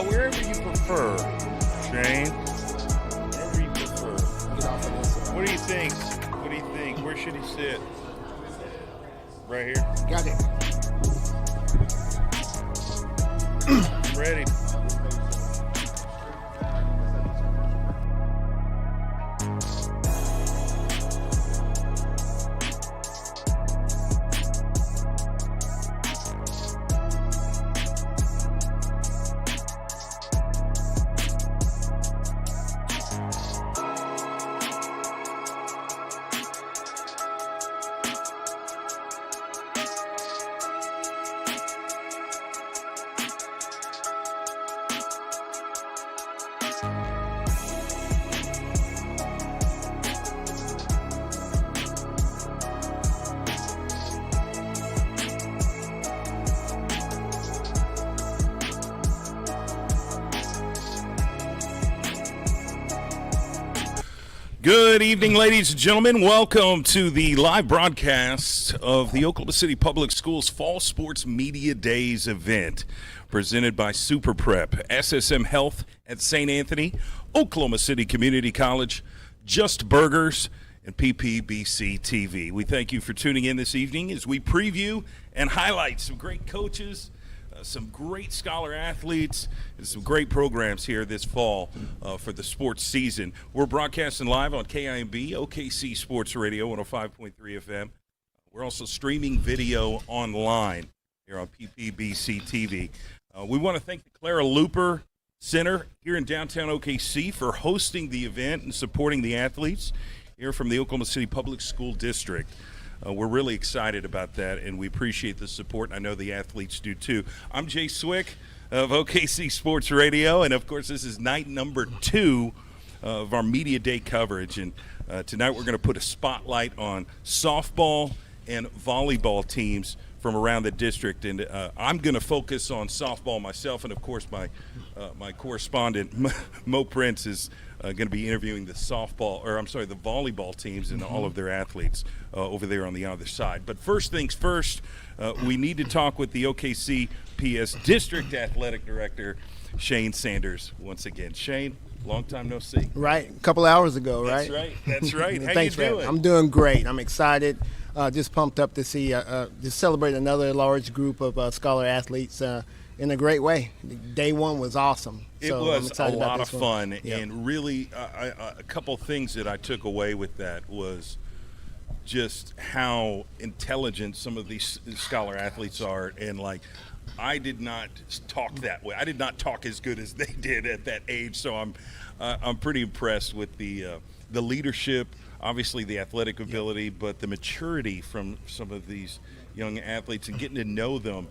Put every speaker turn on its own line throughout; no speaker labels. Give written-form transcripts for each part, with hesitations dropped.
wherever you prefer, Shane. Wherever you prefer.
Get off of this.
What do you think? What do you think? Where should he sit? Right here?
Got it.
I'm ready. Good evening, ladies and gentlemen. Welcome to the live broadcast of the Oklahoma City Public Schools Fall Sports Media Days event, presented by Super Prep, SSM Health at St. Anthony, Oklahoma City Community College, Just Burgers, and PPBC TV. We thank you for tuning in this evening as we preview and highlight some great coaches, some great scholar athletes, and some great programs here this fall for the sports season. We're broadcasting live on KIMB, OKC Sports Radio, 105.3 FM. We're also streaming video online here on PPBC TV. We want to thank the Clara Looper Center here in downtown OKC for hosting the event and supporting the athletes here from the Oklahoma City Public School District. We're really excited about that, and we appreciate the support, and I know the athletes do too. I'm Jay Swick of OKC Sports Radio, and of course this is night number 2 of our Media Day coverage, and tonight we're going to put a spotlight on softball and volleyball teams from around the district, and I'm going to focus on softball myself, and of course my correspondent Mo Prince is going to be interviewing the volleyball teams and all of their athletes over there on the other side. But first things first, we need to talk with the OKCPS District Athletic Director, Shane Sanders, once again. Shane, long time no see.
Right, a couple hours ago, right?
That's right. How
Thanks
you doing?
I'm doing great. I'm excited. Just pumped up to see, just celebrate another large group of scholar athletes in a great way. Day one was awesome.
It
so
was a lot of fun,
Yep.
and really a couple things that I took away with that was just how intelligent some of these scholar athletes are, and like I did not talk that way. I did not talk as good as they did at that age, so I'm pretty impressed with the leadership, obviously the athletic ability, but the maturity from some of these young athletes and getting to know them.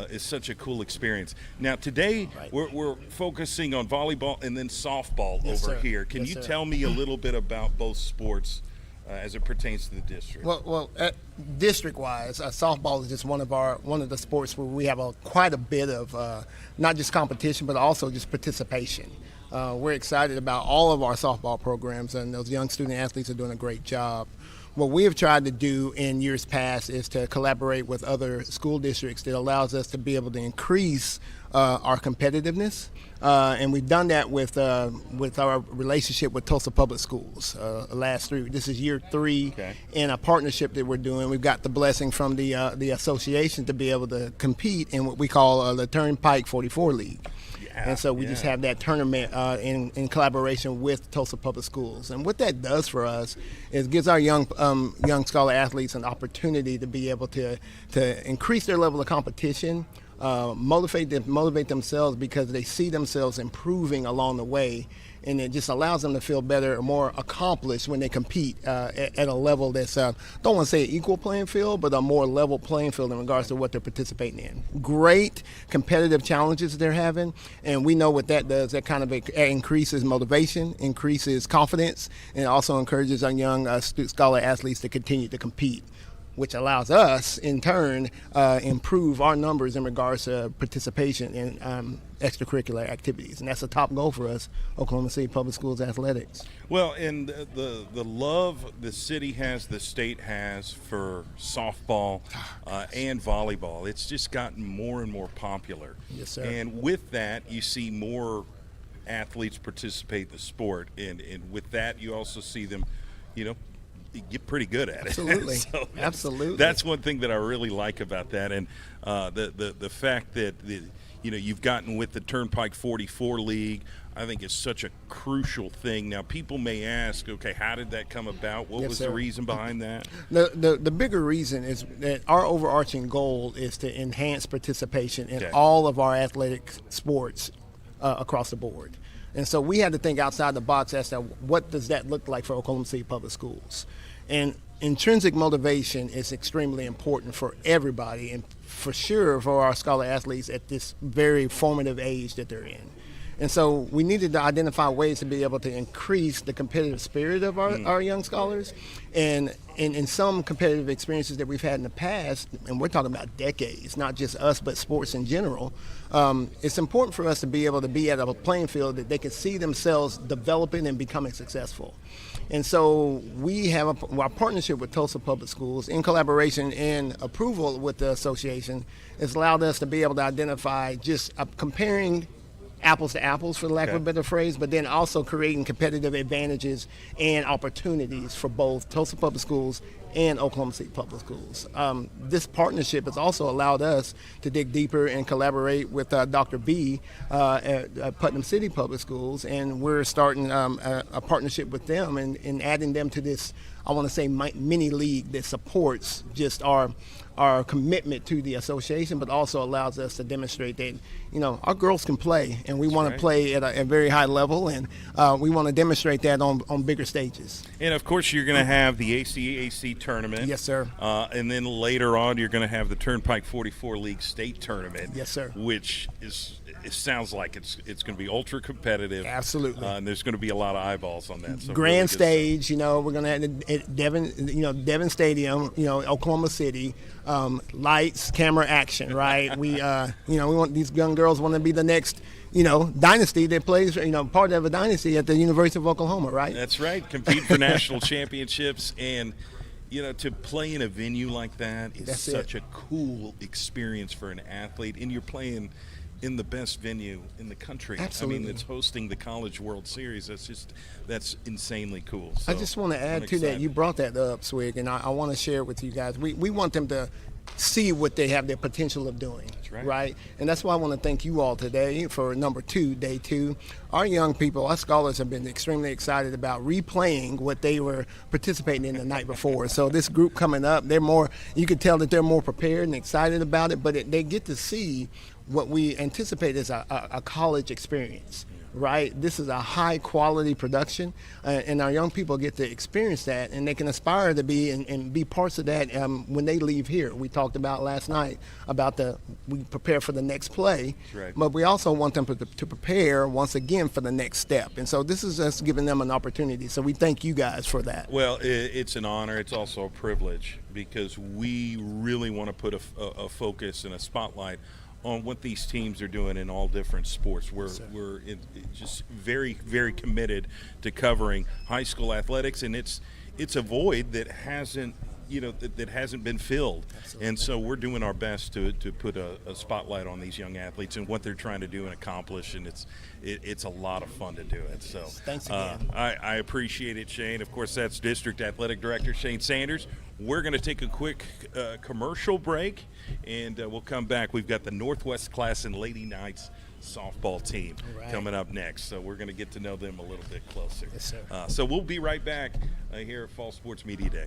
Is such a cool experience. Now today we're focusing on volleyball and then softball over here. Can you tell me a little bit about both sports as it pertains to the district?
Well, district-wise, softball is just one of the sports where we have quite a bit of not just competition but also just participation. We're excited about all of our softball programs, and those young student athletes are doing a great job. What we have tried to do in years past is to collaborate with other school districts that allows us to be able to increase our competitiveness, and we've done that with our relationship with Tulsa Public Schools. This is year 3 in a partnership that we're doing. We've got the blessing from the association to be able to compete in what we call the Turnpike 44 League. And so we just have that tournament in collaboration with Tulsa Public Schools. And what that does for us is gives our young scholar athletes an opportunity to be able to increase their level of competition, motivate themselves because they see themselves improving along the way. And it just allows them to feel better or more accomplished when they compete at a level that's, don't want to say equal playing field, but a more level playing field in regards to what they're participating in. Great competitive challenges they're having, and we know what that does. That kind of increases motivation, increases confidence, and also encourages our young scholar athletes to continue to compete. which allows us, in turn, improve our numbers in regards to participation in extracurricular activities. And that's a top goal for us, Oklahoma City Public Schools Athletics.
Well, and the love the city has, the state has for softball and volleyball, it's just gotten more and more popular.
Yes, sir.
And with that, you see more athletes participate in the sport. And with that, you also see them, get pretty good at it.
Absolutely.
So
Absolutely.
That's one thing that I really like about that. And the fact that, you've gotten with the Turnpike 44 League, I think is such a crucial thing. Now, people may ask, okay, how did that come about? What was the reason behind that?
The bigger reason is that our overarching goal is to enhance participation in all of our athletic sports across the board. And so we had to think outside the box as to what does that look like for Oklahoma City Public Schools. And intrinsic motivation is extremely important for everybody, and for sure for our scholar athletes at this very formative age that they're in. And so we needed to identify ways to be able to increase the competitive spirit of our young scholars. And in some competitive experiences that we've had in the past, and we're talking about decades, not just us, but sports in general, it's important for us to be able to be at a playing field that they can see themselves developing and becoming successful. And so we have our partnership with Tulsa Public Schools, in collaboration and approval with the association, has allowed us to be able to identify just comparing apples to apples, for the lack of a better phrase, but then also creating competitive advantages and opportunities for both Tulsa Public Schools and Oklahoma City Public Schools. This partnership has also allowed us to dig deeper and collaborate with Dr. B at Putnam City Public Schools, and we're starting a partnership with them and adding them to this, I want to say, mini league that supports just our commitment to the association, but also allows us to demonstrate that, our girls can play, and we want to play at a very high level, and we want to demonstrate that on bigger stages.
And, of course, you're going to have the ACAC tournament.
Yes, sir.
And then later on, you're going to have the Turnpike 44 League State Tournament.
Yes, sir.
Which it sounds like it's going to be ultra competitive.
Absolutely.
And there's going to be a lot of eyeballs on that. So
Grand stage, we're going to have at Devon Stadium, Oklahoma City, lights, camera, action, right? We want these young girls want to be the next, dynasty that plays, part of a dynasty at the University of Oklahoma, right?
That's right. Compete for national championships, and to play in a venue like that is such a cool experience for an athlete, and you're playing in the best venue in the country.
Absolutely.
I mean, it's hosting the College World Series. That's insanely cool. So
I just want to add to that. You brought that up, Swig, and I want to share it with you guys. We want them to see what they have their potential of doing.
That's right.
Right? And that's why I want to thank you all today for day 2. Our young people, our scholars have been extremely excited about replaying what they were participating in the night before. So this group coming up, you can tell that they're more prepared and excited about it, but they get to see what we anticipate is a college experience. Right? This is a high quality production, and our young people get to experience that, and they can aspire to be and be parts of that when they leave here. We talked about last night about we prepare for the next play,
right,
but we also want them to prepare once again for the next step. And so this is us giving them an opportunity. So we thank you guys for that.
Well, it's an honor. It's also a privilege, because we really want to put a focus and a spotlight on what these teams are doing in all different sports. We're just very, very committed to covering high school athletics, and it's a void that hasn't been filled.
Absolutely.
And so we're doing our best to put a spotlight on these young athletes and what they're trying to do and accomplish, and it's a lot of fun to do it. So
thanks again.
I appreciate it, Shane. Of course, that's District Athletic Director Shane Sanders. We're going to take a quick commercial break, and we'll come back. We've got the Northwest Class and Lady Knights softball team coming up next, so we're going to get to know them a little bit closer.
Yes, sir.
So we'll be right back here at Fall Sports Media Day.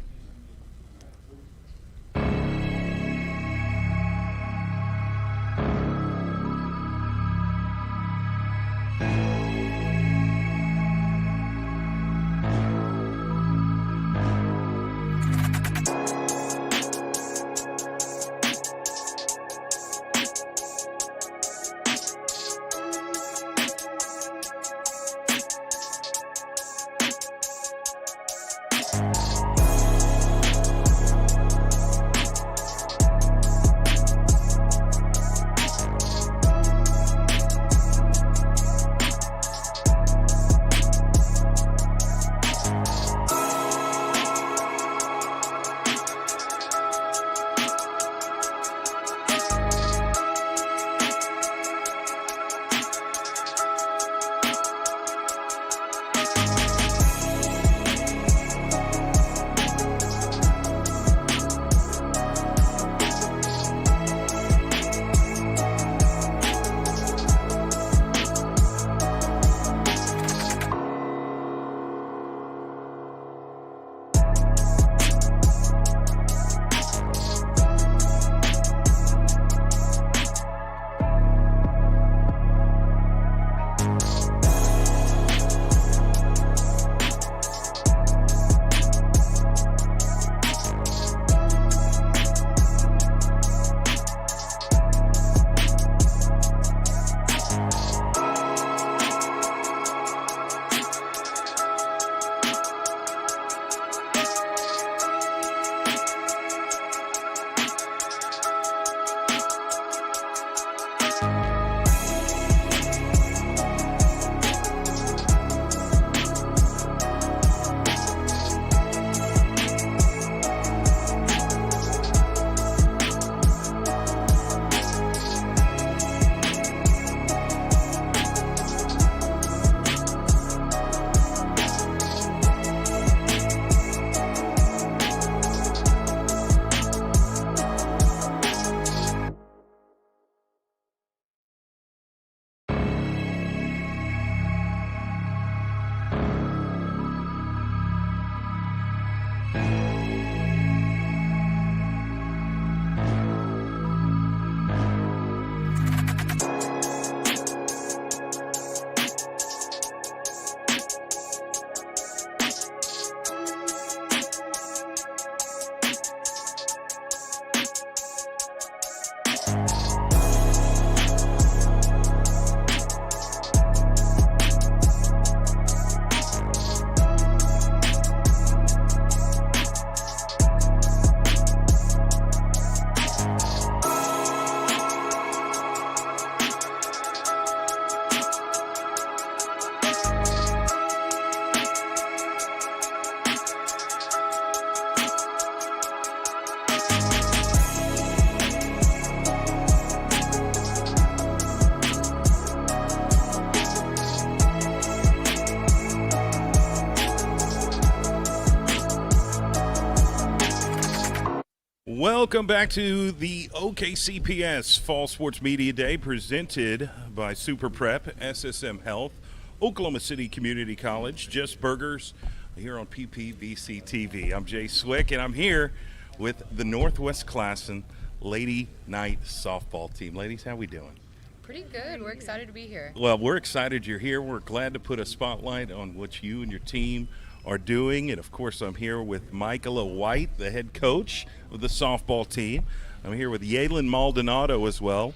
Welcome back to the OKCPS Fall Sports Media Day presented by Super Prep, SSM Health, Oklahoma City Community College, Just Burgers, here on PPBC TV. I'm Jay Swick, and I'm here with the Northwest Classen Lady Night Softball team. Ladies, how we doing?
Pretty good. We're excited to be here.
Well, we're excited you're here. We're glad to put a spotlight on what you and your team are doing. And, of course, I'm here with Michaela White, the head coach of the softball team. I'm here with Yaelin Maldonado as well,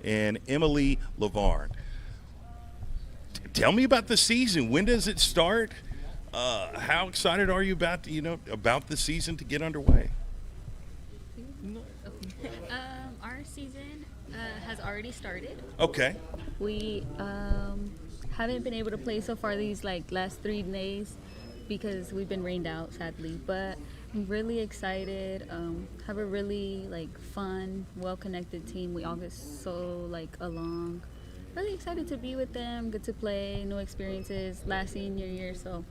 and Emily Lavarne. Tell me about the season. When does it start? How excited are you about the season to get underway?
Our season has already started.
Okay.
We haven't been able to play so far these last 3 days because we've been rained out, sadly. But I'm really excited. Have a really fun, well-connected team. We all get so along. Really excited to be with them, good to play, new experiences, last senior year, so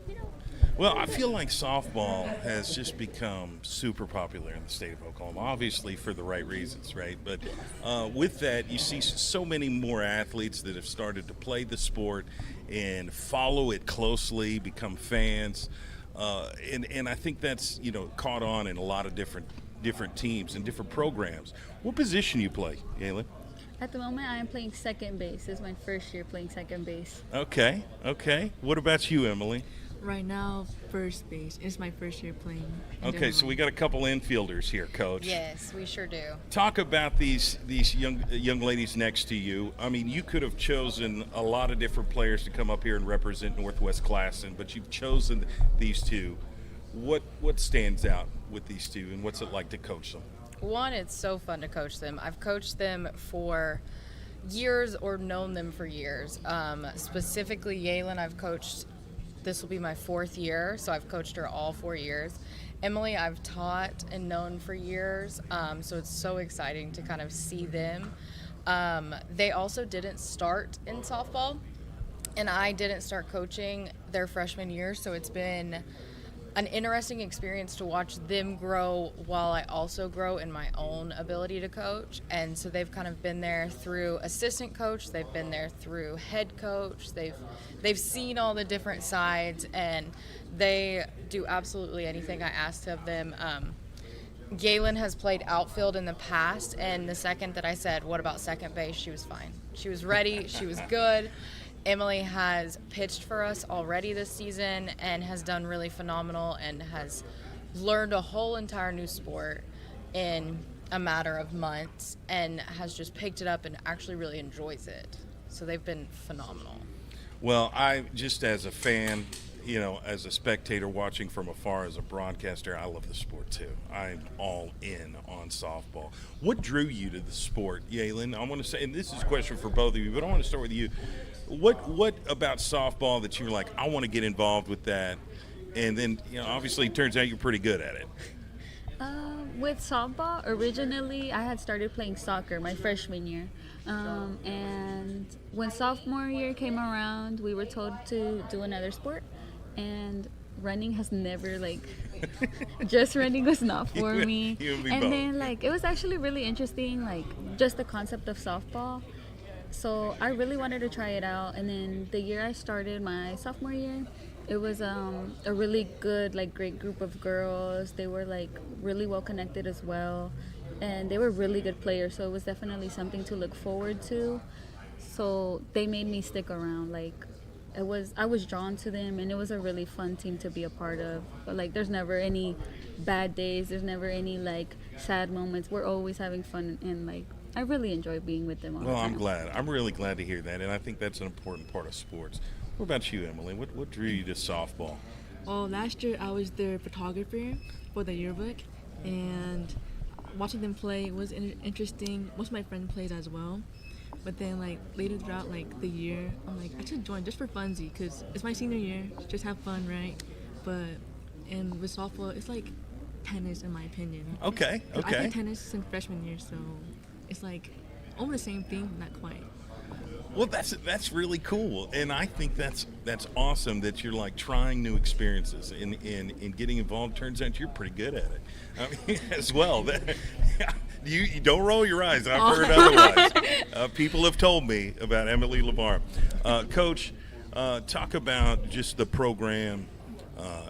Well, I feel like softball has just become super popular in the state of Oklahoma, obviously for the right reasons, right? But with that, you see so many more athletes that have started to play the sport and follow it closely, become fans, and I think that's caught on in a lot of different teams and different programs. What position do you play, Yaelin?
at the moment I am playing second base. This is my first year playing second base.
Okay. What about you, Emily?
Right now, first base. It's my first year playing.
Okay, so we got a couple infielders here, Coach.
Yes, we sure do.
Talk about these young ladies next to you. I mean, you could have chosen a lot of different players to come up here and represent Northwest Classen, but you've chosen these two. What stands out with these two, and what's it like to coach them?
One, it's so fun to coach them. I've coached them for years or known them for years. Specifically, Yaelin, I've coached. This will be my 4th year, so I've coached her all 4 years. Emily, I've taught and known for years, so it's so exciting to kind of see them. They also didn't start in softball, and I didn't start coaching their freshman year, so it's been an interesting experience to watch them grow while I also grow in my own ability to coach. And so they've kind of been there through assistant coach, they've been there through head coach, they've seen all the different sides, and they do absolutely anything I asked of them. Yaelin has played outfield in the past, and the second that I said, what about second base, she was fine. She was ready, she was good. Emily has pitched for us already this season and has done really phenomenal and has learned a whole entire new sport in a matter of months and has just picked it up and actually really enjoys it. So they've been phenomenal.
Well, I just as a fan, as a spectator watching from afar, as a broadcaster, I love the sport too. I'm all in on softball. What drew you to the sport, Yaelin? I want to say, and this is a question for both of you, but I want to start with you. What about softball that you were like, I want to get involved with that? And then, obviously it turns out you're pretty good at it.
With softball, originally I had started playing soccer my freshman year. And when sophomore year came around, we were told to do another sport. And running has never, just running was not for me. And then, it was actually really interesting, just the concept of softball. So I really wanted to try it out, and then the year I started my sophomore year, it was a really good, great group of girls. They were really well connected as well, and they were really good players. So it was definitely something to look forward to. So they made me stick around. I was drawn to them, and it was a really fun team to be a part of. But there's never any bad days. There's never any sad moments. We're always having fun, and I really enjoy being with them all the time.
Well, I'm glad. I'm really glad to hear that, and I think that's an important part of sports. What about you, Emily? What drew you to softball?
Well, last year I was their photographer for the yearbook, and watching them play was interesting. Most of my friends played as well, but then later throughout the year, I'm I should join just for funsies because it's my senior year. Just have fun, right? And with softball, it's like tennis in my opinion.
Okay.
I played tennis since freshman year, so it's almost the same thing, not quite.
Well, that's really cool, and I think that's awesome that you're trying new experiences and getting involved. Turns out you're pretty good at it, as well. You don't roll your eyes. I've heard otherwise. People have told me about Emily LeVar. Coach, talk about just the program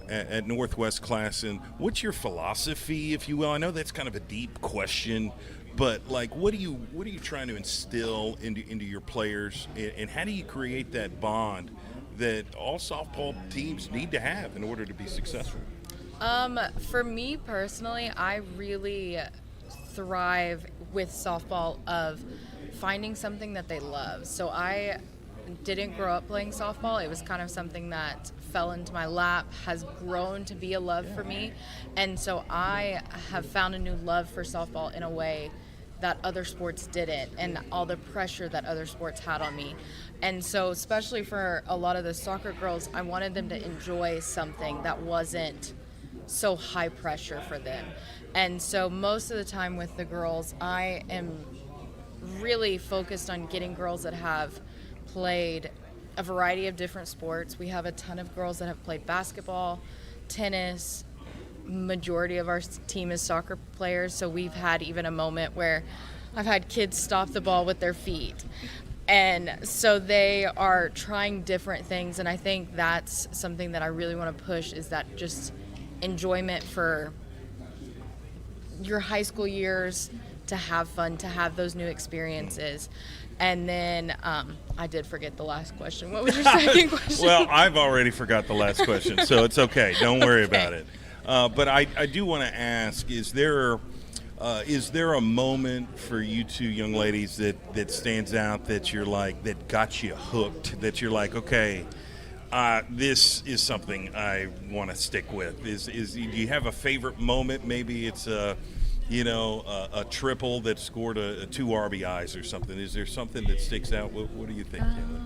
at Northwest Class, and what's your philosophy, if you will? I know that's kind of a deep question, but like, what are you trying to instill into your players, and how do you create that bond that all softball teams need to have in order to be successful?
For me personally, I really thrive with softball of finding something that they love. So I didn't grow up playing softball. It was kind of something that fell into my lap, has grown to be a love for me. And so I have found a new love for softball in a way that other sports didn't, and all the pressure that other sports had on me. And so especially for a lot of the soccer girls, I wanted them to enjoy something that wasn't so high pressure for them. And so most of the time with the girls, I am really focused on getting girls that have played a variety of different sports. We have a ton of girls that have played basketball, tennis. Majority of our team is soccer players, so we've had even a moment where I've had kids stop the ball with their feet. And so they are trying different things, and I think that's something that I really want to push, is that just enjoyment for your high school years, to have fun, to have those new experiences. And then I did forget the last question. What was your second question?
Well, I've already forgot the last question, so it's okay. Don't worry about it. But I do want to ask, is there a moment for you two young ladies that stands out, that you're like, that got you hooked, that you're like, okay, this is something I want to stick with? Do you have a favorite moment? Maybe it's a triple that scored a 2 RBIs or something. Is there something that sticks out? What do you think, Taylor?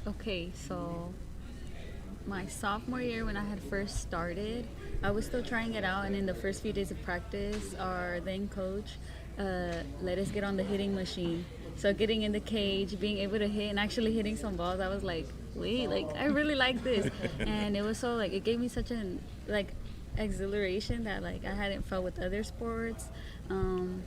Okay, so my sophomore year, when I had first started, I was still trying it out, and in the first few days of practice, our then coach let us get on the hitting machine. So getting in the cage, being able to hit, and actually hitting some balls, I was like, wait, like, I really like this. And it was so, like, it gave me such an, like, exhilaration that, like, I hadn't felt with other sports. And,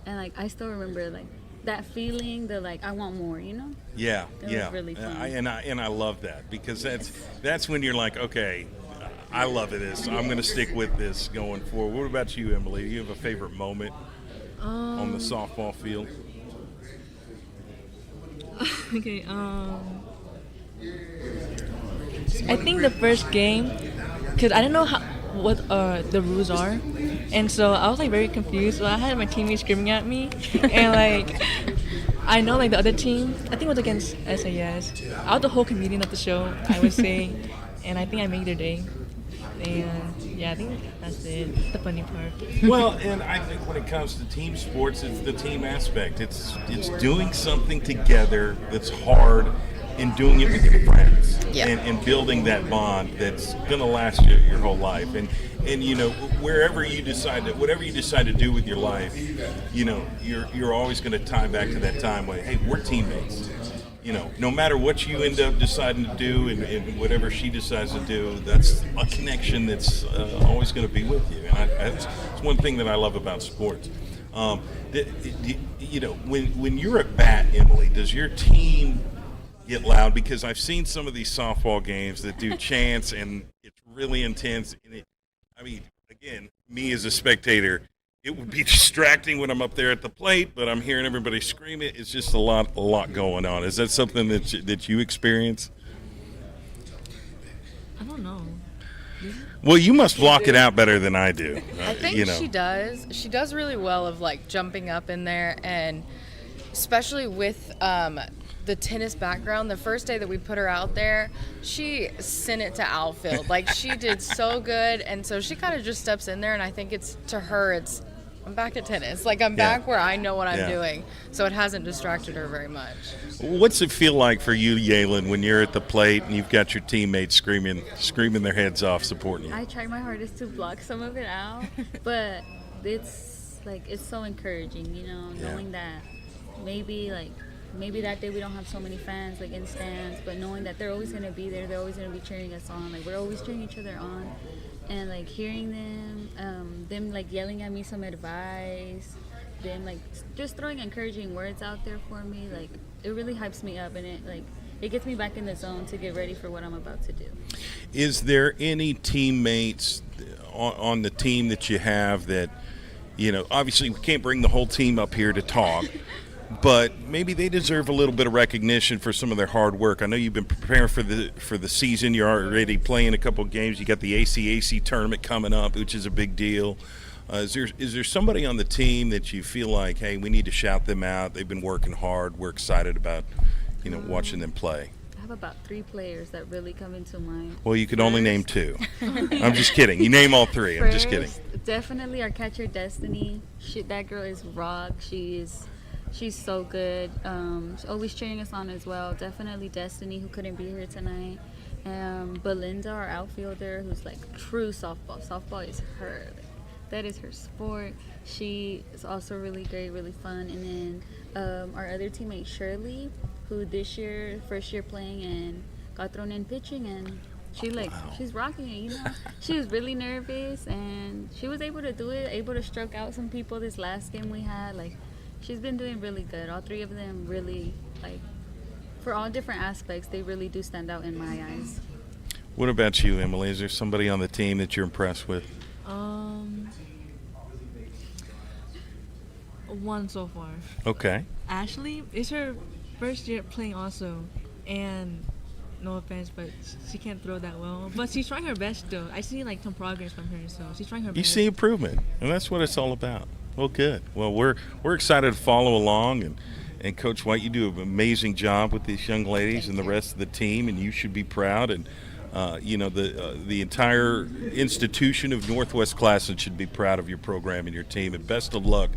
like, I still remember, like, that feeling, the, like, I want more, you know?
Yeah,
It
yeah.
was really fun.
And I love that, because that's when you're like, okay, I love this. I'm going to stick with this going forward. What about you, Emily? Do you have a favorite moment on the softball field?
Okay, I think the first game, because I didn't know what the rules are, and so I was like very confused. So I had my teammates screaming at me, and like I know like the other team, I think it was against SAS. I was the whole comedian of the show, I would say, and I think I made their day. And yeah, I think that's it. The funny part.
Well, and I think when it comes to team sports, it's the team aspect. It's doing something together that's hard, and doing it with your friends, and building that bond that's going to last your whole life. And whatever you decide to do with your life, you're always going to tie back to that time when, hey, we're teammates. No matter what you end up deciding to do, and whatever she decides to do, that's a connection that's always going to be with you. And it's one thing that I love about sports. When you're at bat, Emily, does your team get loud? Because I've seen some of these softball games that do chants, and it's really intense. And again, me as a spectator, it would be distracting when I'm up there at the plate, but I'm hearing everybody scream it. It's just a lot going on. Is that something that you experience?
I don't know.
Well, you must block it out better than I do.
I think she does. She does really well of like jumping up in there, and especially with the tennis background. The first day that we put her out there, she sent it to outfield. Like, she did so good, and so she kind of just steps in there, and I think I'm back at tennis. Like, I'm back where I know what I'm doing. So it hasn't distracted her very much.
What's it feel like for you, Yaelin, when you're at the plate and you've got your teammates screaming their heads off supporting you?
I try my hardest to block some of it out, but it's so encouraging, knowing that maybe that day we don't have so many fans like in stands, but knowing that they're always going to be there, they're always going to be cheering us on. Like, we're always cheering each other on, and like hearing them like yelling at me some advice, been like just throwing encouraging words out there for me. Like it really hypes me up, and it gets me back in the zone to get ready for what I'm about to do.
Is there any teammates on the team that you have that, obviously we can't bring the whole team up here to talk, but maybe they deserve a little bit of recognition for some of their hard work? I know you've been preparing for the season. You're already playing a couple of games. You got the ACAC tournament coming up, which is a big deal. Is there somebody on the team that you feel like, hey, we need to shout them out? They've been working hard. We're excited about watching them play.
I have about 3 players that really come into mind.
Well, you could only name 2. I'm just kidding. You name all 3. I'm just kidding.
Definitely our catcher, Destiny. That girl is rock. She's so good. She's always cheering us on as well. Definitely Destiny, who couldn't be here tonight. Belinda, our outfielder, who's like true softball. Softball is her. That is her sport. She is also really great, really fun. And then our other teammate, Shirley, who this year, first year playing, and got thrown in pitching, and she's rocking it, She was really nervous, and she was able to do it, able to stroke out some people this last game we had. Like, she's been doing really good. All 3 of them really, for all different aspects, they really do stand out in my eyes.
What about you, Emily? Is there somebody on the team that you're impressed with?
One so far.
Okay.
Ashley, it's her first year playing also, and no offense, but she can't throw that well. But she's trying her best though. I see some progress from her, so she's trying her best.
You see improvement, and that's what it's all about. Well, good. Well, we're excited to follow along, and Coach White, you do an amazing job with these young ladies and the rest of the team, and you should be proud. And the entire institution of Northwest Classen should be proud of your program and your team. And best of luck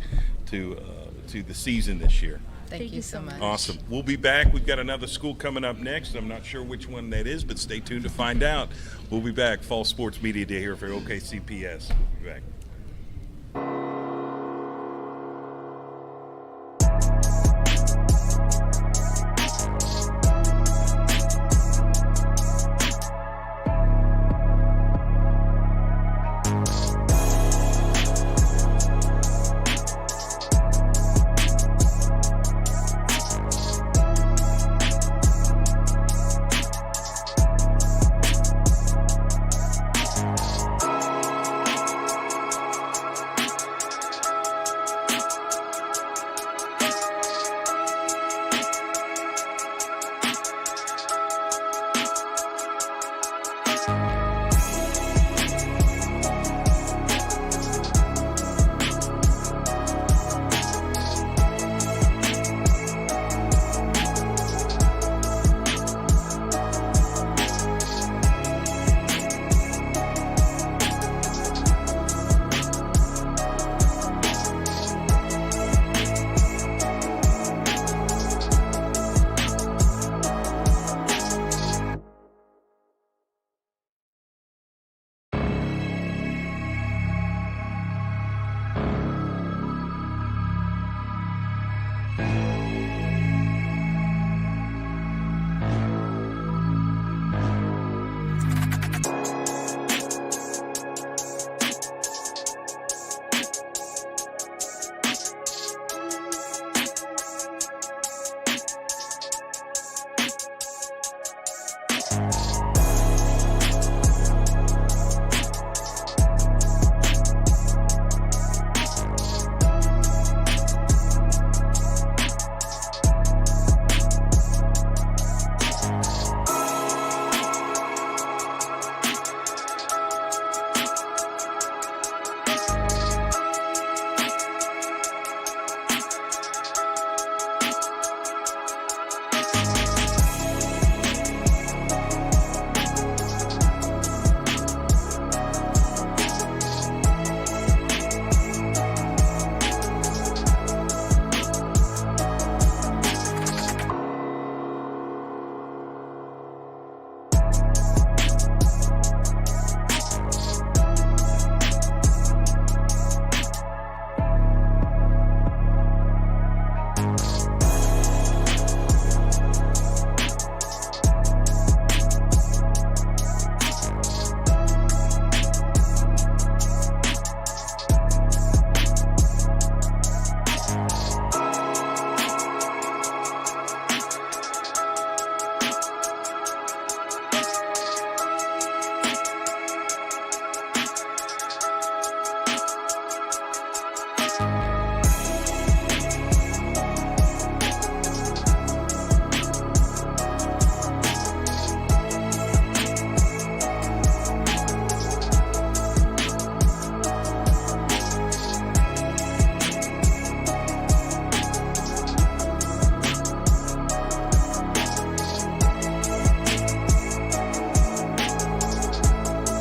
to the season this year.
Thank you so much.
Awesome. We'll be back. We've got another school coming up next. I'm not sure which one that is, but stay tuned to find out. We'll be back. Fall Sports Media Day here for OKCPS. We'll be back.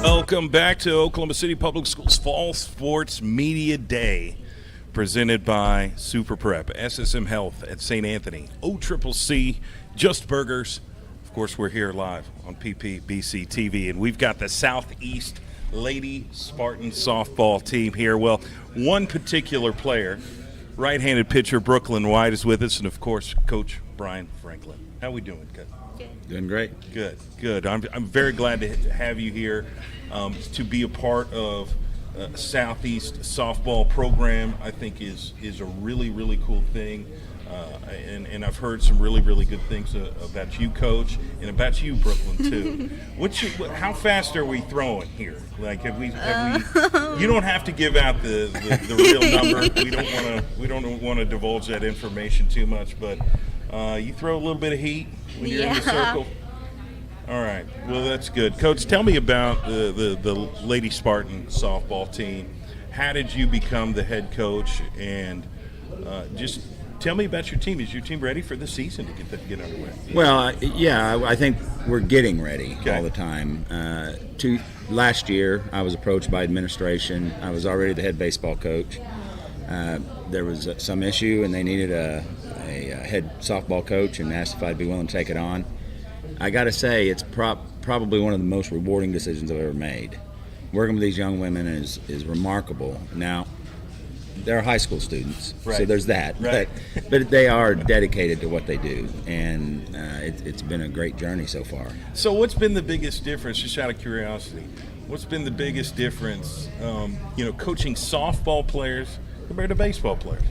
Welcome back to Oklahoma City Public Schools Fall Sports Media Day, presented by Super Prep, SSM Health at St. Anthony, OCCC, Just Burgers. Of course, we're here live on PPBC TV, and we've got the Southeast Lady Spartan softball team here. Well, one particular player, right-handed pitcher Brooklyn White, is with us, and of course, Coach Brian Franklin. How we doing, Coach?
Doing great.
Good. I'm very glad to have you here to be a part of Southeast softball program. I think is a really, really cool thing. And I've heard some really, really good things about you, Coach, and about you, Brooklyn, too. How fast are we throwing here? Like, have we? You don't have to give out the real number. We don't want to divulge that information too much, but you throw a little bit of heat when you're in the circle. All right. Well, that's good. Coach, tell me about the Lady Spartan softball team. How did you become the head coach? And just tell me about your team. Is your team ready for the season to get underway?
Well, I think we're getting ready all the time. Last year, I was approached by administration. I was already the head baseball coach. There was some issue, and they needed a head softball coach and asked if I'd be willing to take it on. I got to say, it's probably one of the most rewarding decisions I've ever made. Working with these young women is remarkable. Now, they're high school students, so there's that.
Right.
But they are dedicated to what they do, and it's been a great journey so far.
So what's been the biggest difference, just out of curiosity, what's been the biggest difference, coaching softball players compared to baseball players?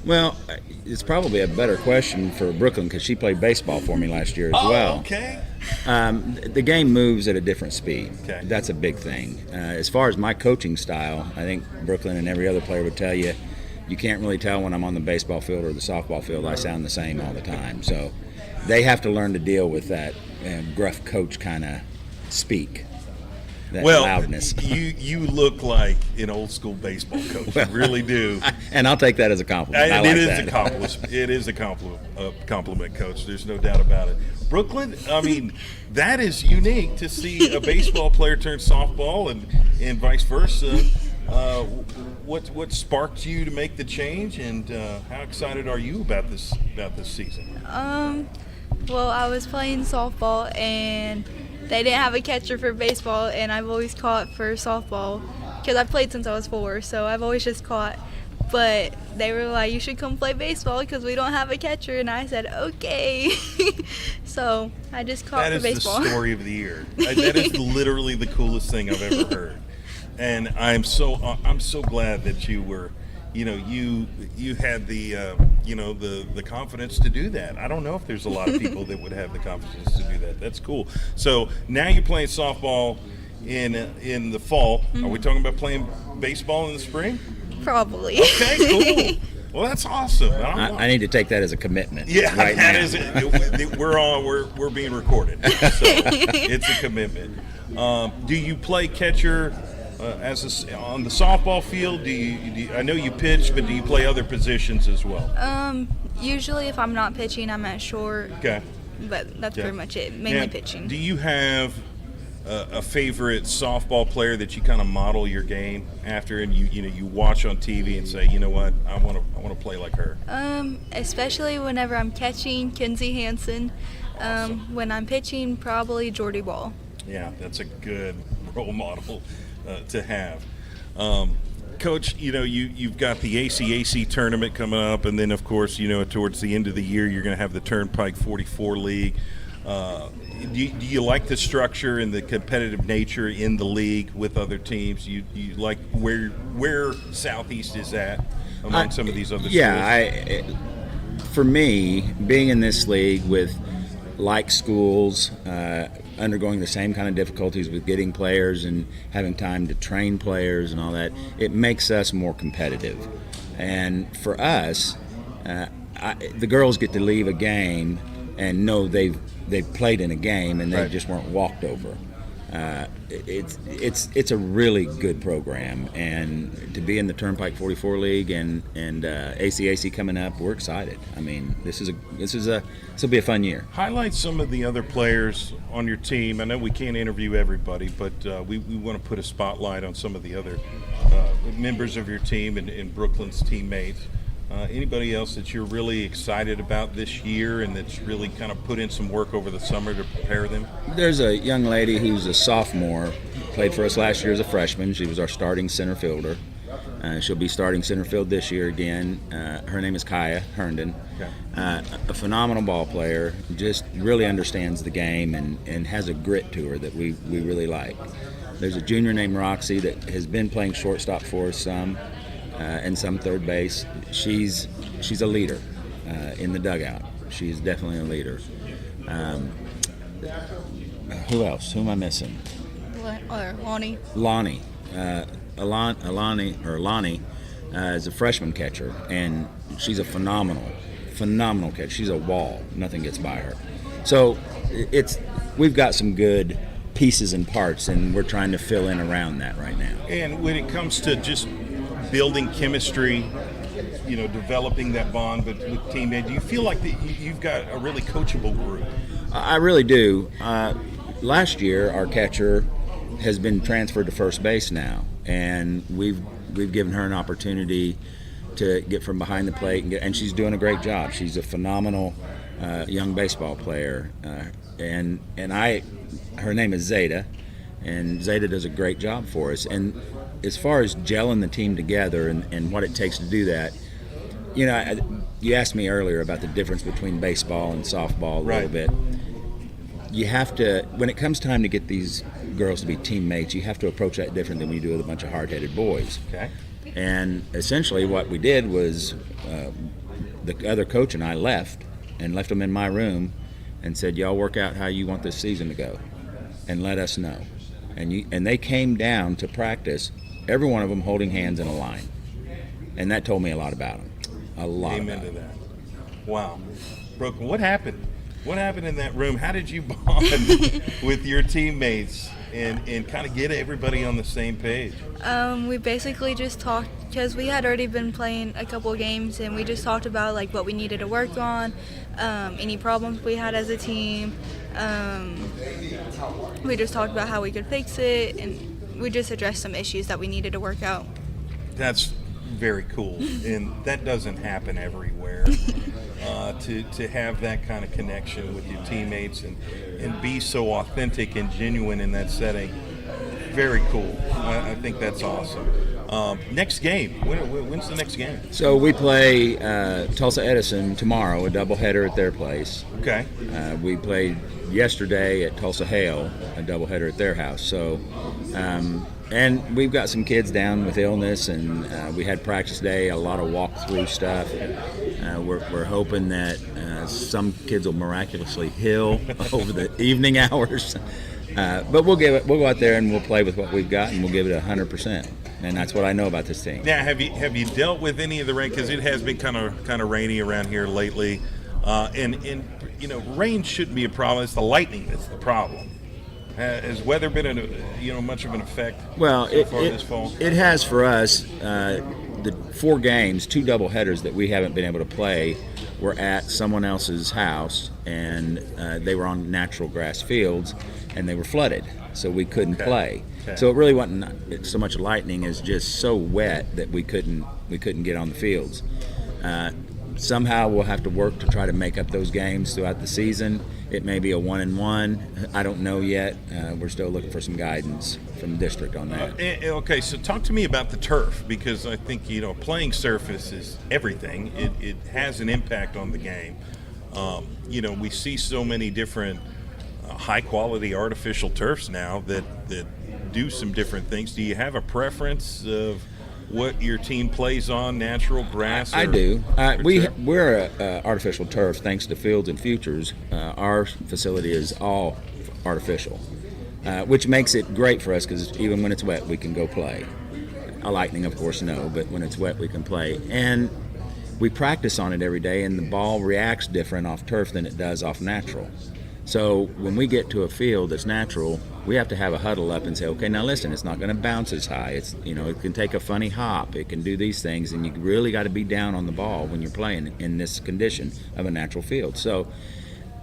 Well, it's probably a better question for Brooklyn because she played baseball for me last year as well.
Okay.
The game moves at a different speed.
Okay.
That's a big thing. As far as my coaching style, I think Brooklyn and every other player would tell you, you can't really tell when I'm on the baseball field or the softball field. I sound the same all the time. So they have to learn to deal with that gruff coach kind of speak. Loudness.
you look like an old school baseball coach. You really do.
And I'll take that as a compliment.
It is a compliment, Coach. There's no doubt about it. Brooklyn, I mean, that is unique to see a baseball player turn softball and vice versa. What sparked you to make the change, and how excited are you about this season?
Well, I was playing softball and they didn't have a catcher for baseball, and I've always caught for softball because I played since I was 4, so I've always just caught. But they were like, you should come play baseball because we don't have a catcher, and I said, okay. So I just caught for baseball.
That is the story of the year. That is literally the coolest thing I've ever heard. And I'm so glad that you were, you had the confidence to do that. I don't know if there's a lot of people that would have the confidence to do that. That's cool. So now you're playing softball in the fall. Mm-hmm. Are we talking about playing baseball in the spring?
Probably.
Okay, cool. Well, that's awesome.
I need to take that as a commitment.
Yeah,
right
that
now.
is it. We're being recorded, so it's a commitment. Do you play catcher on the softball field? Do you I know you pitch, but do you play other positions as well?
Usually if I'm not pitching, I'm at short.
Okay.
But that's pretty much it. Mainly pitching.
Do you have a favorite softball player that you kind of model your game after, and you watch on TV and say, you know what, I want to play like her?
Especially whenever I'm catching, Kenzie Hansen.
Awesome.
When I'm pitching, probably Jordy Ball.
Yeah, that's a good role model to have. Coach, you've got the ACAC tournament coming up, and then, of course, towards the end of the year, you're going to have the Turnpike 44 League. Do you like the structure and the competitive nature in the league with other teams? You like where Southeast is at among some of these other schools?
Yeah, for me, being in this league with like schools, undergoing the same kind of difficulties with getting players and having time to train players and all that, it makes us more competitive. And for us, the girls get to leave a game and know they've played in a game and they just weren't walked over. It's a really good program, and to be in the Turnpike 44 League and ACAC coming up, we're excited. I mean, this will be a fun year.
Highlight some of the other players on your team. I know we can't interview everybody, but we want to put a spotlight on some of the other members of your team and Brooklyn's teammates. Anybody else that you're really excited about this year and that's really kind of put in some work over the summer to prepare them?
There's a young lady who's a sophomore, played for us last year as a freshman. She was our starting center fielder. She'll be starting center field this year again. Her name is Kaya Herndon.
Okay.
A phenomenal ball player, just really understands the game and has a grit to her that we really like. There's a junior named Roxy that has been playing shortstop for us some. And some third base. She's a leader in the dugout. She's definitely a leader. Who else? Who am I missing?
Lonnie.
Lonnie. Lonnie is a freshman catcher, and she's a phenomenal catcher. She's a wall. Nothing gets by her. So we've got some good pieces and parts, and we're trying to fill in around that right now.
And when it comes to just building chemistry, developing that bond with teammates, do you feel like you've got a really coachable group?
I really do. Last year, our catcher has been transferred to first base now, and we've given her an opportunity to get from behind the plate, and she's doing a great job. She's a phenomenal young baseball player, and her name is Zeta, and Zeta does a great job for us. And as far as gelling the team together and what it takes to do that, you asked me earlier about the difference between baseball and softball a little bit. You have to, when it comes time to get these girls to be teammates, you have to approach that different than we do with a bunch of hard-headed boys.
Okay.
And essentially what we did was the other coach and I left them in my room and said, y'all work out how you want this season to go and let us know. And they came down to practice, every one of them holding hands in a line. And that told me a lot about them.
Amen to that. Wow. Brooke, what happened? What happened in that room? How did you bond with your teammates and kind of get everybody on the same page?
We basically just talked, because we had already been playing a couple of games, and we just talked about like what we needed to work on, any problems we had as a team. We just talked about how we could fix it, and we just addressed some issues that we needed to work out.
That's very cool, and that doesn't happen everywhere. To have that kind of connection with your teammates and be so authentic and genuine in that setting, very cool. I think that's awesome. Next game, when's the next game?
So we play Tulsa Edison tomorrow, a doubleheader at their place.
Okay.
We played yesterday at Tulsa Hale, a doubleheader at their house. So, and we've got some kids down with illness, and we had practice day, a lot of walk-through stuff. We're hoping that some kids will miraculously heal over the evening hours. But we'll go out there and we'll play with what we've got, and we'll give it 100%. And that's what I know about this team.
Now, have you dealt with any of the rain? Because it has been kind of rainy around here lately, and rain shouldn't be a problem. It's the lightning that's the problem. Has weather been much of an effect?
Well,
so far this fall?
It has for us. The 4 games, 2 doubleheaders that we haven't been able to play, were at someone else's house, and they were on natural grass fields, and they were flooded, so we couldn't play. Okay. So it really wasn't so much lightning as just so wet that we couldn't get on the fields. Somehow we'll have to work to try to make up those games throughout the season. It may be a 1-1. I don't know yet. We're still looking for some guidance from the district on that.
Okay, so talk to me about the turf, because I think playing surface is everything. It has an impact on the game. We see so many different high-quality artificial turfs now that do some different things. Do you have a preference of what your team plays on, natural grass?
I do. We're artificial turf thanks to Fields and Futures. Our facility is all artificial, which makes it great for us because even when it's wet, we can go play. A lightning, of course, no, but when it's wet, we can play. And we practice on it every day, and the ball reacts different off turf than it does off natural. So when we get to a field that's natural, we have to have a huddle up and say, okay, now listen, it's not going to bounce as high. It's, you know, it can take a funny hop. It can do these things, and you really got to be down on the ball when you're playing in this condition of a natural field. So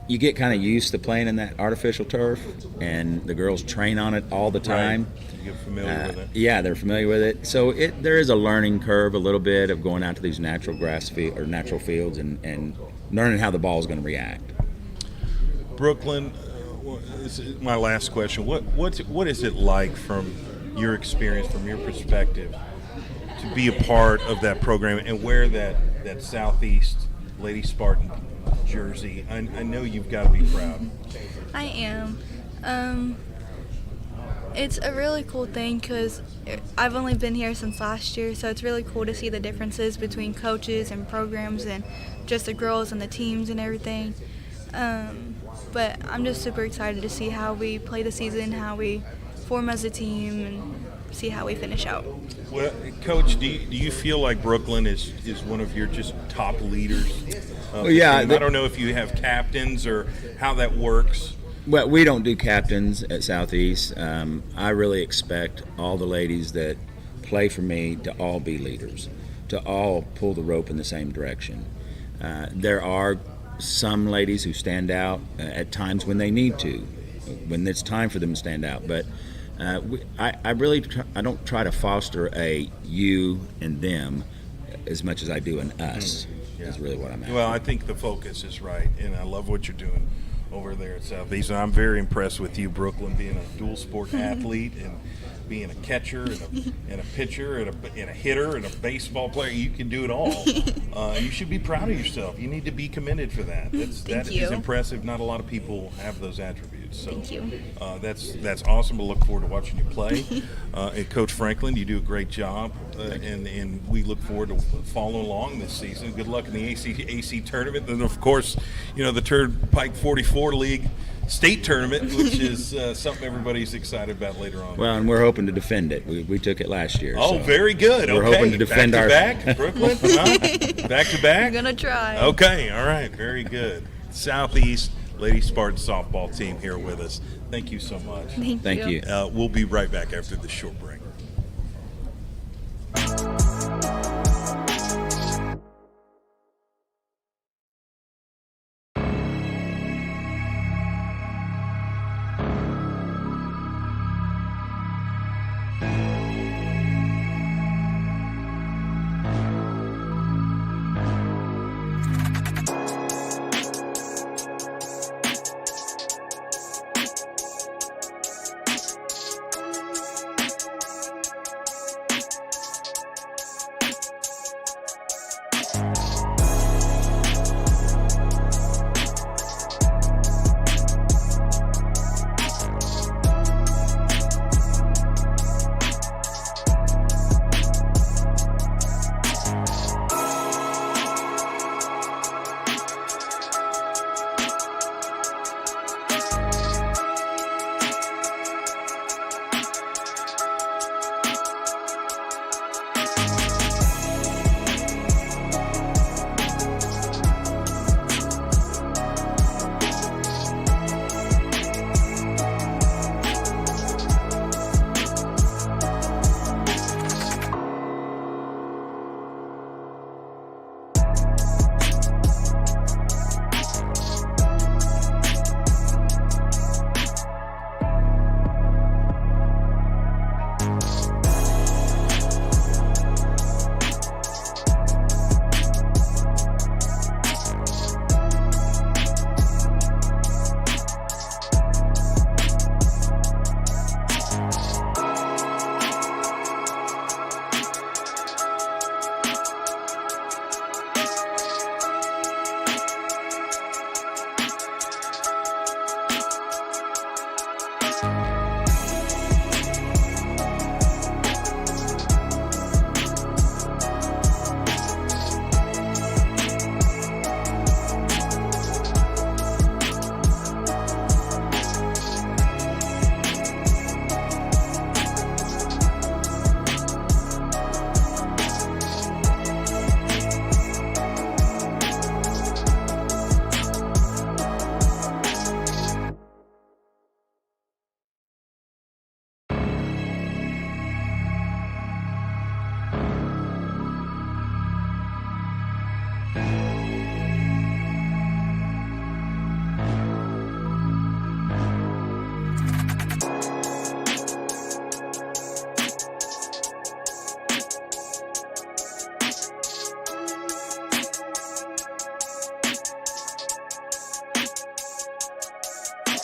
you get kind of used to playing in that artificial turf, and the girls train on it all the time.
Right. You get familiar with it.
Yeah, they're familiar with it. So there is a learning curve a little bit of going out to these natural grass or natural fields and learning how the ball is going to react.
Brooklyn, this is my last question. What is it like from your experience, from your perspective, to be a part of that program and wear that Southeast Lady Spartan jersey? I know you've got to be proud.
I am. It's a really cool thing because I've only been here since last year, so it's really cool to see the differences between coaches and programs and just the girls and the teams and everything. But I'm just super excited to see how we play the season, how we form as a team, and see how we finish out.
Well, Coach, do you feel like Brooklyn is one of your just top leaders?
Well, yeah.
I don't know if you have captains or how that works.
Well, we don't do captains at Southeast. I really expect all the ladies that play for me to all be leaders, to all pull the rope in the same direction. There are some ladies who stand out at times when they need to, when it's time for them to stand out. But I don't try to foster a you and them as much as I do an us.
Yeah.
Is really what I'm at.
Well, I think the focus is right, and I love what you're doing over there at Southeast. And I'm very impressed with you, Brooklyn, being a dual sport athlete and being a catcher and a pitcher and a hitter and a baseball player. You can do it all. You should be proud of yourself. You need to be commended for that. That is impressive. Not a lot of people have those attributes. So
Thank you.
That's awesome. We'll look forward to watching you play. And Coach Franklin, you do a great job, and we look forward to following along this season. Good luck in the AC tournament, and of course, you know, the Turnpike 44 League state tournament, which is something everybody's excited about later on.
Well, and we're hoping to defend it. We took it last year.
Oh,
so
very good.
We're
okay.
hoping to defend
back Brooklyn. Back to back.
I'm gonna try.
Okay. All right. Very good. Southeast Lady Spartan softball team here with us. Thank you so much.
Thank you.
We'll be right back after this short break.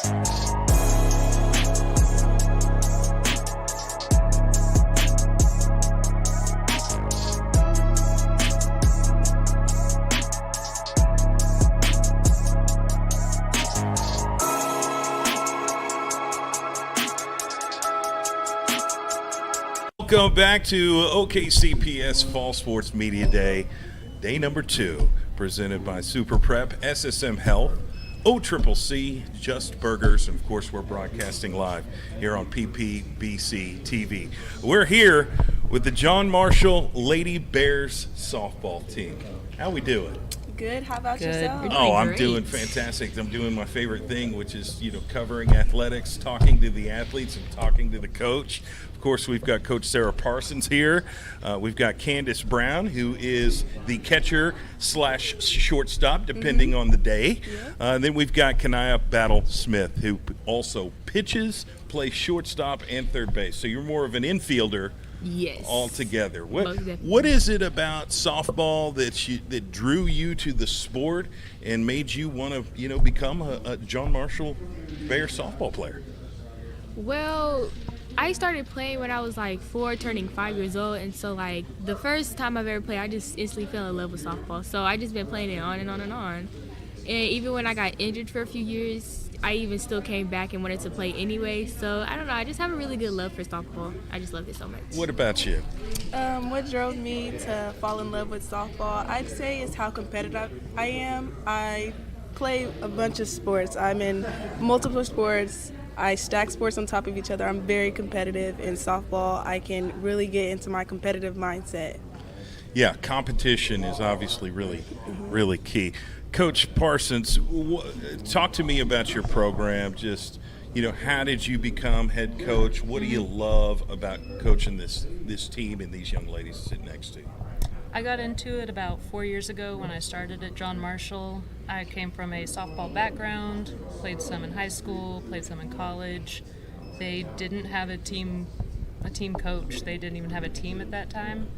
Welcome back to OKCPS Fall Sports Media Day, day number 2, presented by Super Prep, SSM Health, OCCC, Just Burgers, and of course we're broadcasting live here on PPBC TV. We're here with the John Marshall Lady Bears softball team. How we doing?
Good. How about yourself?
Oh, I'm
great.
doing fantastic. I'm doing my favorite thing, which is, covering athletics, talking to the athletes and talking to the coach. Of course, we've got Coach Sarah Parsons here. We've got Candace Brown, who is the catcher / shortstop, depending on the day. Then we've got Kanaya Battle Smith, who also pitches, plays shortstop, and third base. So you're more of an infielder.
Yes.
Altogether.
Most definitely.
What is it about softball that drew you to the sport and made you want to become a John Marshall Bear softball player?
Well, I started playing when I was like 4, turning 5 years old, and so like the first time I've ever played, I just instantly fell in love with softball. So I just been playing it on and on and on. And even when I got injured for a few years, I even still came back and wanted to play anyway. So I don't know, I just have a really good love for softball. I just love it so much.
What about you?
What drove me to fall in love with softball, I'd say, is how competitive I am. I play a bunch of sports. I'm in multiple sports. I stack sports on top of each other. I'm very competitive in softball. I can really get into my competitive mindset.
Yeah, competition is obviously really key. Coach Parsons, talk to me about your program. Just, how did you become head coach? What do you love about coaching this team and these young ladies sitting next to you?
I got into it about 4 years ago when I started at John Marshall. I came from a softball background, played some in high school, played some in college. They didn't have a team coach. They didn't even have a team at that time.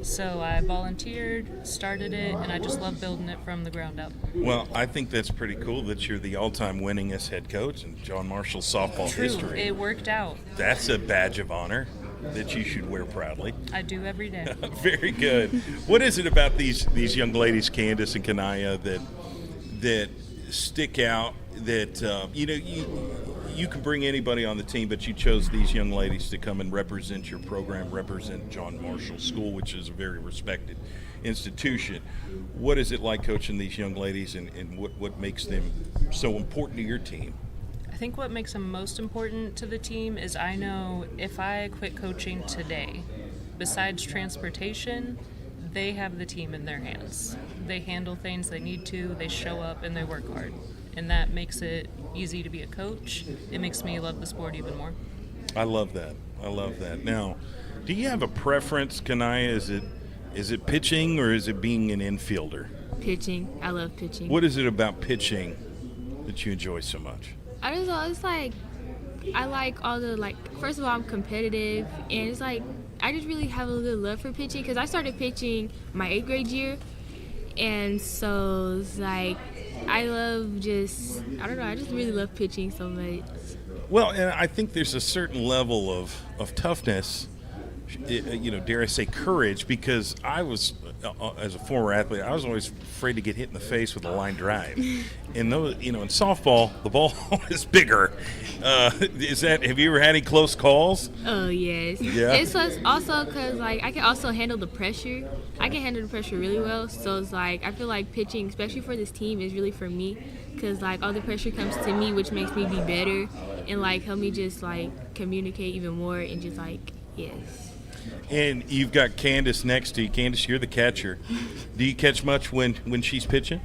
So I volunteered, started it, and I just love building it from the ground up.
Well, I think that's pretty cool that you're the all-time winningest head coach in John Marshall softball history.
It worked out.
That's a badge of honor that you should wear proudly.
I do every day.
Very good. What is it about these young ladies, Candace and Kanaya, that stick out? That you can bring anybody on the team, but you chose these young ladies to come and represent your program, represent John Marshall School, which is a very respected institution. What is it like coaching these young ladies, and what makes them so important to your team?
I think what makes them most important to the team is I know if I quit coaching today, besides transportation, they have the team in their hands. They handle things they need to, they show up, and they work hard. And that makes it easy to be a coach. It makes me love the sport even more.
I love that. Now, do you have a preference, Kanaya? Is it pitching or is it being an infielder?
Pitching. I love pitching.
What is it about pitching that you enjoy so much?
I don't know, it's like I like all the, first of all, I'm competitive, and it's like I just really have a good love for pitching because I started pitching my 8th grade year, and so it's like I just really love pitching so much. Well,
and I think there's a certain level of toughness, dare I say courage, because I was, as a former athlete, I was always afraid to get hit in the face with a line drive. And those, in softball, the ball is bigger. Have you ever had any close calls?
Oh, yes.
Yeah.
It's also because, I can also handle the pressure. I can handle the pressure really well. So it's I feel like pitching, especially for this team, is really for me because, all the pressure comes to me, which makes me be better and, help me just, communicate even more and just, yes.
And you've got Candace next to you. Candace, you're the catcher. Do you catch much when she's pitching?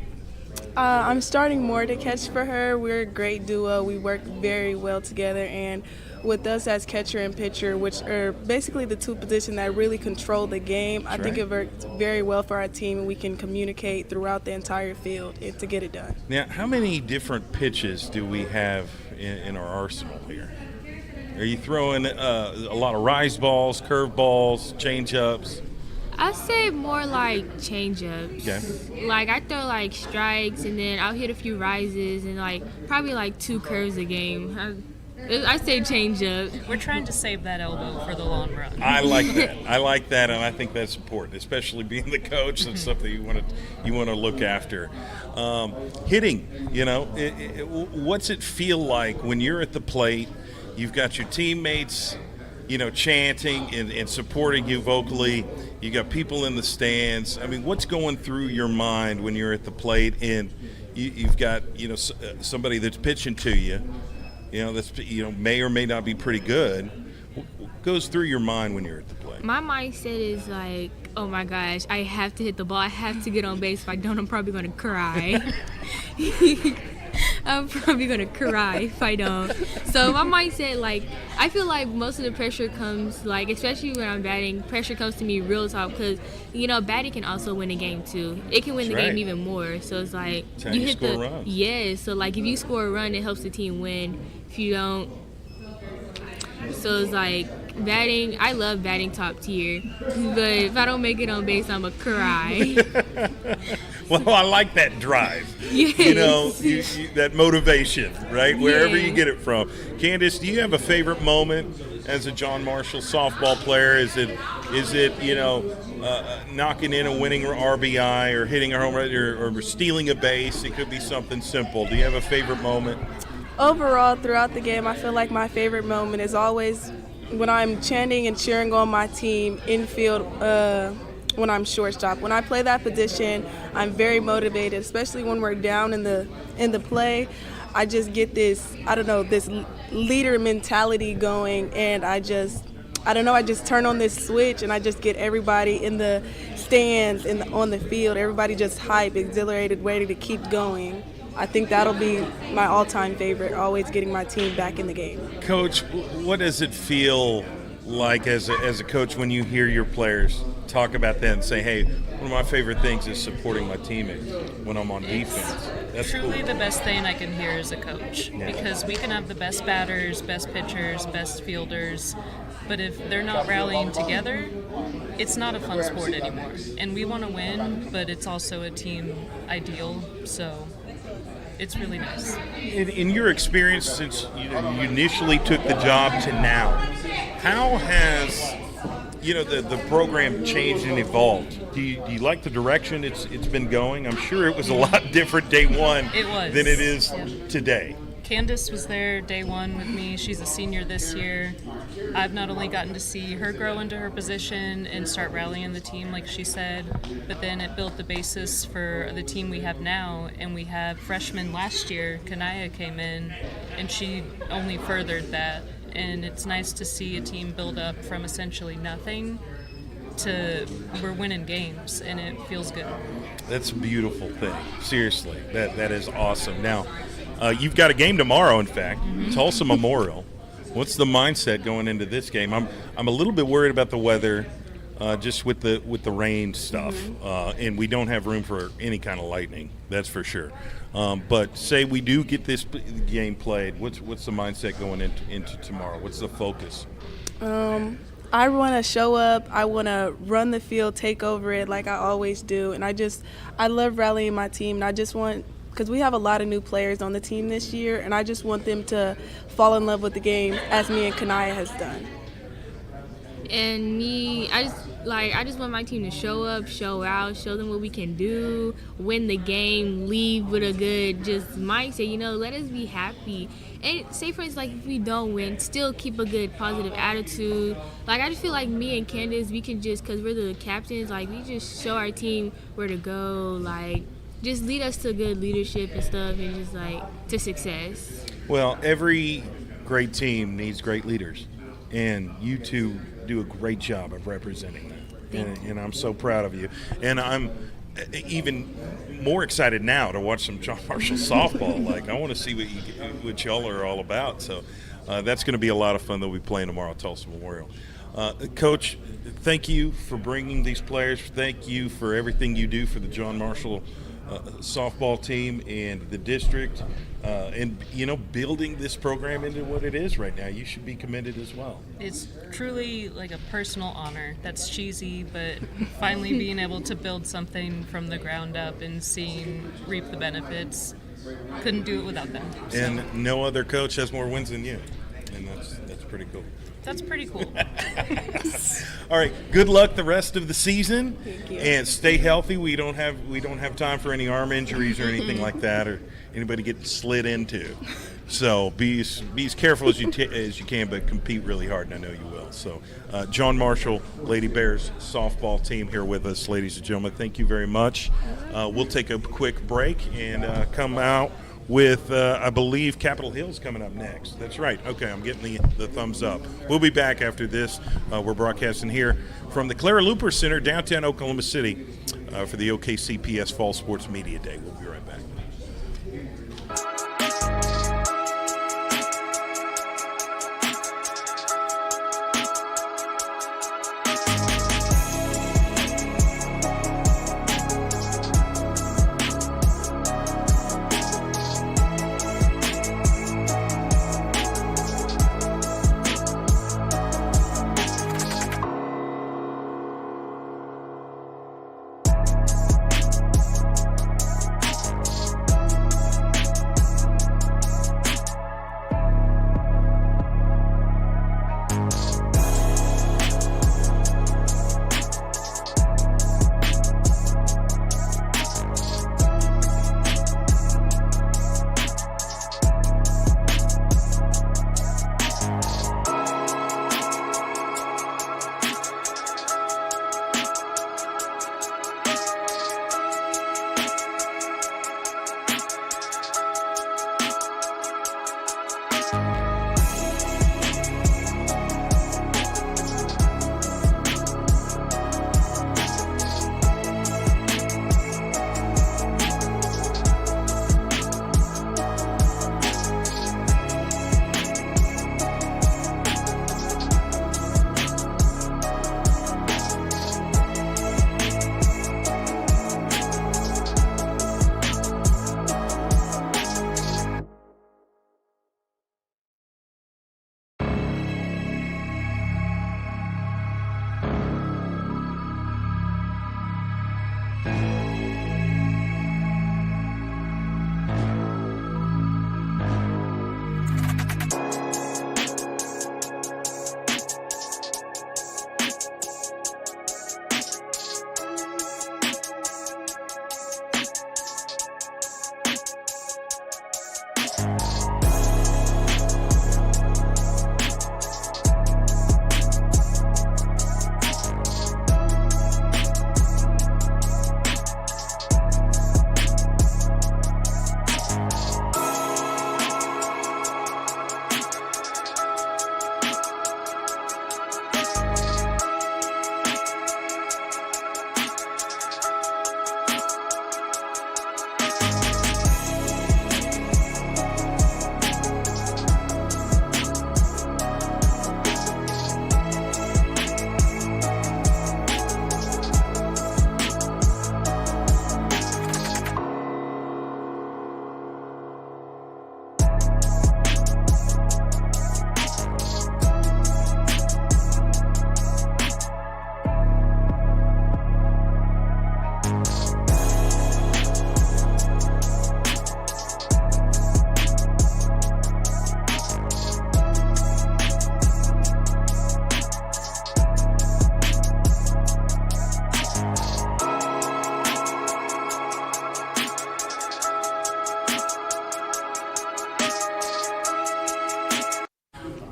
I'm starting more to catch for her. We're a great duo. We work very well together, and with us as catcher and pitcher, which are basically the two positions that really control the game, I think it works very well for our team, and we can communicate throughout the entire field to get it done.
Now, how many different pitches do we have in our arsenal here? Are you throwing a lot of rise balls, curve balls, change ups?
I say more like change-ups.
Okay.
Like I throw like strikes and then I'll hit a few rises and like probably like 2 curves a game. I say change-up.
We're trying to save that elbow for the long run.
I like that. I like that, and I think that's important, especially being the coach. That's something you want to look after. Hitting, what's it feel like when you're at the plate? You've got your teammates, chanting and supporting you vocally. You got people in the stands. I mean, what's going through your mind when you're at the plate and you've got somebody that's pitching to you? That's may or may not be pretty good. What goes through your mind when you're at the plate?
My mindset is like, oh my gosh, I have to hit the ball. I have to get on base. If I don't, I'm probably going to cry. I'm probably going to cry if I don't. So my mindset, like, I feel like most of the pressure comes, like, especially when I'm batting, pressure comes to me real talk because, batting can also win a game too. It can win the game even more. So it's like,
you hit the runs.
Yeah, so like if you score a run, it helps the team win. If you don't, so it's like batting. I love batting top tier, but if I don't make it on base, I'ma cry.
Well, I like that drive.
Yes.
That motivation, right? Wherever you get it from. Candace, do you have a favorite moment as a John Marshall softball player? Is it knocking in a winning RBI or hitting a home run or stealing a base? It could be something simple. Do you have a favorite moment?
Overall, throughout the game, I feel like my favorite moment is always when I'm chanting and cheering on my team infield when I'm shortstop. When I play that position, I'm very motivated, especially when we're down in the play. I just get this leader mentality going, and I just turn on this switch and I just get everybody in the stands on the field, everybody just hype, exhilarated, ready to keep going. I think that'll be my all-time favorite, always getting my team back in the game.
Coach, what does it feel like as a coach when you hear your players talk about that and say, hey, one of my favorite things is supporting my teammates when I'm on defense? That's
truly
cool.
The best thing I can hear as a coach, because we can have the best batters, best pitchers, best fielders, but if they're not rallying together, it's not a fun sport anymore. And we want to win, but it's also a team ideal, so it's really nice.
In your experience since you initially took the job to now, how has the program changed and evolved? Do you like the direction it's been going? I'm sure it was a lot different day one than it is today.
Candace was there day one with me. She's a senior this year. I've not only gotten to see her grow into her position and start rallying the team like she said, but then it built the basis for the team we have now. And we have freshmen last year. Kanaya came in and she only furthered that. And it's nice to see a team build up from essentially nothing to we're winning games, and it feels good.
That's a beautiful thing. Seriously, that is awesome. Now, you've got a game tomorrow, in fact, Tulsa Memorial. What's the mindset going into this game? I'm a little bit worried about the weather, just with the rain stuff, and we don't have room for any kind of lightning. That's for sure. But say we do get this game played, what's the mindset going into tomorrow? What's the focus?
I want to show up. I want to run the field, take over it like I always do, and I love rallying my team. And I just want, because we have a lot of new players on the team this year, and I just want them to fall in love with the game as me and Kanaya has done.
And me, I just want my team to show up, show out, show them what we can do, win the game, leave with a good just mindset, let us be happy. And say for instance, like if we don't win, still keep a good positive attitude. Like I just feel like me and Candace, we can just, because we're the captains, like we just show our team where to go, like just lead us to good leadership and stuff, and just like to success.
Well, every great team needs great leaders, and you two do a great job of representing that. And I'm so proud of you. And I'm even more excited now to watch some John Marshall softball. Like, I want to see what y'all are all about. So that's going to be a lot of fun. They'll be playing tomorrow at Tulsa Memorial. Coach, thank you for bringing these players. Thank you for everything you do for the John Marshall softball team and the district, and building this program into what it is right now. You should be commended as well.
It's truly like a personal honor. That's cheesy, but finally being able to build something from the ground up and seeing reap the benefits, couldn't do it without them. So.
And no other coach has more wins than you, and that's pretty cool.
That's pretty cool.
All right, good luck the rest of the season.
Thank you.
And stay healthy. We don't have time for any arm injuries or anything like that, or anybody getting slid into. So be as careful as you can, but compete really hard, and I know you will. So John Marshall, Lady Bears softball team here with us, ladies and gentlemen. Thank you very much. We'll take a quick break and come out with, I believe, Capitol Hill's coming up next. That's right. Okay, I'm getting the thumbs up. We'll be back after this. We're broadcasting here from the Clara Looper Center, downtown Oklahoma City, for the OKCPS Fall Sports Media Day. We'll be right back.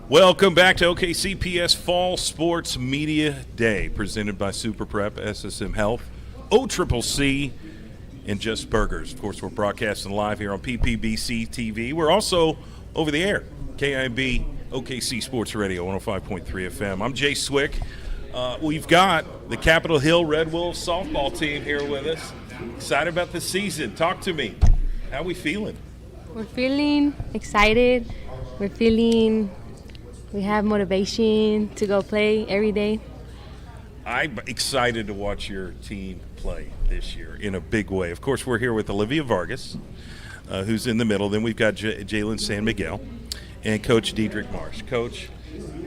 Welcome back to OKCPS Fall Sports Media Day, presented by Super Prep, SSM Health, OCCC, and Just Burgers. Of course, we're broadcasting live here on PPBC TV. We're also over the air, KIB, OKC Sports Radio, 105.3 FM. I'm Jay Swick. We've got the Capitol Hill Red Wolves softball team here with us. Excited about the season. Talk to me. How are we feeling?
We're feeling excited. We have motivation to go play every day.
I'm excited to watch your team play this year in a big way. Of course, we're here with Olivia Vargas, who's in the middle. Then we've got Jalen San Miguel and Coach Diedrich Marsh. Coach,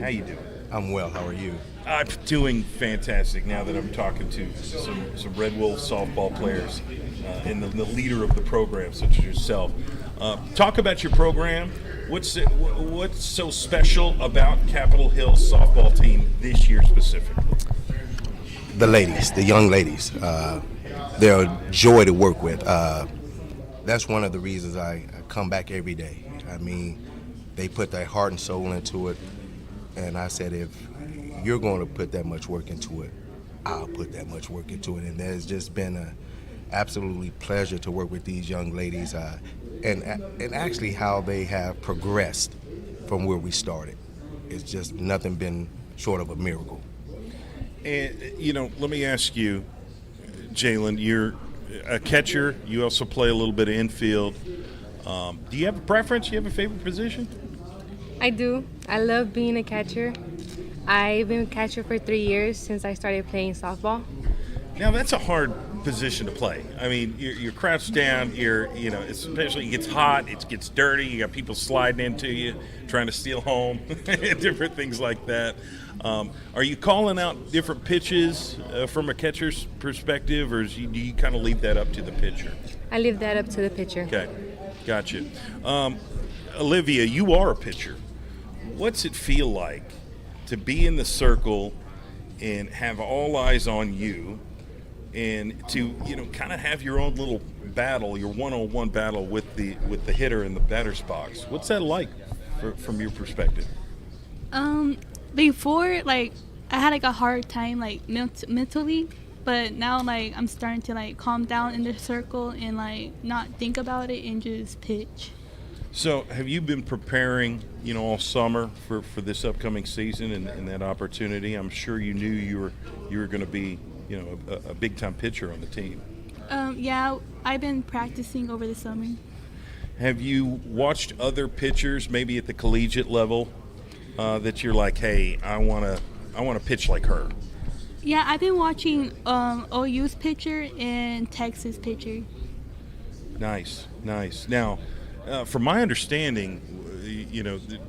how you doing?
I'm well. How are you?
I'm doing fantastic now that I'm talking to some Red Wolf softball players and the leader of the program, such as yourself. Talk about your program. What's so special about Capitol Hill's softball team this year specifically?
The ladies, the young ladies, they're a joy to work with. That's one of the reasons I come back every day. I mean, they put their heart and soul into it, and I said, if you're going to put that much work into it, I'll put that much work into it. And there's just been an absolutely pleasure to work with these young ladies, and actually how they have progressed from where we started. It's just nothing been short of a miracle.
And, let me ask you, Jalen, you're a catcher. You also play a little bit of infield. Do you have a preference? Do you have a favorite position?
I do. I love being a catcher. I've been a catcher for 3 years since I started playing softball.
Now, that's a hard position to play. I mean, you're crouched down. Especially it gets hot. It gets dirty. You got people sliding into you, trying to steal home, different things like that. Are you calling out different pitches from a catcher's perspective, or do you kind of leave that up to the pitcher?
I leave that up to the pitcher.
Okay, gotcha. Olivia, you are a pitcher. What's it feel like to be in the circle and have all eyes on you, and to kind of have your own little battle, your one-on-one battle with the hitter in the batter's box? What's that like from your perspective?
Before, I had a hard time mentally, but now I'm starting to calm down in the circle and not think about it and just pitch.
So have you been preparing all summer for this upcoming season and that opportunity? I'm sure you knew you were going to be a big time pitcher on the team.
Yeah, I've been practicing over the summer.
Have you watched other pitchers maybe at the collegiate level that you're like, hey, I want to pitch like her?
Yeah, I've been watching OU's pitcher and Texas pitcher.
Nice. Now, from my understanding,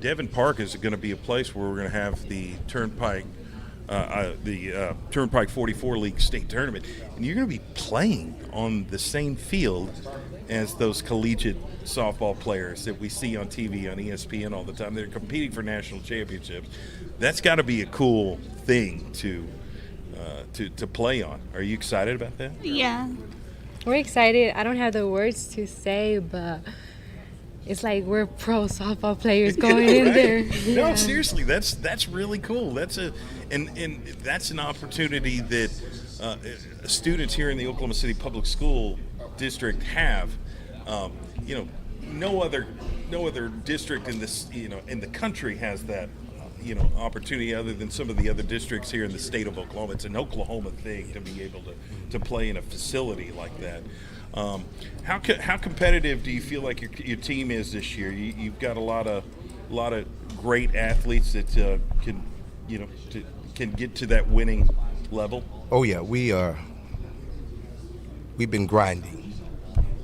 Devon Park is going to be a place where we're going to have the Turnpike 44 League state tournament, and you're going to be playing on the same field as those collegiate softball players that we see on TV, on ESPN all the time. They're competing for national championships. That's got to be a cool thing to play on. Are you excited about that?
Yeah.
We're excited. I don't have the words to say, but it's like we're pro softball players going in there.
No, seriously, that's really cool. That's that's an opportunity that students here in the Oklahoma City Public School District have. No other district in this in the country has that opportunity other than some of the other districts here in the state of Oklahoma. It's an Oklahoma thing to be able to play in a facility like that. How competitive do you feel like your team is this year? You've got a lot of great athletes that can get to that winning level.
Oh yeah, we've been grinding,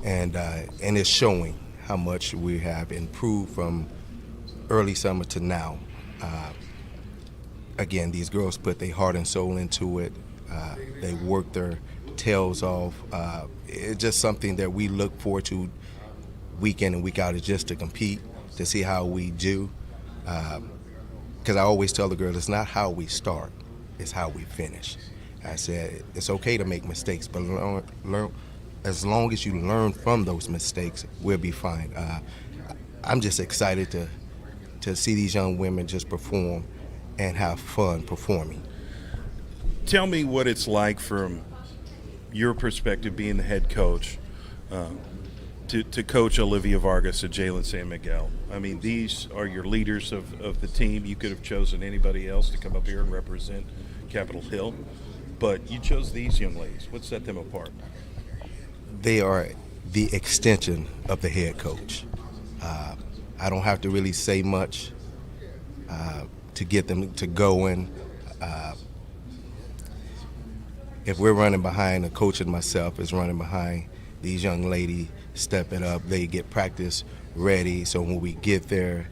and it's showing how much we have improved from early summer to now. Again, these girls put their heart and soul into it. They work their tails off. It's just something that we look forward to week in and week out, is just to compete, to see how we do. Because I always tell the girls, it's not how we start, it's how we finish. I said, it's okay to make mistakes, but learn as long as you learn from those mistakes, we'll be fine. I'm just excited to see these young women just perform and have fun performing.
Tell me what it's like from your perspective, being the head coach, to coach Olivia Vargas and Jalen San Miguel. I mean, these are your leaders of the team. You could have chosen anybody else to come up here and represent Capitol Hill, but you chose these young ladies. What set them apart?
They are the extension of the head coach. I don't have to really say much to get them to going. if we're running behind, the coach and myself is running behind these young ladies, stepping up. They get practice ready, so when we get there,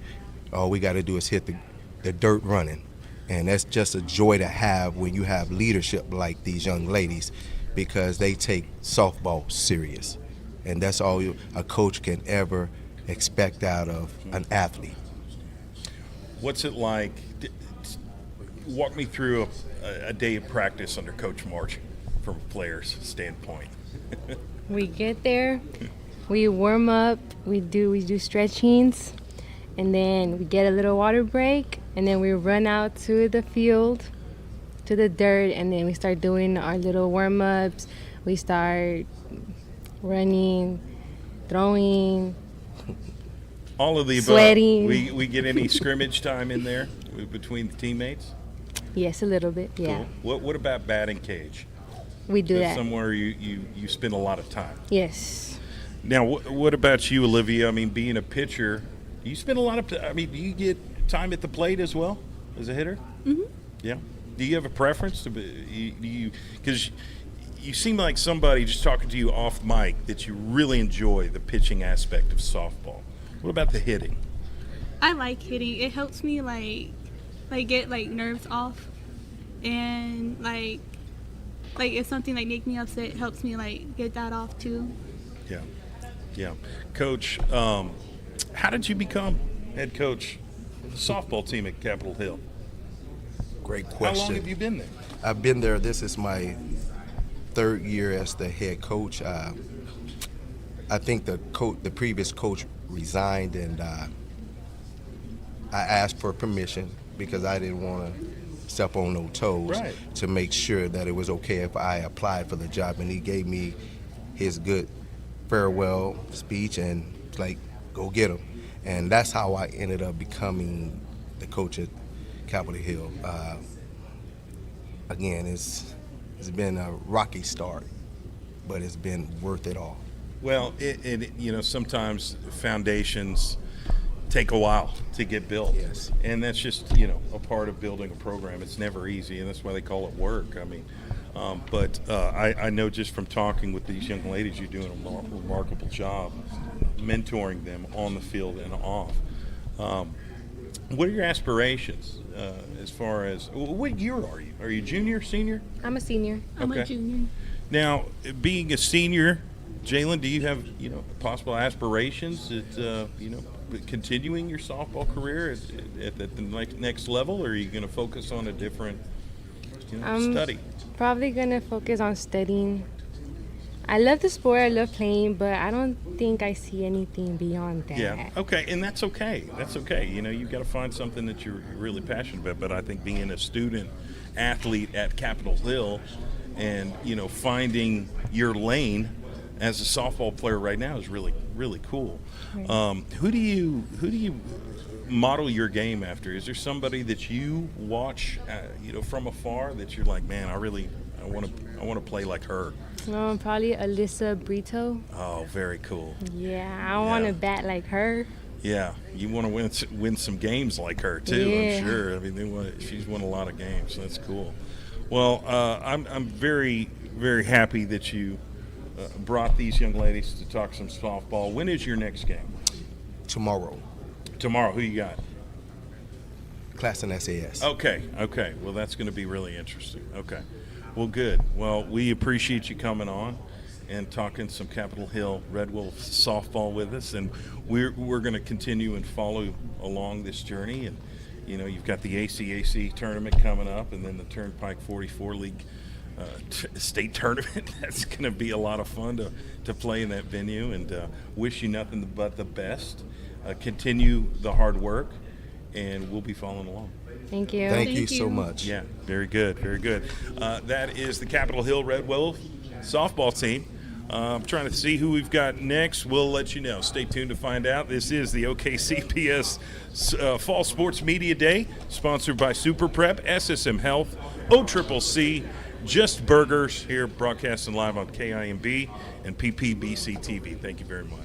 all we got to do is hit the dirt running. And that's just a joy to have when you have leadership like these young ladies, because they take softball serious. And that's all a coach can ever expect out of an athlete.
What's it like? Walk me through a day of practice under Coach March from a player's standpoint.
We get there, we warm up, we do stretchings, and then we get a little water break, and then we run out to the field, to the dirt, and then we start doing our little warm-ups. We start running, throwing,
all of the above.
Sweating.
We get any scrimmage time in there between the teammates?
Yes, a little bit, yeah.
Cool. What about batting cage?
We do that.
Somewhere you spend a lot of time.
Yes.
Now, what about you, Olivia? I mean, being a pitcher, you spend a lot of. I mean, do you get time at the plate as well as a hitter?
Mm-hmm.
Yeah. Do you have a preference to be? Because you seem like somebody just talking to you off mic that you really enjoy the pitching aspect of softball. What about the hitting?
I like hitting. It helps me like get like nerves off, and like if something like make me upset, it helps me like get that off too.
Yeah. Coach, how did you become head coach of the softball team at Capitol Hill?
Great question.
How long have you been there?
I've been there. This is my third year as the head coach. I think the previous coach resigned, and I asked for permission because I didn't want to step on no toes, to make sure that it was okay if I applied for the job. And he gave me his good farewell speech and like, go get him. And that's how I ended up becoming the coach at Capitol Hill. Again, it's been a rocky start, but it's been worth it all.
Well, sometimes foundations take a while to get built.
Yes.
And that's just, a part of building a program. It's never easy, and that's why they call it work. I mean, but I know just from talking with these young ladies, you're doing a remarkable job mentoring them on the field and off. What are your aspirations as far as, what year are you? Are you junior, senior?
I'm a senior.
I'm a junior.
Now, being a senior, Jalen, do you have possible aspirations at continuing your softball career at the next level, or are you going to focus on a different study?
Probably going to focus on studying. I love the sport, I love playing, but I don't think I see anything beyond that.
Yeah, okay, and that's okay. That's okay. You've got to find something that you're really passionate about. But I think being a student athlete at Capitol Hill and finding your lane as a softball player right now is really, really cool. Right. Who do you model your game after? Is there somebody that you watch, from afar that you're like, man, I want to play like her?
Probably Alyssa Brito.
Oh, very cool.
Yeah, I want to bat like her.
Yeah, you want to win some games like her too.
Yeah.
I'm sure. I mean, she's won a lot of games. So that's cool. Well, I'm very, very happy that you brought these young ladies to talk some softball. When is your next game?
Tomorrow.
Who you got?
Class and SAS.
Okay. Well, that's going to be really interesting. Okay. Well, good. Well, we appreciate you coming on and talking some Capitol Hill Red Wolf softball with us, and we're going to continue and follow along this journey. And you've got the ACAC tournament coming up, and then the Turnpike 44 League state tournament. That's going to be a lot of fun to play in that venue, and wish you nothing but the best. Continue the hard work, and we'll be following along.
Thank you.
Thank you so much.
Yeah, very good, very good. That is the Capitol Hill Red Wolf softball team. I'm trying to see who we've got next. We'll let you know. Stay tuned to find out. This is the OKCPS Fall Sports Media Day, sponsored by Super Prep, SSM Health, OCCC, Just Burgers, here broadcasting live on KIMB and PPBC TV. Thank you very much.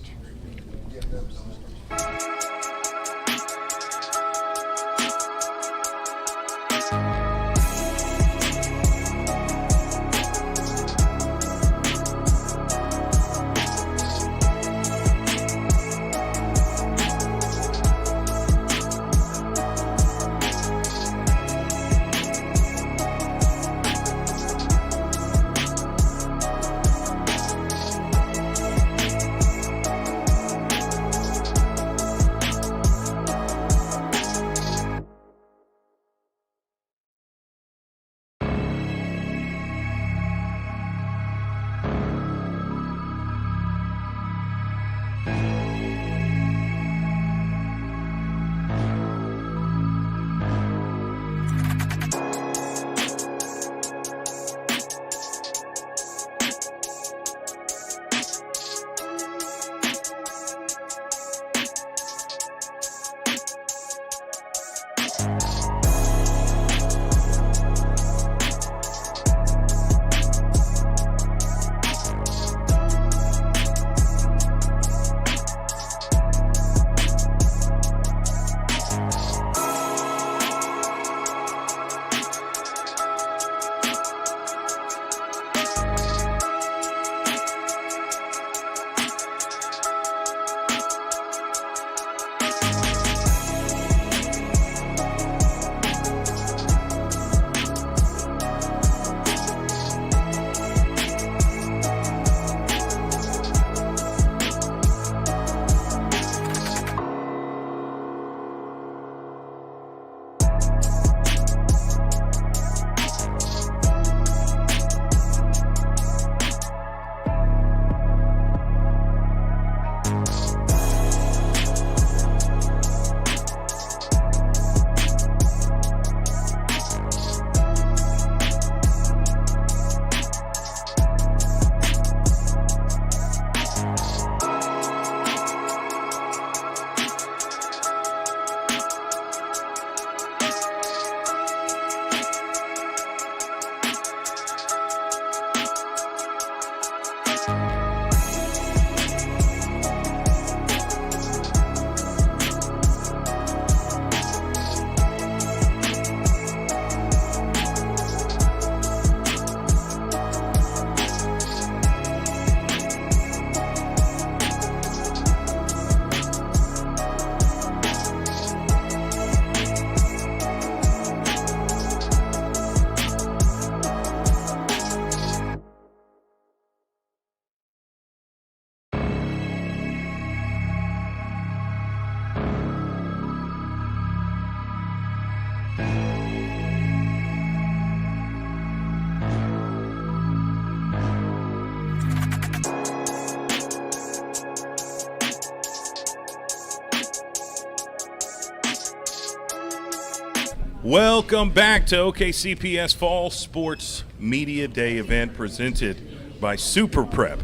Welcome back to OKCPS Fall Sports Media Day event presented by Super Prep,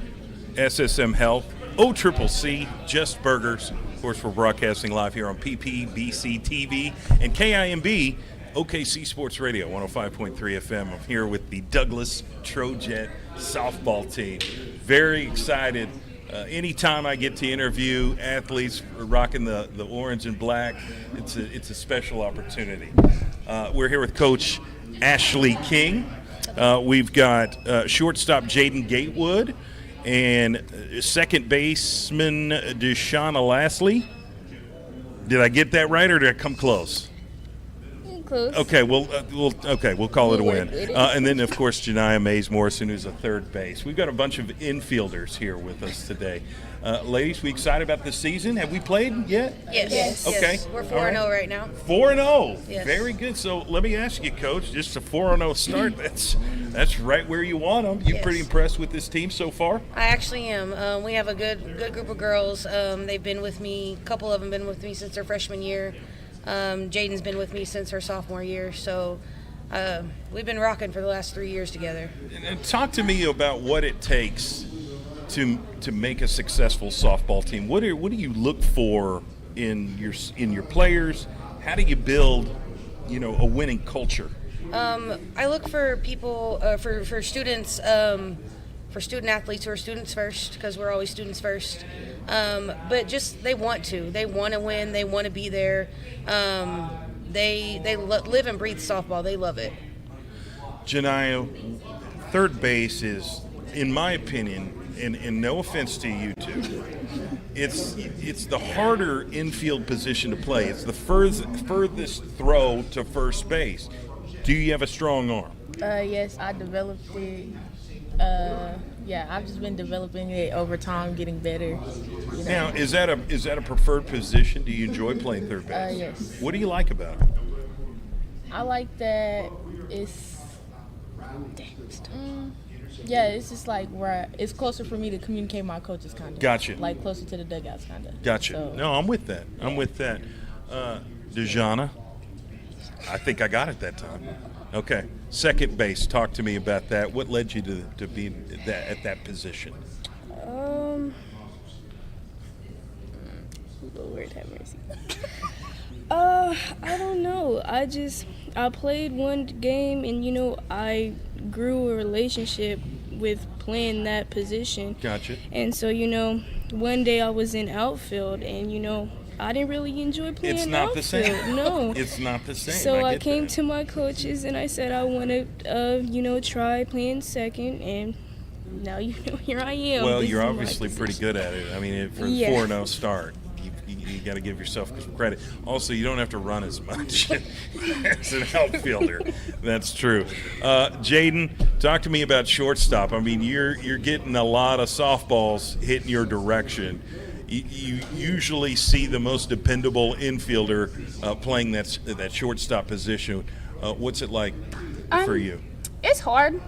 SSM Health, OCCC, Just Burgers. Of course, we're broadcasting live here on PPBC TV and KIMB, OKC Sports Radio, 105.3 FM. I'm here with the Douglas Trojet softball team. Very excited. Anytime I get to interview athletes rocking the orange and black, it's a special opportunity. We're here with Coach Ashley King. We've got shortstop Jaden Gatewood and second baseman Deshauna Lastly. Did I get that right, or did I come close?
Close.
Okay, we'll call it a win. And then, of course, Janiyah Mays Morrison, who's a third base. We've got a bunch of infielders here with us today. Ladies, we excited about this season? Have we played yet?
Yes.
Okay.
Yes. We're 4-0 right now.
4-0.
Yes.
Very good. So let me ask you, Coach, just a 4-0 start. That's right where you want them. You pretty impressed with this team so far?
I actually am. We have a good group of girls. They've been with me. A couple of them been with me since their freshman year. Jaden's been with me since her sophomore year, so we've been rocking for the last 3 years together.
And talk to me about what it takes to make a successful softball team. What do you look for in your players? How do you build, a winning culture?
I look for people, for students, for student athletes who are students first, because we're always students first. But just they want to win, they want to be there. They live and breathe softball. They love it.
Janiyah, third base is, in my opinion, and no offense to you two, it's the harder infield position to play. It's the furthest throw to first base. Do you have a strong arm?
Yes, I developed it. I've just been developing it over time, getting better.
Now, is that a preferred position? Do you enjoy playing third base?
Yes.
What do you like about it?
I like that it's just like where it's closer for me to communicate with my coaches, kind of.
Gotcha.
Like closer to the dugouts, kind of.
Gotcha.
So,
No, I'm with that. I'm with that. Dejana, I think I got it that time. Okay. Second base, talk to me about that. What led you to be at that position?
Lord have mercy. I don't know. I played one game and, I grew a relationship with playing that position.
Gotcha.
And so, one day I was in outfield and, I didn't really enjoy playing
It's not
outfield.
the same.
No.
It's not the same.
So I
get
came
that.
to my coaches and I said I want to, try playing second, and now here I am.
Well,
This
you're
is my
obviously pretty
position.
good at it. I mean, for the
Yeah.
4-0 start, you got to give yourself credit. Also, you don't have to run as much as an outfielder. That's true. Jaden, talk to me about shortstop. I mean, you're getting a lot of softballs hitting your direction. You usually see the most dependable infielder playing that shortstop position. What's it like for you?
It's hard,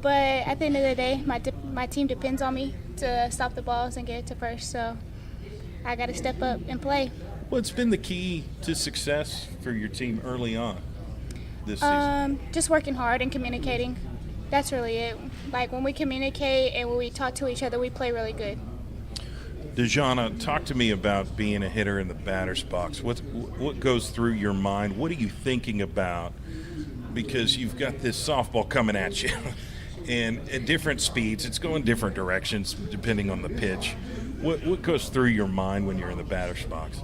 but at the end of the day, my team depends on me to stop the balls and get it to first, so I got to step up and play.
What's been the key to success for your team early on this season?
Just working hard and communicating. That's really it. Like when we communicate and when we talk to each other, we play really good.
Dejana, talk to me about being a hitter in the batter's box. What goes through your mind? What are you thinking about? Because you've got this softball coming at you, and at different speeds, it's going different directions depending on the pitch. What goes through your mind when you're in the batter's box?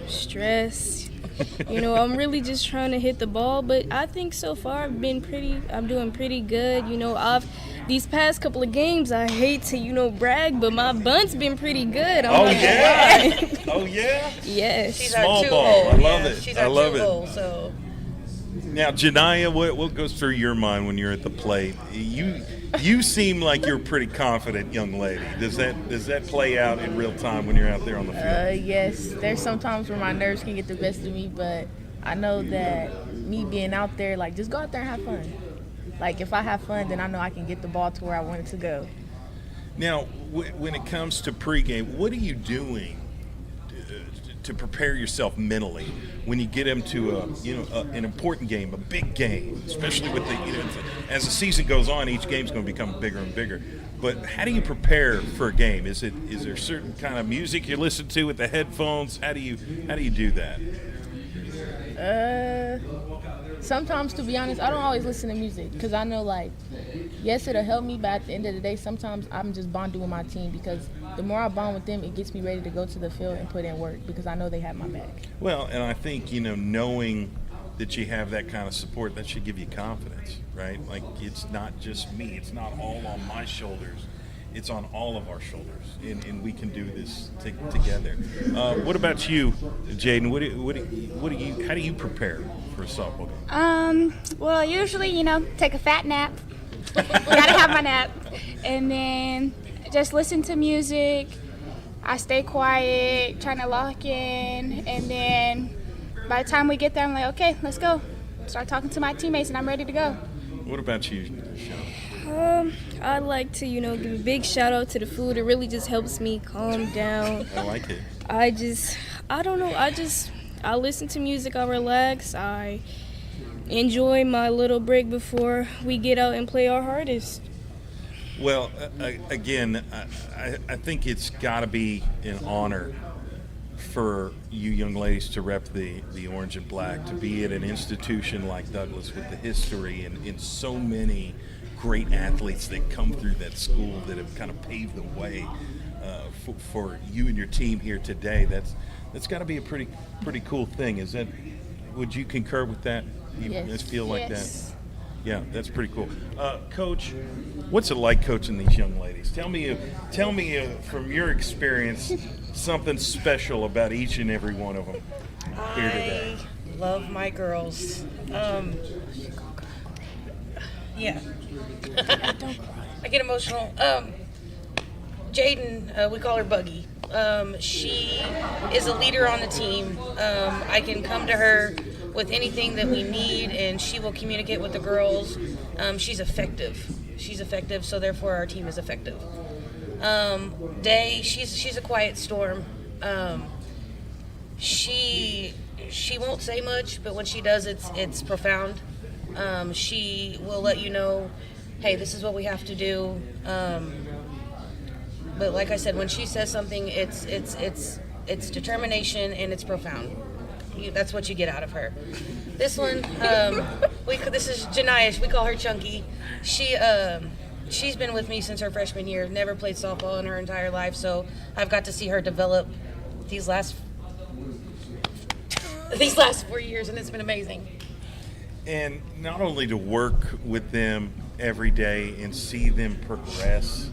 Stress. I'm really just trying to hit the ball, but I think so far I'm doing pretty good. These past couple of games, I hate to, brag, but my bunt's been pretty good.
Oh, yeah? Oh, yeah?
Yes.
She's
Small
our
ball.
two-hole.
I love
Yeah,
it.
She's
I
our
love it.
two-hole, so.
Now, Janiyah, what goes through your mind when you're at the plate? You seem like you're a pretty confident young lady. Does that play out in real time when you're out there on the field?
Yes, there's sometimes where my nerves can get the best of me, but I know that me being out there, like, just go out there and have fun. Like, if I have fun, then I know I can get the ball to where I want it to go.
Now, when it comes to pregame, what are you doing to prepare yourself mentally when you get into an important game, a big game, especially with as the season goes on, each game's going to become bigger and bigger. But how do you prepare for a game? Is there certain kind of music you listen to with the headphones? How do you do that?
Sometimes, to be honest, I don't always listen to music because I know, like, yes, it'll help me, but at the end of the day, sometimes I'm just bonding with my team because the more I bond with them, it gets me ready to go to the field and put in work because I know they have my back. Well,
and I think, knowing that you have that kind of support, that should give you confidence, right? Like, it's not just me. It's not all on my shoulders. It's on all of our shoulders, and we can do this together. What about you, Jaden? How do you prepare for a softball game?
Well, usually, take a fat nap. Gotta have my nap. And then just listen to music. I stay quiet, trying to lock in. And then by the time we get there, I'm like, okay, let's go. Start talking to my teammates, and I'm ready to go.
What about you, Sean?
I'd like to, give a big shout out to the food. It really just helps me calm down.
I like it.
I don't know. I listen to music. I relax. I enjoy my little break before we get out and play our hardest.
Well, again, I think it's got to be an honor for you young ladies to rep the orange and black, to be at an institution like Douglas with the history and so many great athletes that come through that school that have kind of paved the way for you and your team here today. That's got to be a pretty cool thing. Would you concur with that? You
Yes.
feel like
Yes.
that? Yeah, that's pretty cool. Coach, what's it like coaching these young ladies? Tell me from your experience something special about each and every one of them here today.
I love my girls. Yeah. I get emotional. Jaden, we call her Buggy. She is a leader on the team. I can come to her with anything that we need, and she will communicate with the girls. She's effective, so therefore our team is effective. Day, she's a quiet storm. She won't say much, but when she does, it's profound. She will let you know, hey, this is what we have to do. But like I said, when she says something, it's determination and it's profound. That's what you get out of her. This one, this is Janiah. We call her Chunky. She's been with me since her freshman year. Never played softball in her entire life, so I've got to see her develop these last 4 years, and it's been amazing.
And not only to work with them every day and see them progress,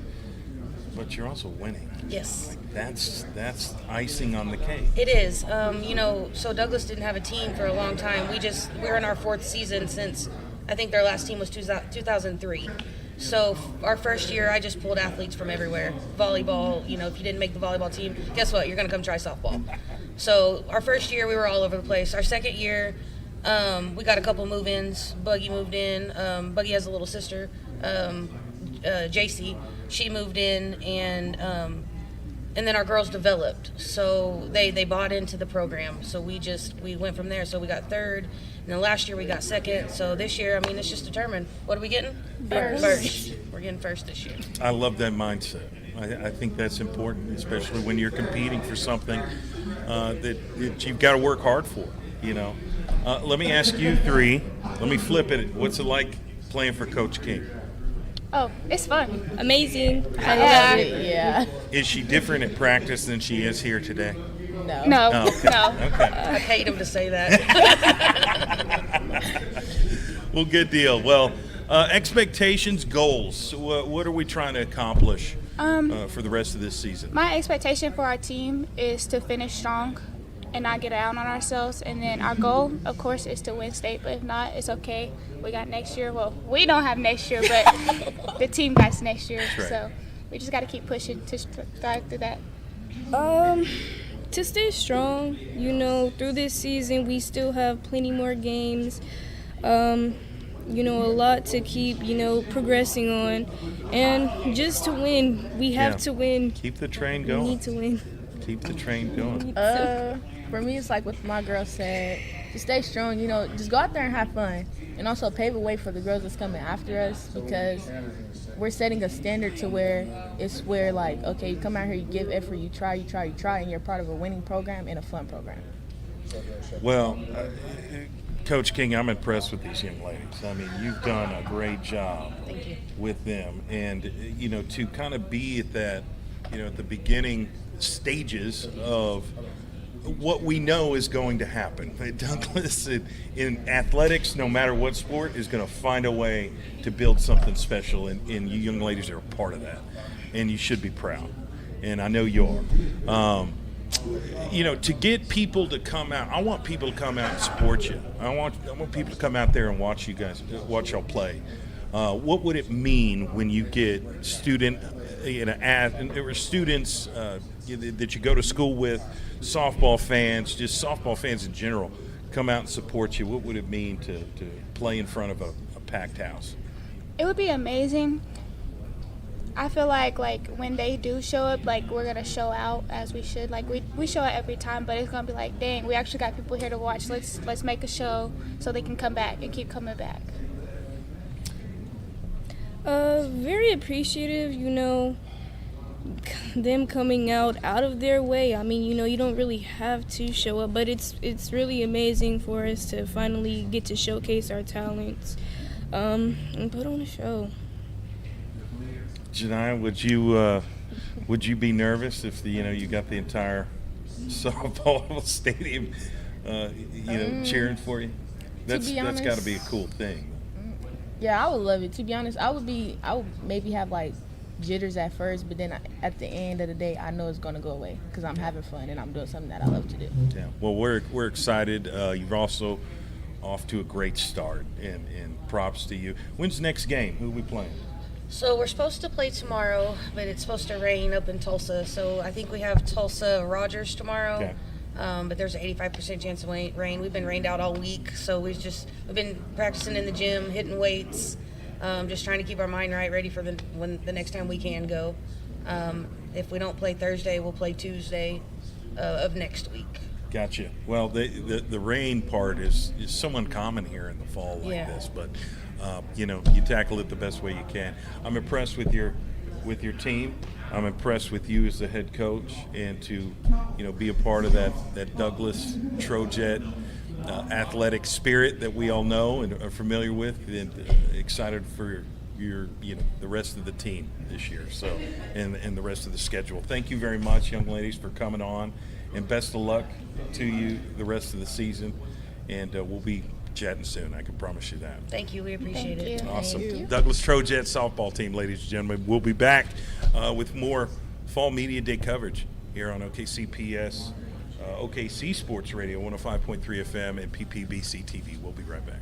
but you're also winning.
Yes.
That's icing on the cake.
It is. So Douglas didn't have a team for a long time. We're in our fourth season since I think their last team was 2003. So our first year, I just pulled athletes from everywhere. Volleyball, if you didn't make the volleyball team, guess what? You're going to come try softball. So our first year, we were all over the place. Our second year, we got a couple move-ins. Buggy moved in. Buggy has a little sister, JC. She moved in, and then our girls developed. So they bought into the program. So we went from there. So we got third, and then last year we got second. So this year, it's just determined. What are we getting? First. We're getting first this year.
I love that mindset. I think that's important, especially when you're competing for something that you've got to work hard for. Let me ask you three. Let me flip it. What's it like playing for Coach King?
Oh, it's fun.
Amazing.
I love it. Yeah.
Is she different at practice than she is here today?
No.
No.
Oh, okay.
No.
Okay.
I hate him to say that.
Well, good deal. Well, expectations, goals. What are we trying to accomplish for the rest of this season?
My expectation for our team is to finish strong and not get down on ourselves. And then our goal, of course, is to win state. But if not, it's okay. We got next year. Well, we don't have next year, but the team got next year.
Right.
So we just got to keep pushing to strive through that.
To stay strong, through this season, we still have plenty more games. A lot to keep, progressing on. And just to win, we have to win.
Keep the train going.
We need to win.
Keep the train going.
For me, it's like what my girl said. To stay strong, just go out there and have fun. And also pave a way for the girls that's coming after us, because we're setting a standard to where like, okay, you come out here, you give effort, you try, and you're part of a winning program and a fun program.
Well, Coach King, I'm impressed with these young ladies. I mean, you've done a great job with them. And, to kind of be at that, at the beginning stages of what we know is going to happen. Douglas, in athletics, no matter what sport, is going to find a way to build something special, and you young ladies are a part of that. And you should be proud. And I know you are. To get people to come out, I want people to come out and support you. I want people to come out there and watch y'all play. What would it mean when you get students that you go to school with, softball fans, just softball fans in general, come out and support you? What would it mean to play in front of a packed house?
It would be amazing. I feel like when they do show up, like, we're gonna show out as we should. Like, we show out every time, but it's gonna be like, dang, we actually got people here to watch. Let's make a show so they can come back and keep coming back.
Very appreciative, them coming out of their way. I mean, you don't really have to show up, but it's really amazing for us to finally get to showcase our talents and put on a show.
Janiyah, would you be nervous if you got the entire softball stadium cheering for you? That's got to be a cool thing.
Yeah, I would love it. To be honest, I would maybe have like jitters at first, but then at the end of the day, I know it's going to go away because I'm having fun and I'm doing something that I love to do.
Yeah. Well, we're excited. You're also off to a great start, and props to you. When's the next game? Who are we playing?
So we're supposed to play tomorrow, but it's supposed to rain up in Tulsa. So I think we have Tulsa Rogers tomorrow. Okay. But there's an 85% chance of rain. We've been rained out all week, so we've been practicing in the gym, hitting weights, just trying to keep our mind right, ready for the next time we can go. If we don't play Thursday, we'll play Tuesday of next week.
Gotcha. Well, the rain part is so uncommon here in the fall like this, but you tackle it the best way you can. I'm impressed with your team. I'm impressed with you as the head coach, and to be a part of that Douglas Trojet athletic spirit that we all know and are familiar with, and excited for your the rest of the team this year. So and the rest of the schedule. Thank you very much, young ladies, for coming on, and best of luck to you the rest of the season. And we'll be chatting soon. I can promise you that.
Thank you. We appreciate it.
Awesome. Douglas Trojet softball team, ladies and gentlemen. We'll be back with more Fall Media Day coverage here on OKCPS, OKC Sports Radio, 105.3 FM, and PPBC TV. We'll be right back.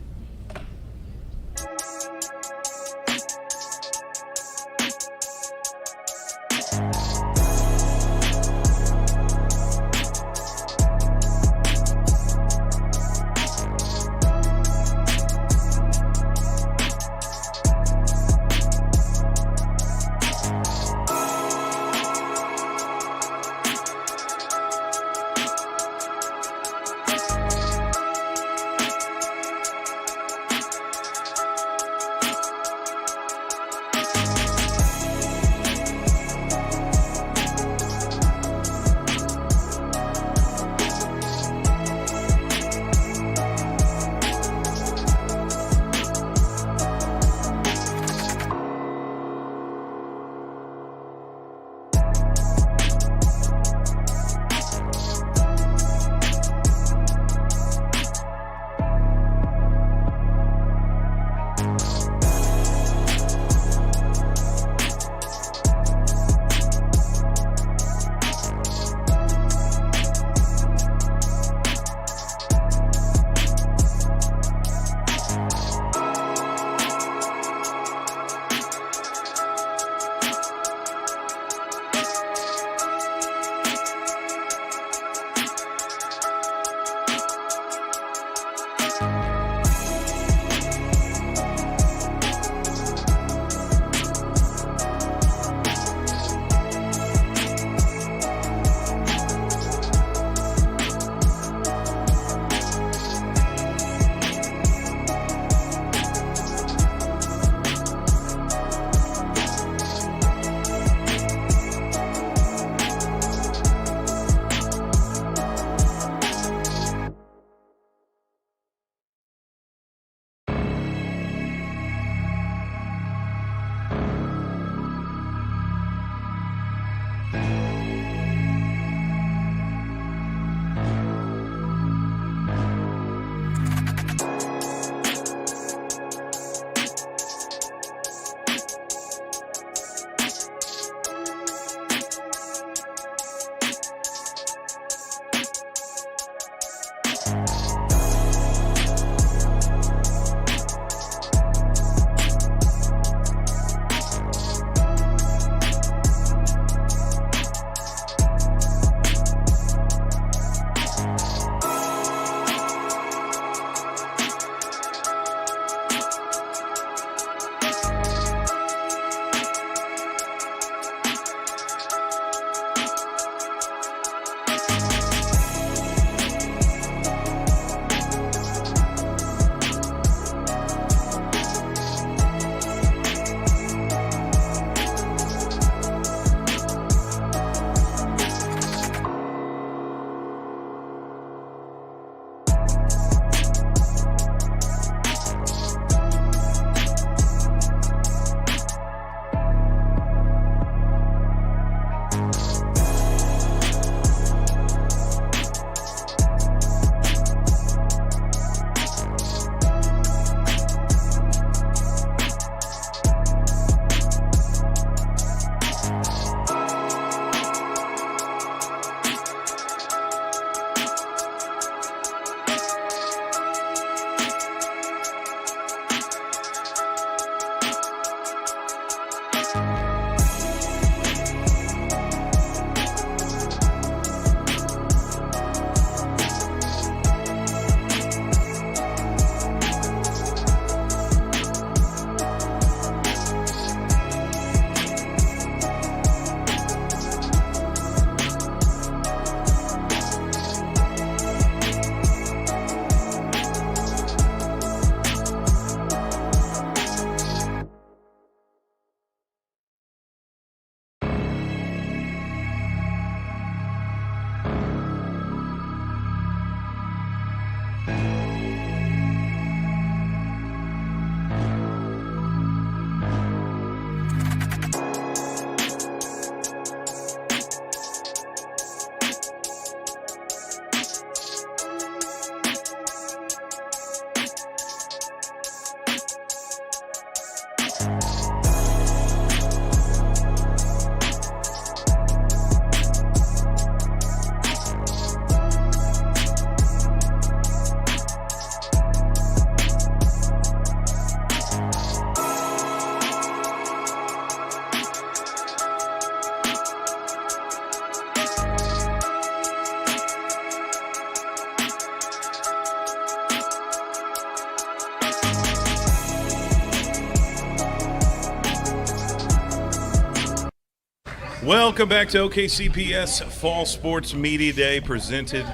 Welcome back to OKCPS Fall Sports Media Day, presented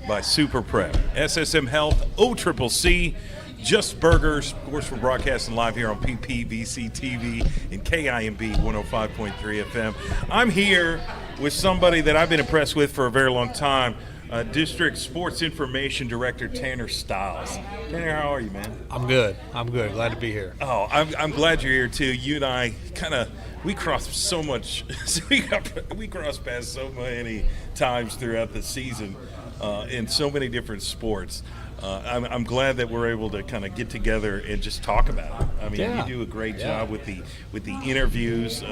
by Super Prep, SSM Health, OCCC, Just Burgers. Of course, we're broadcasting live here on PPBC TV and KIMB 105.3 FM. I'm here with somebody that I've been impressed with for a very long time, District Sports Information Director Tanner Stiles. Tanner, how are you, man?
I'm good. Glad to be here.
Oh, I'm glad you're here too. You and I we crossed so much. We crossed paths so many times throughout the season in so many different sports. I'm glad that we're able to kind of get together and just talk about it. I mean, you do a great job with the interviews.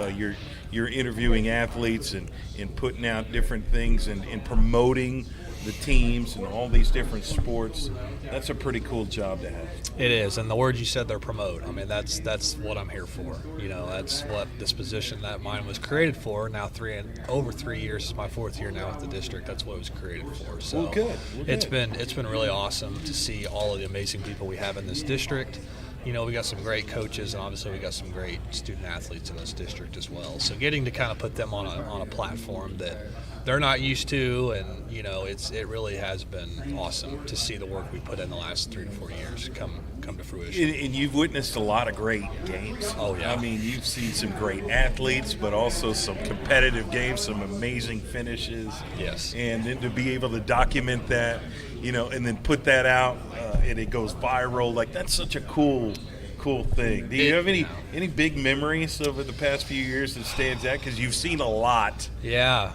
You're interviewing athletes and putting out different things and promoting the teams and all these different sports. That's a pretty cool job to have.
It is, and the words you said there, promote. I mean, that's what I'm here for. You know, that's what this position that mine was created for. Now over 3 years is my fourth year now with the district. That's what it was created for. So
well, good.
It's been really awesome to see all of the amazing people we have in this district. You know, we got some great coaches, and obviously we got some great student athletes in this district as well. So getting to kind of put them on a platform that they're not used to, and you know, it really has been awesome to see the work we put in the last 3 to 4 years come to fruition.
And you've witnessed a lot of great games.
Oh yeah.
I mean, you've seen some great athletes, but also some competitive games, some amazing finishes.
Yes.
And then to be able to document that, you know, and then put that out, and it goes viral. Like, that's such a cool thing. Do you have any big memories over the past few years that stands out? Because you've seen a lot.
Yeah,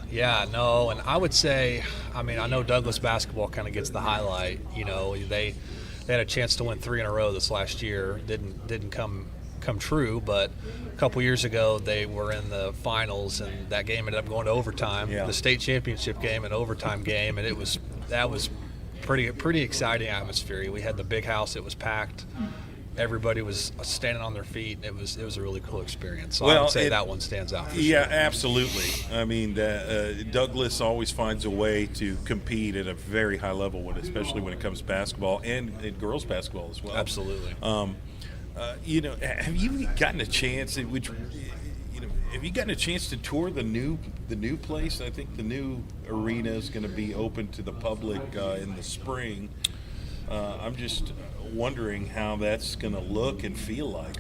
no, and I would say, I mean, I know Douglas basketball kind of gets the highlight. You know, they had a chance to win 3 in a row this last year. Didn't come true, but a couple years ago they were in the finals, and that game ended up going to overtime.
Yeah.
The state championship game, an overtime game, and that was pretty exciting atmosphere. We had the big house; it was packed. Everybody was standing on their feet. It was a really cool experience. So I would say that one stands out. For
yeah,
sure.
absolutely. I mean, Douglas always finds a way to compete at a very high level, especially when it comes to basketball and girls basketball as well.
Absolutely.
You know, have you gotten a chance? Have you gotten a chance to tour the new place? I think the new arena is going to be open to the public in the spring. I'm just wondering how that's going to look and feel like.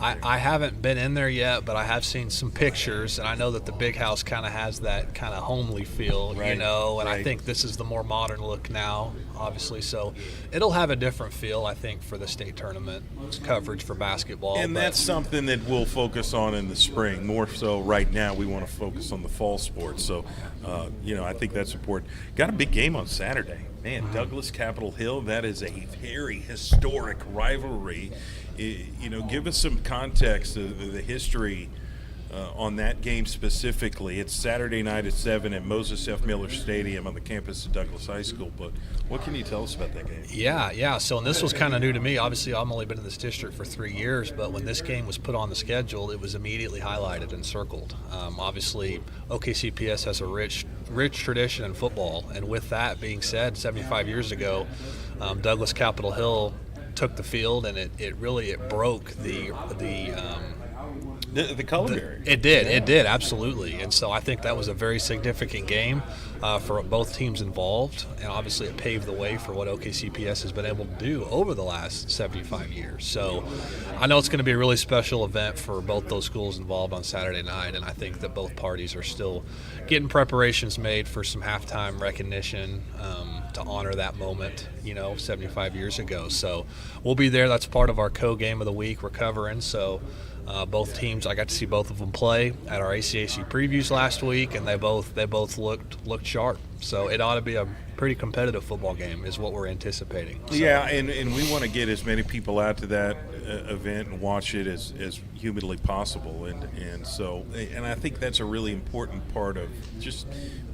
I haven't been in there yet, but I have seen some pictures, and I know that the big house kind of has that kind of homely feel,
right,
you know, and
right.
I think this is the more modern look now, obviously, so it'll have a different feel, I think, for the state tournament coverage for basketball.
And that's something that we'll focus on in the spring. More so right now, we want to focus on the fall sports. So, you know, I think that's important. Got a big game on Saturday. Man, Douglas Capitol Hill, that is a very historic rivalry. You know, give us some context of the history on that game specifically. It's Saturday night at 7 at Moses F. Miller Stadium on the campus of Douglas High School. But what can you tell us about that game?
Yeah. So, and this was kind of new to me. Obviously, I've only been in this district for 3 years, but when this game was put on the schedule, it was immediately highlighted and circled. Obviously, OKCPS has a rich tradition in football, and with that being said, 75 years ago, Douglas Capitol Hill took the field, and it really broke the
color barrier.
It did, absolutely. And so I think that was a very significant game for both teams involved, and obviously it paved the way for what OKCPS has been able to do over the last 75 years. So I know it's going to be a really special event for both those schools involved on Saturday night, and I think that both parties are still getting preparations made for some halftime recognition to honor that moment, you know, 75 years ago. So we'll be there. That's part of our co-game of the week we're covering. So both teams, I got to see both of them play at our ACAC previews last week, and they both looked sharp. So it ought to be a pretty competitive football game is what we're anticipating. So.
Yeah, and we want to get as many people out to that event and watch it as humanly possible. And I think that's a really important part of just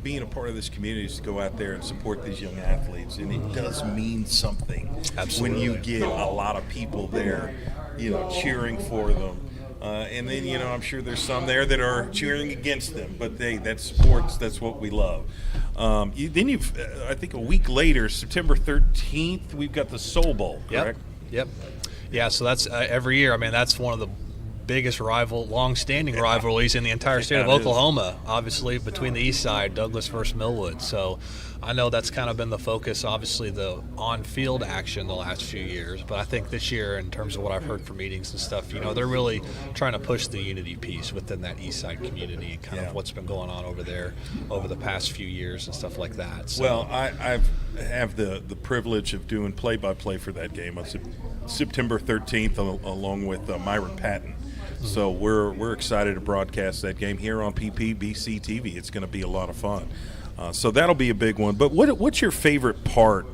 being a part of this community is to go out there and support these young athletes. And it does mean something.
Absolutely.
When you get a lot of people there, you know, cheering for them. And then, you know, I'm sure there's some there that are cheering against them, but that's sports. That's what we love. I think a week later, September 13th, we've got the Soul Bowl, correct?
Yep. Yeah, so that's every year. I mean, that's one of the biggest long-standing rivalries in the entire state of Oklahoma, obviously, between the east side, Douglas versus Millwood. So I know that's kind of been the focus, obviously, the on-field action the last few years. But I think this year, in terms of what I've heard from meetings and stuff, you know, they're really trying to push the unity piece within that east side community and kind of what's been going on over there over the past few years and stuff like that. So.
Well, I have the privilege of doing play-by-play for that game on September 13th along with Myron Patton. So we're excited to broadcast that game here on PPBC TV. It's going to be a lot of fun. So that'll be a big one. But what's your favorite part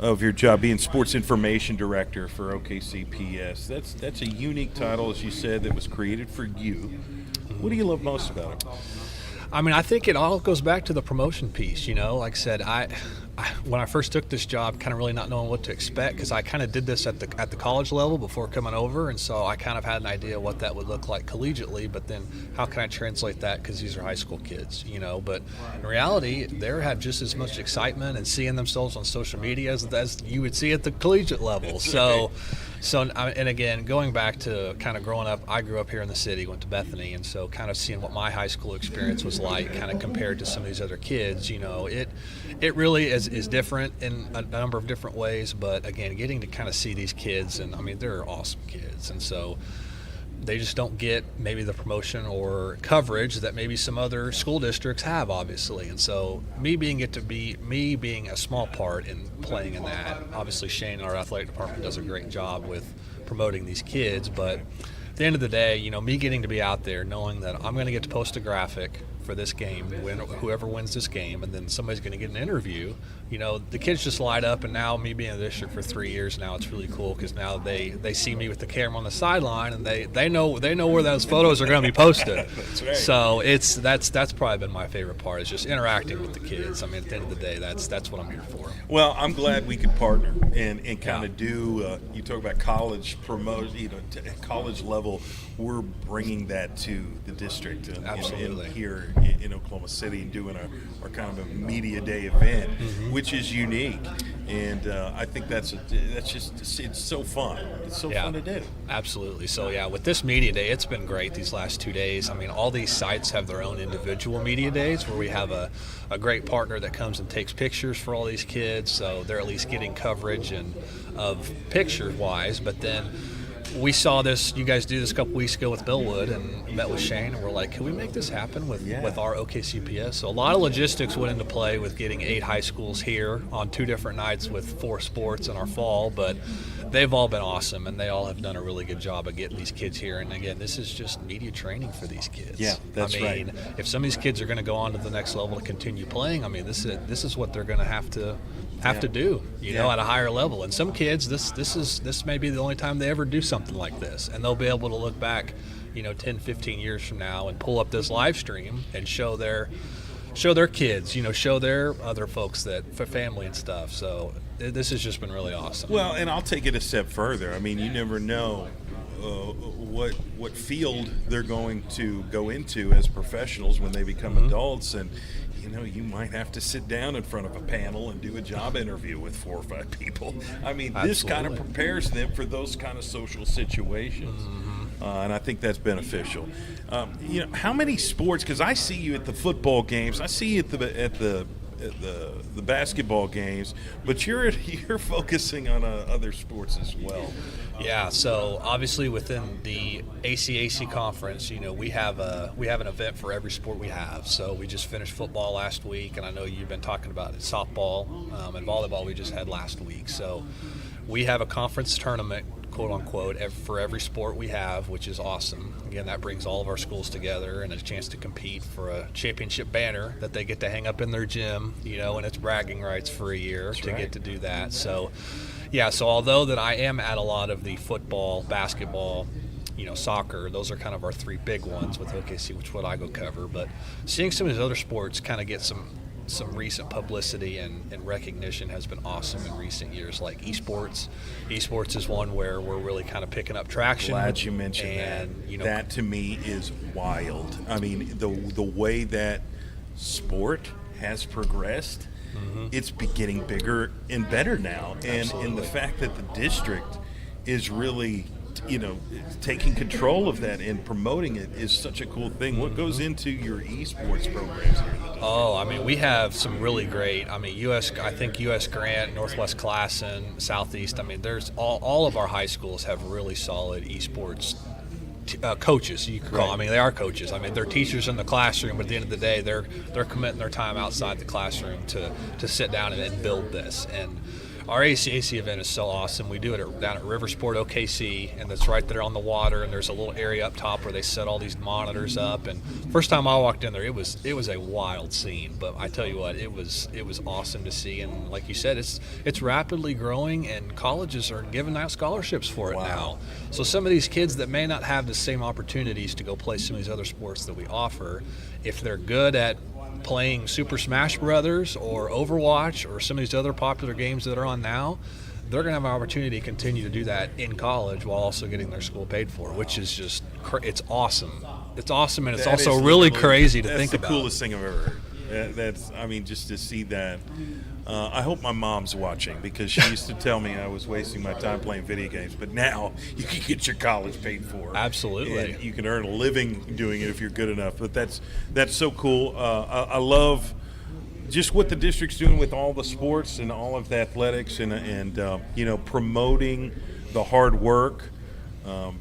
of your job being sports information director for OKCPS? That's a unique title, as you said, that was created for you. What do you love most about it?
I mean, I think it all goes back to the promotion piece, you know. Like I said, I when I first took this job, kind of really not knowing what to expect, because I kind of did this at the college level before coming over, and so I kind of had an idea what that would look like collegiately, but then how can I translate that, because these are high school kids, you know. But in reality, they have just as much excitement and seeing themselves on social media as you would see at the collegiate level. So, and again, going back to kind of growing up, I grew up here in the city, went to Bethany, and so kind of seeing what my high school experience was like, kind of compared to some of these other kids, you know, it really is different in a number of different ways. But again, getting to kind of see these kids, and I mean, they're awesome kids, and so they just don't get maybe the promotion or coverage that maybe some other school districts have, obviously. And so me being a small part in playing in that, obviously Shane, our athletic department, does a great job with promoting these kids. But at the end of the day, you know, me getting to be out there knowing that I'm going to get to post a graphic for this game, whoever wins this game, and then somebody's going to get an interview. The kids just light up, and now me being in the district for 3 years now, it's really cool because now they see me with the camera on the sideline, and they know where those photos are going to be posted.
That's right.
So that's probably been my favorite part, is just interacting with the kids. I mean, at the end of the day, that's what I'm here for.
Well, I'm glad we could partner and kind of do. You talk about college promotion, college level. We're bringing that to the district
Absolutely.
here in Oklahoma City and doing our kind of a media day event, which is unique. And I think that's just it's so fun. It's so fun to do.
Absolutely. So with this media day, it's been great these last 2 days. I mean, all these sites have their own individual media days where we have a great partner that comes and takes pictures for all these kids, so they're at least getting coverage and of picture-wise. But then we saw this, you guys do this a couple weeks ago with Billwood, and met with Shane, and we're like, can we make this happen with our OKCPS? So a lot of logistics went into play with getting 8 high schools here on 2 different nights with 4 sports in our fall, but they've all been awesome, and they all have done a really good job of getting these kids here. And again, this is just media training for these kids.
Yeah, that's right.
I mean, if some of these kids are going to go on to the next level to continue playing, I mean, this is what they're going to have to do, at a higher level. And some kids, this may be the only time they ever do something like this, and they'll be able to look back, 10, 15 years from now and pull up this live stream and show their kids, show their other folks for family and stuff. So this has just been really awesome.
Well, and I'll take it a step further. I mean, you never know what field they're going to go into as professionals when they become adults, and you might have to sit down in front of a panel and do a job interview with 4 or 5 people. I mean, this kind of prepares them for those kind of social situations. And I think that's beneficial. How many sports? Because I see you at the football games, I see you at the basketball games, but you're focusing on other sports as well.
Yeah, so obviously within the ACAC conference, we have an event for every sport we have. So we just finished football last week, and I know you've been talking about it, softball and volleyball we just had last week. So we have a conference tournament, quote unquote, for every sport we have, which is awesome. Again, that brings all of our schools together and a chance to compete for a championship banner that they get to hang up in their gym, and it's bragging rights for a year get to do that. So so although that I am at a lot of the football, basketball, soccer, those are kind of our 3 big ones with OKC, which what I go cover. But seeing some of these other sports kind of get some recent publicity and recognition has been awesome in recent years, like esports. Esports is one where we're really kind of picking up traction.
Glad you mentioned that. That to me is wild. I mean, the way that sport has progressed, it's getting bigger and better now. And the fact that the district is really taking control of that and promoting it is such a cool thing. What goes into your esports programs here?
Oh, I mean, we have some really great. I mean, I think U.S. Grant, Northwest Classen, Southeast. I mean, there's all of our high schools have really solid esports coaches. You could call. I mean, they are coaches. I mean, they're teachers in the classroom, but at the end of the day, they're committing their time outside the classroom to sit down and build this. And our ACAC event is so awesome. We do it down at Riversport OKC, and it's right there on the water, and there's a little area up top where they set all these monitors up. And first time I walked in there, it was a wild scene. But I tell you what, it was awesome to see. And like you said, it's rapidly growing, and colleges are giving out scholarships for it now. So some of these kids that may not have the same opportunities to go play some of these other sports that we offer, if they're good at playing Super Smash Brothers or Overwatch or some of these other popular games that are on now, they're going to have an opportunity to continue to do that in college while also getting their school paid for, which is just it's awesome. It's awesome, and it's also really crazy to think about.
That's the coolest thing I've ever heard. Just to see that. I hope my mom's watching, because she used to tell me I was wasting my time playing video games, but now you can get your college paid for.
Absolutely.
And you can earn a living doing it if you're good enough. But that's so cool. I love just what the district's doing with all the sports and all of the athletics and promoting the hard work,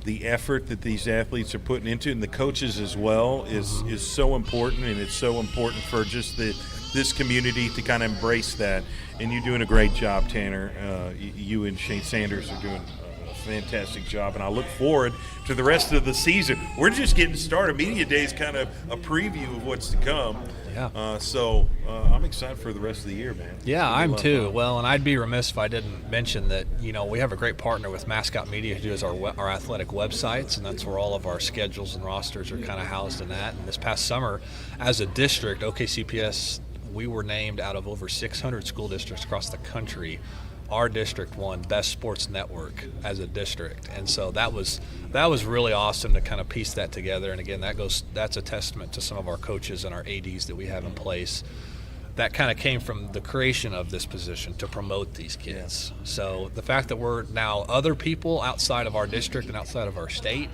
the effort that these athletes are putting into, and the coaches as well is so important, and it's so important for just this community to kind of embrace that. And you're doing a great job, Tanner. You and Shane Sanders are doing a fantastic job, and I look forward to the rest of the season. We're just getting started. Media Day is kind of a preview of what's to come.
Yeah.
So I'm excited for the rest of the year, man.
Yeah, I'm too. Well, and I'd be remiss if I didn't mention that, we have a great partner with Mascot Media who does our athletic websites, and that's where all of our schedules and rosters are kind of housed in that. And this past summer, as a district, OKCPS, we were named out of over 600 school districts across the country. Our district won Best Sports Network as a district, and so that was really awesome to kind of piece that together. And again, that's a testament to some of our coaches and our ADs that we have in place. That kind of came from the creation of this position to promote these kids. Yeah. So the fact that we're now other people outside of our district and outside of our state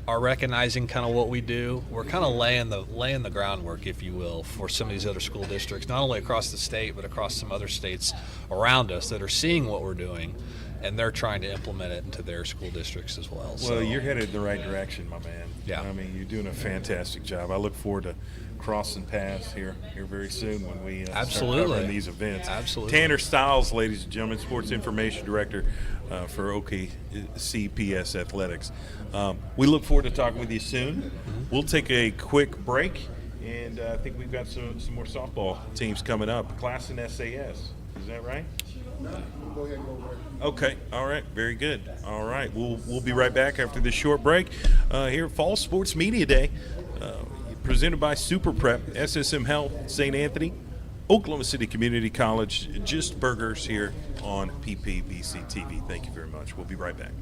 are recognizing kind of what we do, we're kind of laying the groundwork, if you will, for some of these other school districts, not only across the state, but across some other states around us that are seeing what we're doing, and they're trying to implement it into their school districts as well.
Well, you're headed in the right direction, my man.
Yeah.
I mean, you're doing a fantastic job. I look forward to crossing paths here very soon when we start covering these events.
Absolutely.
Tanner Stiles, ladies and gentlemen, Sports Information Director for OKCPS Athletics. We look forward to talking with you soon. Mm-hmm. We'll take a quick break, and I think we've got some more softball teams coming up. Class and SAS. Is that right?
Go ahead and go over.
Okay. All right. Very good. All right. We'll be right back after this short break here at Fall Sports Media Day, presented by Super Prep, SSM Health, St. Anthony, Oklahoma City Community College, Just Burgers here on PPBC TV. Thank you very much. We'll be right back.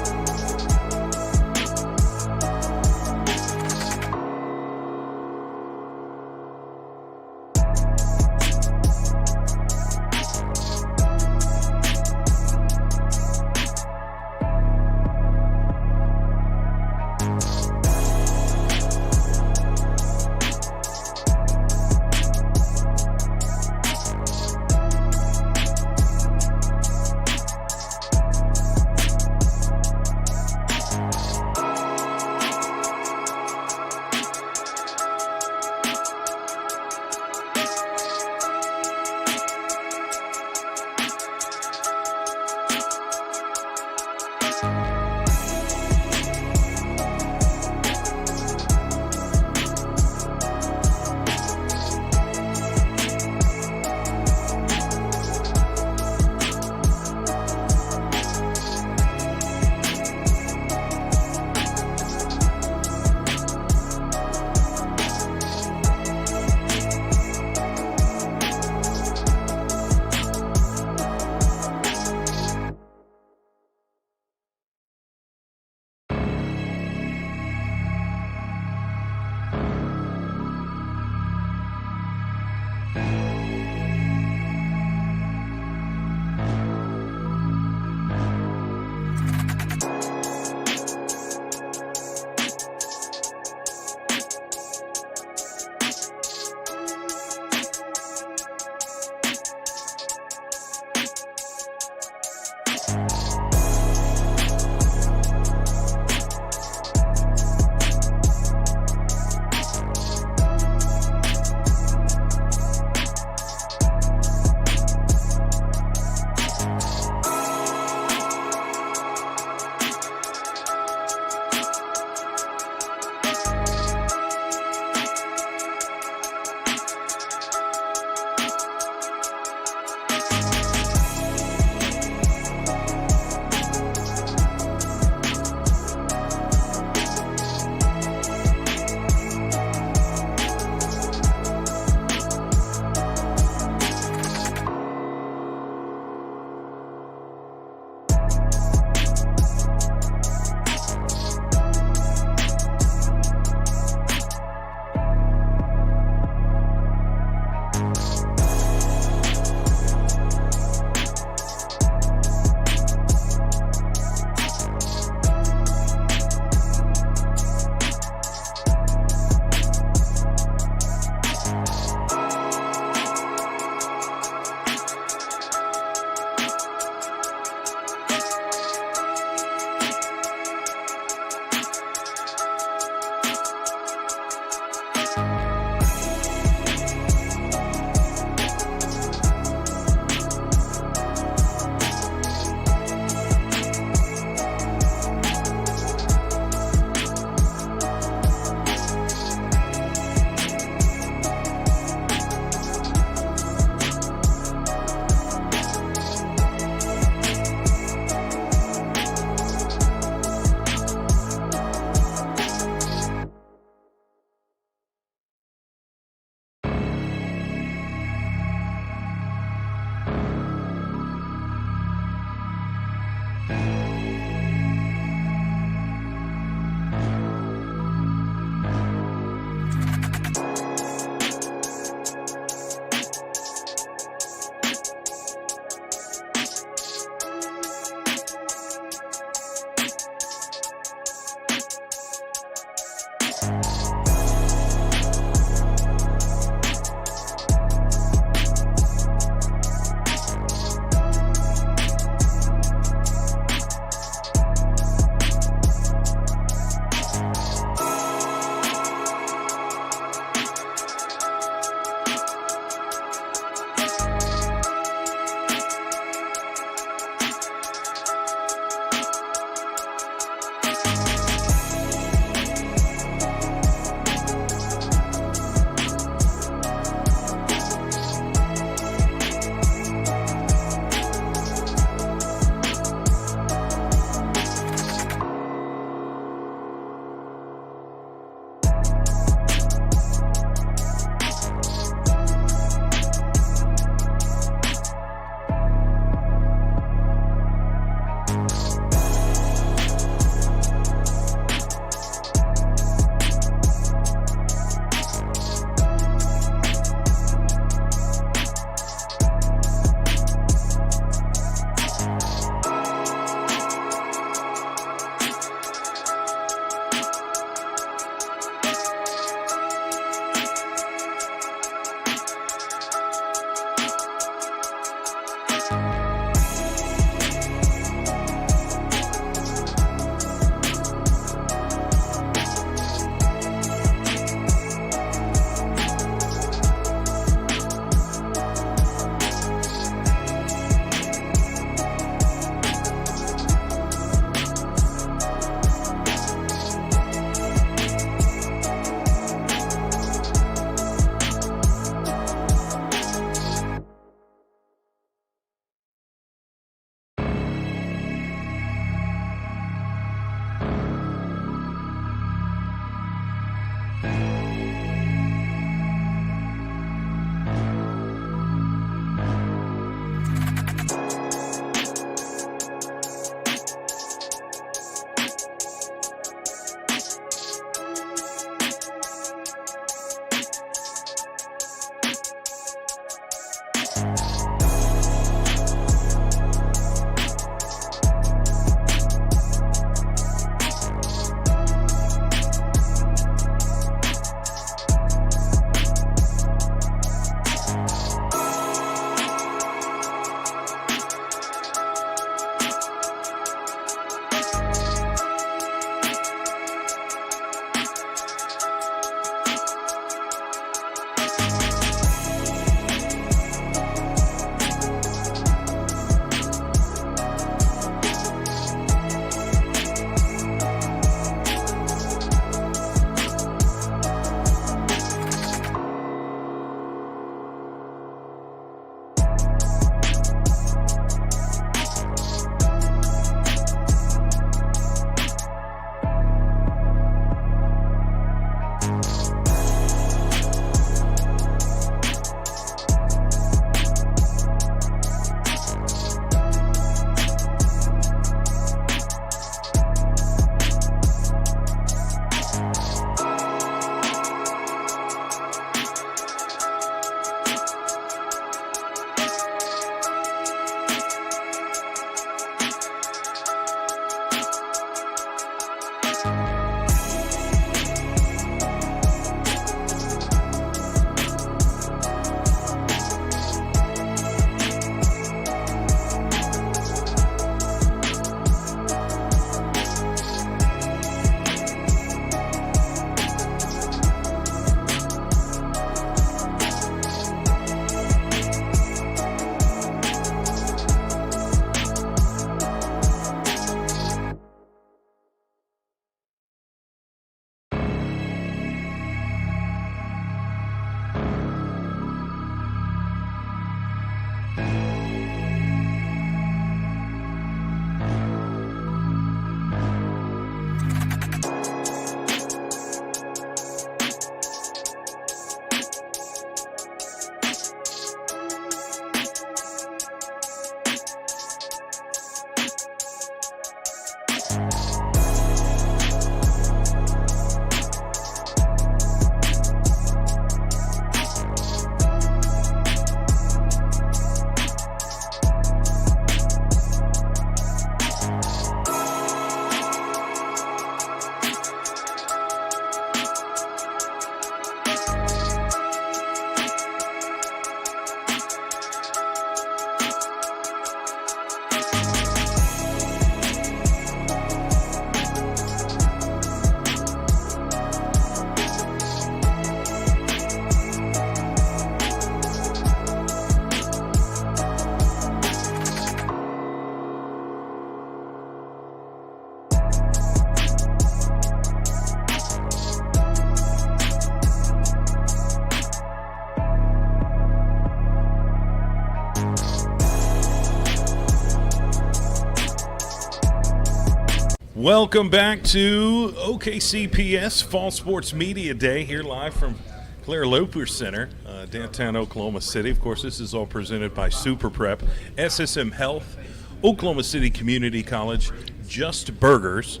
Welcome back to OKCPS Fall Sports Media Day, here live from Claire Loper Center, downtown Oklahoma City. Of course, this is all presented by Super Prep, SSM Health, Oklahoma City Community College, Just Burgers,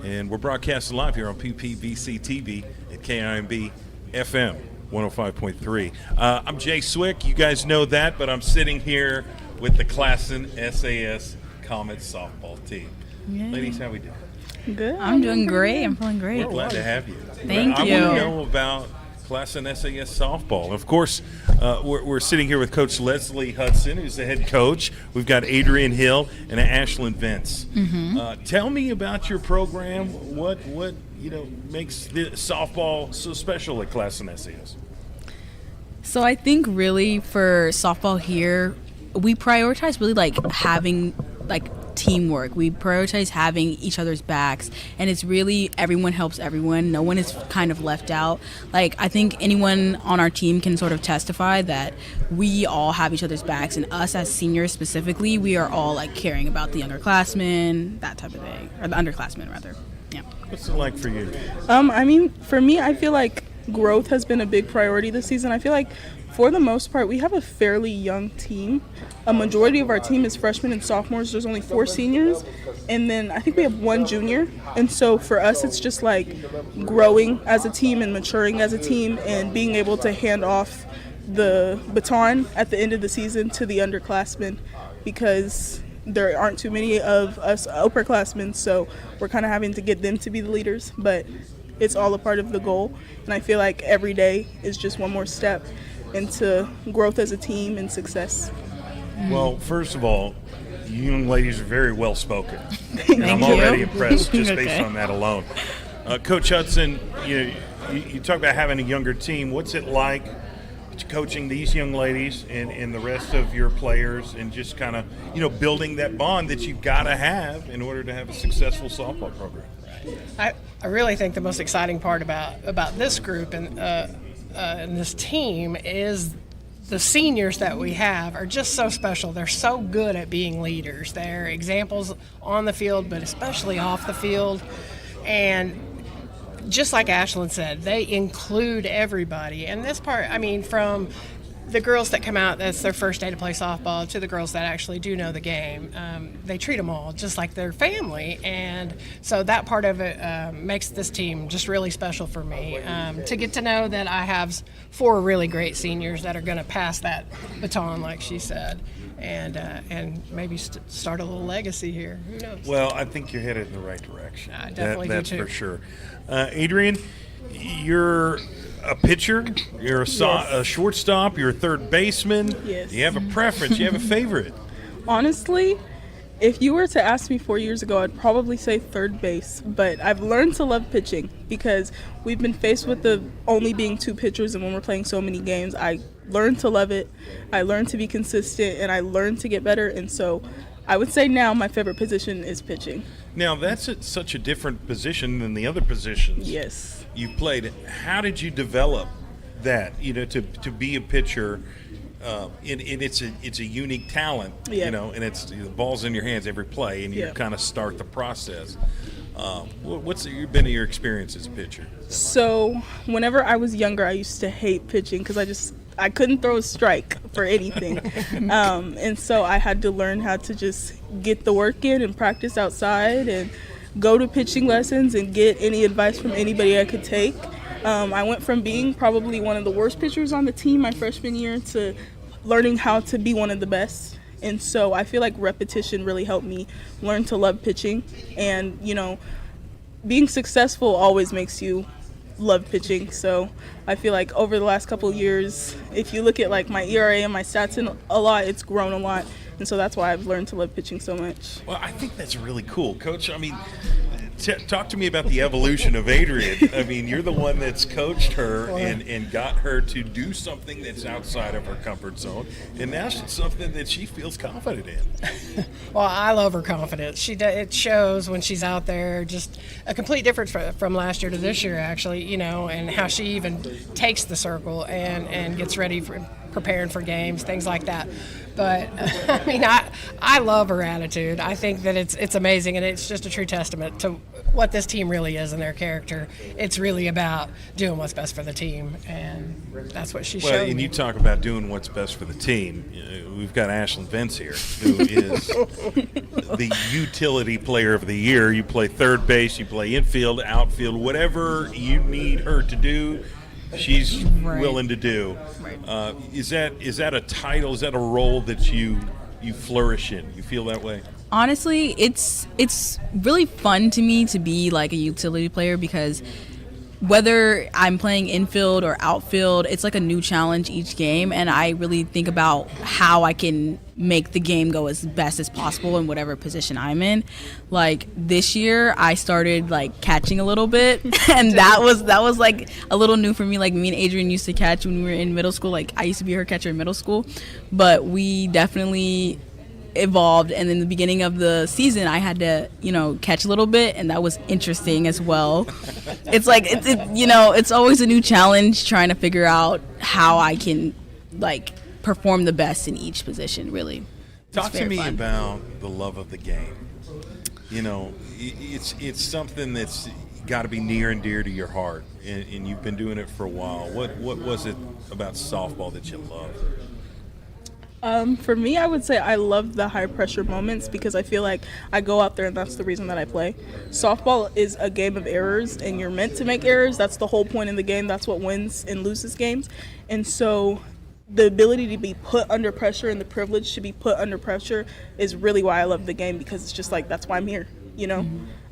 and we're broadcasting live here on PPBC TV at KIMB FM 105.3. I'm Jay Swick. You guys know that, but I'm sitting here with the Classen SAS Comet softball team.
Yeah.
Ladies, how we doing?
Good. I'm doing great. I'm feeling great.
We're glad to have you.
Thank
I
you.
want to know about Classen SAS softball. Of course, we're sitting here with Coach Leslie Hudson, who's the head coach. We've got Adrian Hill and Ashlyn Vince. Tell me about your program. What makes the softball so special at Classen SAS?
So I think really for softball here, we prioritize really like having like teamwork. We prioritize having each other's backs, and it's really everyone helps everyone. No one is kind of left out. Like, I think anyone on our team can sort of testify that we all have each other's backs, and us as seniors specifically, we are all like caring about the underclassmen, that type of thing, or the underclassmen rather. Yeah.
What's it like for you?
I mean, for me, I feel like growth has been a big priority this season. I feel like for the most part, we have a fairly young team. A majority of our team is freshmen and sophomores. There's only 4 seniors, and then I think we have 1 junior. And so for us, it's just like growing as a team and maturing as a team and being able to hand off the baton at the end of the season to the underclassmen, because there aren't too many of us upperclassmen, so we're kind of having to get them to be the leaders. But it's all a part of the goal, and I feel like every day is just one more step into growth as a team and success.
Well, first of all, you young ladies are very well spoken.
Thank
I'm
you.
already impressed just
Okay.
based on that alone. Coach Hudson, you talk about having a younger team. What's it like coaching these young ladies and the rest of your players, and just kind of building that bond that you've got to have in order to have a successful softball program?
I really think the most exciting part about this group and this team is the seniors that we have are just so special. They're so good at being leaders. They're examples on the field, but especially off the field. And just like Ashlyn said, they include everybody. And this part, I mean, from the girls that come out, that's their first day to play softball, to the girls that actually do know the game, they treat them all just like their family. And so that part of it makes this team just really special for me. To get to know that I have 4 really great seniors that are going to pass that baton, like she said, and maybe start a little legacy here. Who knows?
Well, I think you're headed in the right direction.
I definitely
That's
do too.
for sure. Adrian, you're a pitcher, you're a shortstop, you're a third baseman.
Yes.
You have a preference, you have a favorite.
Honestly, if you were to ask me 4 years ago, I'd probably say third base. But I've learned to love pitching because we've been faced with the only being 2 pitchers, and when we're playing so many games, I learned to love it. I learned to be consistent, and I learned to get better. And so I would say now my favorite position is pitching.
Now, that's such a different position than the other positions
Yes.
you played. How did you develop that, to be a pitcher? And it's a unique talent,
Yeah.
and it's the ball's in your hands every play, and you
Yeah.
kind of start the process. What's been your experience as a pitcher?
So whenever I was younger, I used to hate pitching because I couldn't throw a strike for anything. And so I had to learn how to just get the work in and practice outside and go to pitching lessons and get any advice from anybody I could take. I went from being probably one of the worst pitchers on the team my freshman year to learning how to be one of the best. And so I feel like repetition really helped me learn to love pitching. And, being successful always makes you love pitching. So I feel like over the last couple of years, if you look at like my ERA and my stats a lot, it's grown a lot. And so that's why I've learned to love pitching so much.
Well, I think that's really cool, Coach. I mean, talk to me about the evolution of Adrian. I mean, you're the one that's coached her and got her to do something that's outside of her comfort zone, and now it's something that she feels confident in.
Well, I love her confidence. It shows when she's out there. Just a complete difference from last year to this year, actually. And how she even takes the circle and gets ready preparing for games, things like that. But I mean, I love her attitude. I think that it's amazing, and it's just a true testament to what this team really is and their character. It's really about doing what's best for the team, and that's what she showed
Well, and
me.
you talk about doing what's best for the team. We've got Ashlyn Vince here, who is the utility player of the year. You play third base, you play infield, outfield, whatever you need her to do, she's willing to do. Is that a title? Is that a role that you flourish in? You feel that way?
Honestly, it's really fun to me to be like a utility player, because whether I'm playing infield or outfield, it's like a new challenge each game, and I really think about how I can make the game go as best as possible in whatever position I'm in. Like this year, I started like catching a little bit, and that was like a little new for me. Like me and Adrian used to catch when we were in middle school. Like I used to be her catcher in middle school, but we definitely evolved, and in the beginning of the season I had to catch a little bit, and that was interesting as well. It's like it's always a new challenge trying to figure out how I can like perform the best in each position. Really,
talk to me about the love of the game. It's something that's got to be near and dear to your heart, and you've been doing it for a while. What was it about softball that you love?
For me, I would say I love the high pressure moments, because I feel like I go out there and that's the reason that I play. Softball is a game of errors, and you're meant to make errors. That's the whole point in the game. That's what wins and loses games. And so the ability to be put under pressure and the privilege to be put under pressure is really why I love the game, because it's just like, that's why I'm here.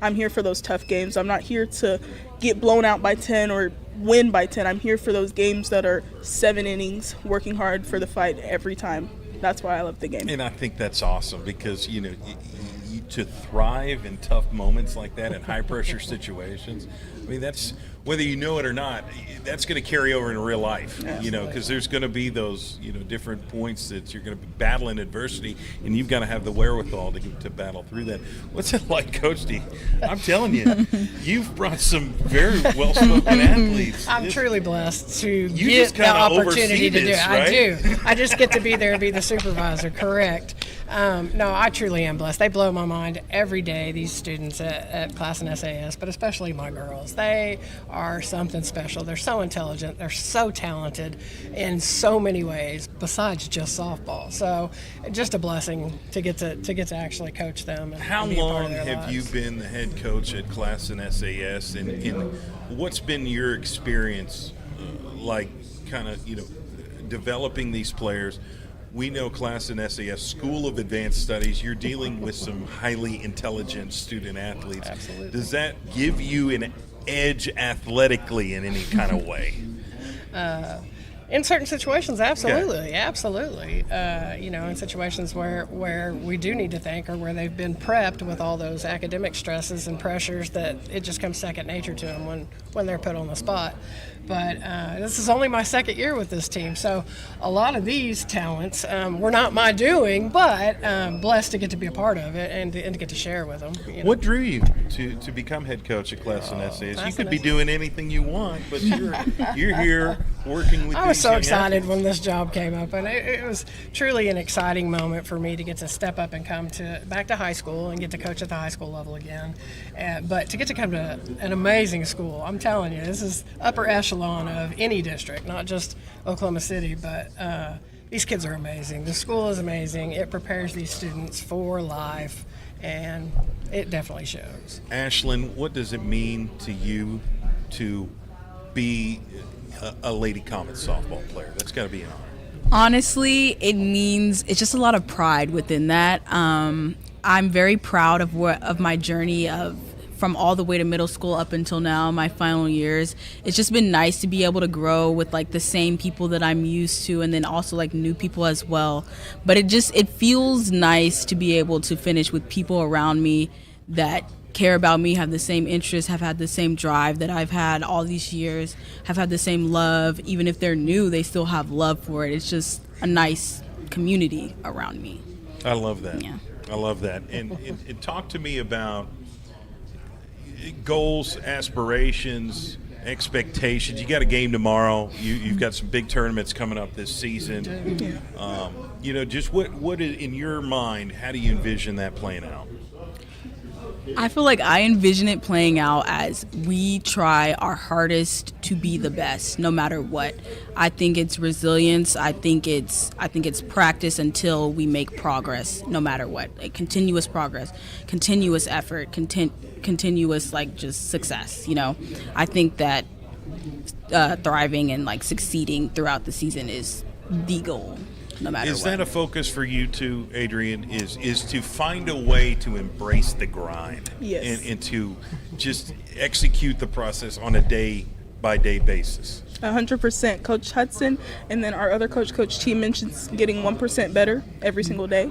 I'm here for those tough games. I'm not here to get blown out by 10 or win by 10. I'm here for those games that are 7 innings, working hard for the fight every time. That's why I love the game.
And I think that's awesome, because to thrive in tough moments like that in high pressure situations, I mean, that's, whether you know it or not, that's going to carry over in real life. Because there's going to be those different points that you're going to be battling adversity, and you've got to have the wherewithal to battle through that. What's it like, Coach D? I'm telling you, you've brought some very well-spoken athletes.
I'm truly blessed to
You
get
just
the
kinda
opportunity
oversee
to do
this,
it.
right?
I do. I just get to be there and be the supervisor. Correct. No, I truly am blessed. They blow my mind every day, these students at class and SAS, but especially my girls. They are something special. They're so intelligent. They're so talented in so many ways besides just softball. So just a blessing to get to actually coach them. And
How
be a part
long
of their
have you
lives.
been the head coach at Class and SAS, and what's been your experience developing these players? We know Class and SAS, School of Advanced Studies, you're dealing with some highly intelligent student athletes.
Absolutely.
Does that give you an edge athletically in any kind of way?
In certain situations, absolutely, absolutely. In situations where we do need to think, or where they've been prepped with all those academic stresses and pressures, that it just comes second nature to them when they're put on the spot. But this is only my second year with this team, so a lot of these talents were not my doing, but blessed to get to be a part of it and to get to share with them.
What drew you to become head coach at Class and SAS? You could be doing anything you want, but you're here working with
I was
these
so
young
excited
athletes.
when this job came up, and it was truly an exciting moment for me to get to step up and come back to high school and get to coach at the high school level again. But to get to come to an amazing school, I'm telling you, this is upper echelon of any district, not just Oklahoma City, but these kids are amazing. The school is amazing. It prepares these students for life, and it definitely shows.
Ashlyn, what does it mean to you to be a Lady Comet softball player? That's got to be an honor.
Honestly, it's just a lot of pride within that. I'm very proud of my journey from all the way to middle school up until now, my final years. It's just been nice to be able to grow with like the same people that I'm used to, and then also like new people as well. But it feels nice to be able to finish with people around me that care about me, have the same interests, have had the same drive that I've had all these years, have had the same love. Even if they're new, they still have love for it. It's just a nice community around me.
I love that.
Yeah.
I love that. And talk to me about goals, aspirations, expectations? You got a game tomorrow. You've got some big tournaments coming up this season. Just what is, in your mind, how do you envision that playing out?
I feel like I envision it playing out as we try our hardest to be the best, no matter what. I think it's resilience. I think it's practice until we make progress, no matter what. Like continuous progress, continuous effort, continuous just success. I think that thriving and succeeding throughout the season is the goal. No matter
is
what.
that a focus for you too, Adrian? Is to find a way to embrace the grind,
Yes.
and to just execute the process on a day-by-day basis.
100%. Coach Hudson and then our other Coach T mentions getting 1% better every single day.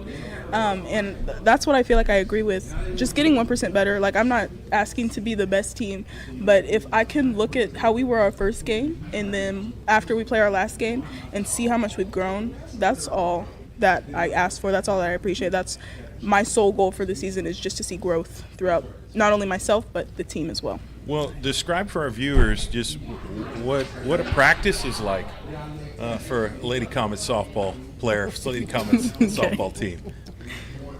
And that's what I feel like I agree with. Just getting 1% better. I'm not asking to be the best team, but if I can look at how we were our first game and then after we play our last game and see how much we've grown, that's all that I ask for. That's all that I appreciate. That's my sole goal for the season, is just to see growth throughout not only myself, but the team as well.
Well, describe for our viewers just what a practice is like for a Lady Comets softball player, Lady Comets softball team.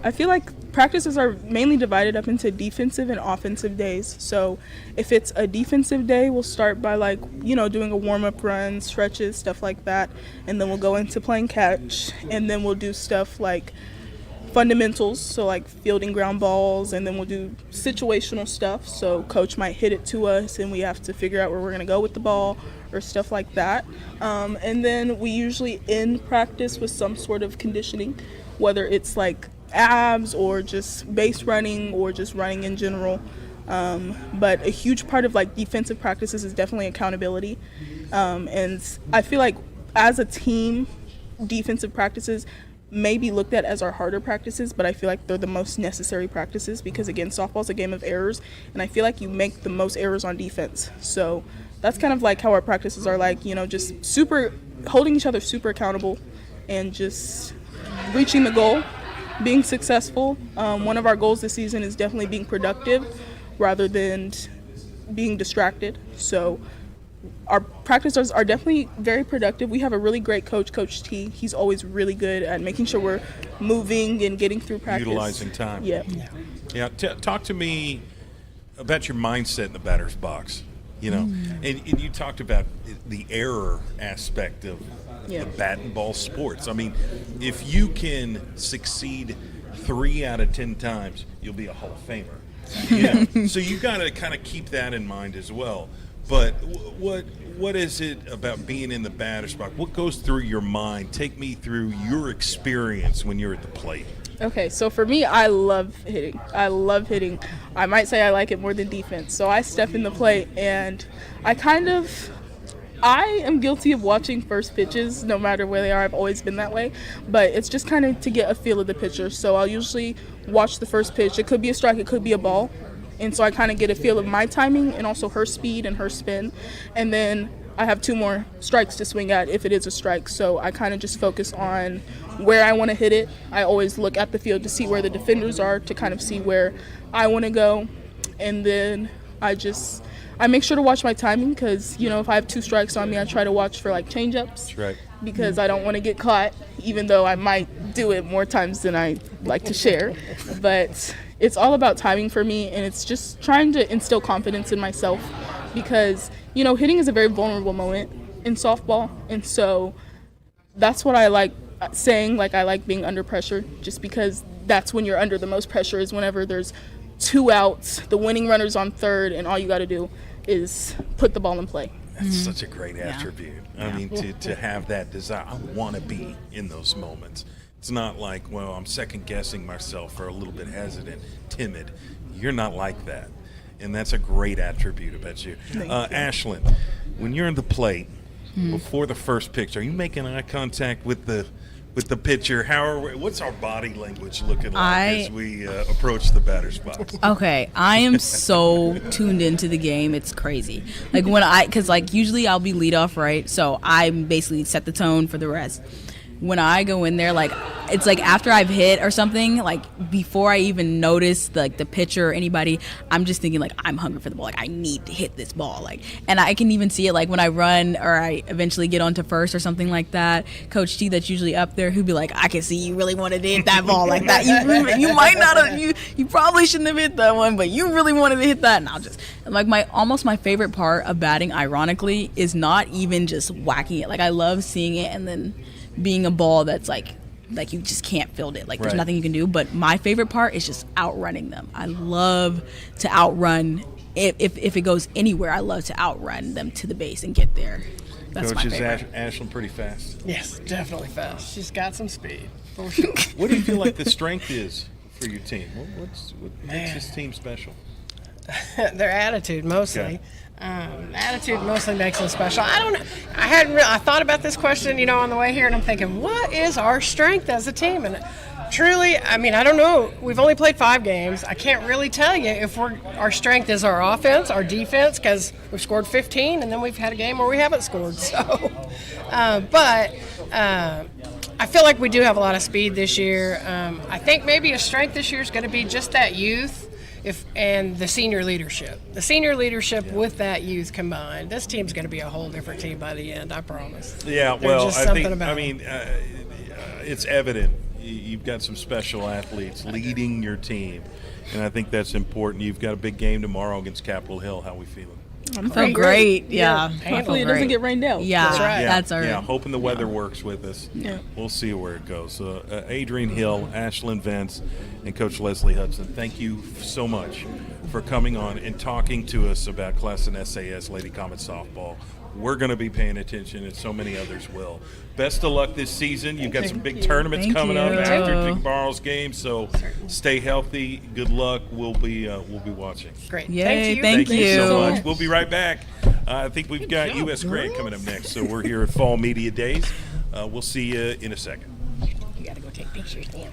I feel like practices are mainly divided up into defensive and offensive days. So if it's a defensive day, we'll start by doing a warm-up run, stretches, stuff like that. And then we'll go into playing catch. And then we'll do stuff like fundamentals, so fielding ground balls, and then we'll do situational stuff. So coach might hit it to us and we have to figure out where we're going to go with the ball or stuff like that. And then we usually end practice with some sort of conditioning, whether it's abs or just base running or just running in general. But a huge part of defensive practices is definitely accountability. And I feel like as a team, defensive practices may be looked at as our harder practices, but I feel like they're the most necessary practices because, again, softball's a game of errors, and I feel like you make the most errors on defense. So that's kind of how our practices are just super holding each other super accountable and just reaching the goal, being successful. One of our goals this season is definitely being productive rather than being distracted. So our practices are definitely very productive. We have a really great coach, Coach T. He's always really good at making sure we're moving and getting through practice.
Utilizing time.
Yeah.
Talk to me about your mindset in the batter's box. And you talked about the error aspect of the bat and ball sports. I mean, if you can succeed 3 out of 10 times, you'll be a Hall of Famer. So you got to kind of keep that in mind as well. But what is it about being in the batter's box? What goes through your mind? Take me through your experience when you're at the plate.
Okay, so for me, I love hitting. I might say I like it more than defense. So I step in the plate, and I am guilty of watching first pitches, no matter where they are. I've always been that way. But it's just kind of to get a feel of the pitcher. So I'll usually watch the first pitch. It could be a strike, it could be a ball. And so I kind of get a feel of my timing and also her speed and her spin. And then I have 2 more strikes to swing at if it is a strike. So I kind of just focus on where I want to hit it. I always look at the field to see where the defenders are to kind of see where I want to go. And then I make sure to watch my timing because, if I have 2 strikes on me, I try to watch for change-ups.
Right.
Because I don't want to get caught, even though I might do it more times than I like to share. But it's all about timing for me, and it's just trying to instill confidence in myself because, hitting is a very vulnerable moment in softball. And so that's what I like saying, I like being under pressure, just because that's when you're under the most pressure is whenever there's 2 outs, the winning runner's on third, and all you got to do is put the ball in play.
That's such a great attribute. I mean, to have that desire. I want to be in those moments. It's not I'm second guessing myself or a little bit hesitant, timid. You're not like that. And that's a great attribute about you. Ashlyn, when you're in the plate, before the first pitch, are you making eye contact with the pitcher? What's our body language looking like as we approach the batter's box?
Okay, I am so tuned into the game, it's crazy. Because usually I'll be leadoff, right? So I basically set the tone for the rest. when I go in there, like, it's like after I've hit or something, like before I even notice like the pitcher or anybody, I'm just thinking like I'm hungry for the ball. Like I need to hit this ball. Like, and I can even see it like when I run or I eventually get onto first or something like that. Coach T, that's usually up there, who'd be like, I can see you really wanted to hit that ball like that. You might not have, you probably shouldn't have hit that one, but you really wanted to hit that. And I'll just like almost my favorite part of batting, ironically, is not even just whacking it. Like I love seeing it and then being a ball that's like you just can't field it. Like there's nothing you can do. But my favorite part is just outrunning them. I love to outrun. If it goes anywhere, I love to outrun them to the base and get there. That's
Coach,
my favorite.
is Ashlyn pretty fast?
Yes, definitely fast. She's got some speed, for sure.
What do you feel like the strength is for your team? What makes this team special?
Their attitude, mostly.
Okay.
Attitude mostly makes them special. I don't know. I thought about this question, on the way here, and I'm thinking, what is our strength as a team? And truly, I don't know. We've only played 5 games. I can't really tell you if our strength is our offense, our defense, because we've scored 15, and then we've had a game where we haven't scored. So, but I feel like we do have a lot of speed this year. I think maybe a strength this year is going to be just that youth. And the senior leadership. The senior leadership with that youth combined, this team's going to be a whole different team by the end, I promise.
Yeah, well, it's evident. You've got some special athletes leading your team, and I think that's important. You've got a big game tomorrow against Capitol Hill. How are we feeling?
I feel great. Yeah.
Hopefully it doesn't get rained out.
Yeah,
that's right.
That's our.
Yeah, hoping the weather works with us.
Yeah.
We'll see where it goes. Adrian Hill, Ashlyn Vance, and Coach Leslie Hudson, thank you so much for coming on and talking to us about Class and SAS Lady Comet softball. We're going to be paying attention, and so many others will. Best of luck this season. You've got some big tournaments coming up after tomorrow's game, so stay healthy. Good luck. We'll be watching.
Great.
Yay,
Thank you.
Thank you so much. We'll be right back. I think we've got U.S. Grant coming up next, so we're here at Fall Media Days. We'll see you in a second.
You got to go take pictures, Dan.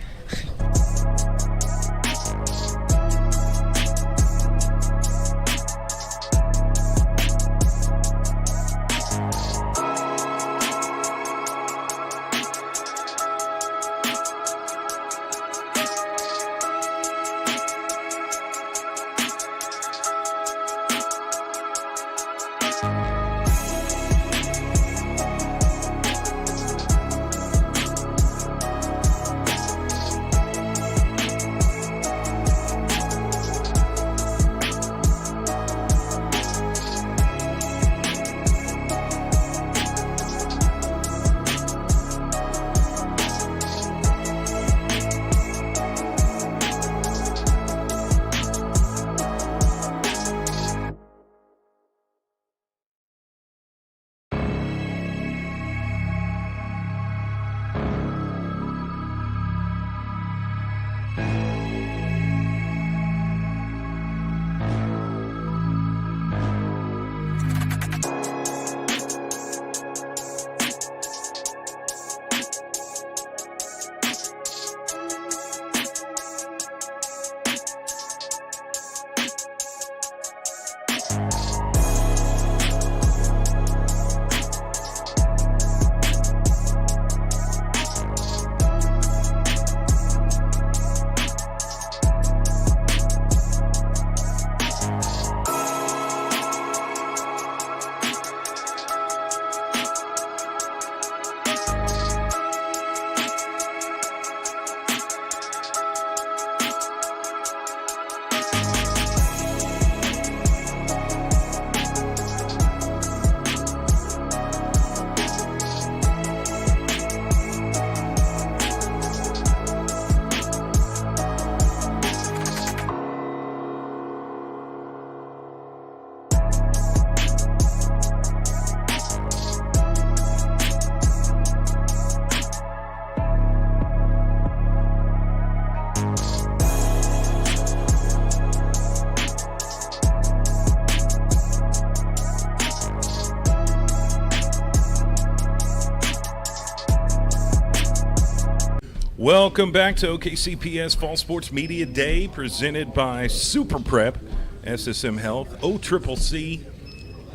Welcome back to OKCPS Fall Sports Media Day, presented by Super Prep, SSM Health, OCCC,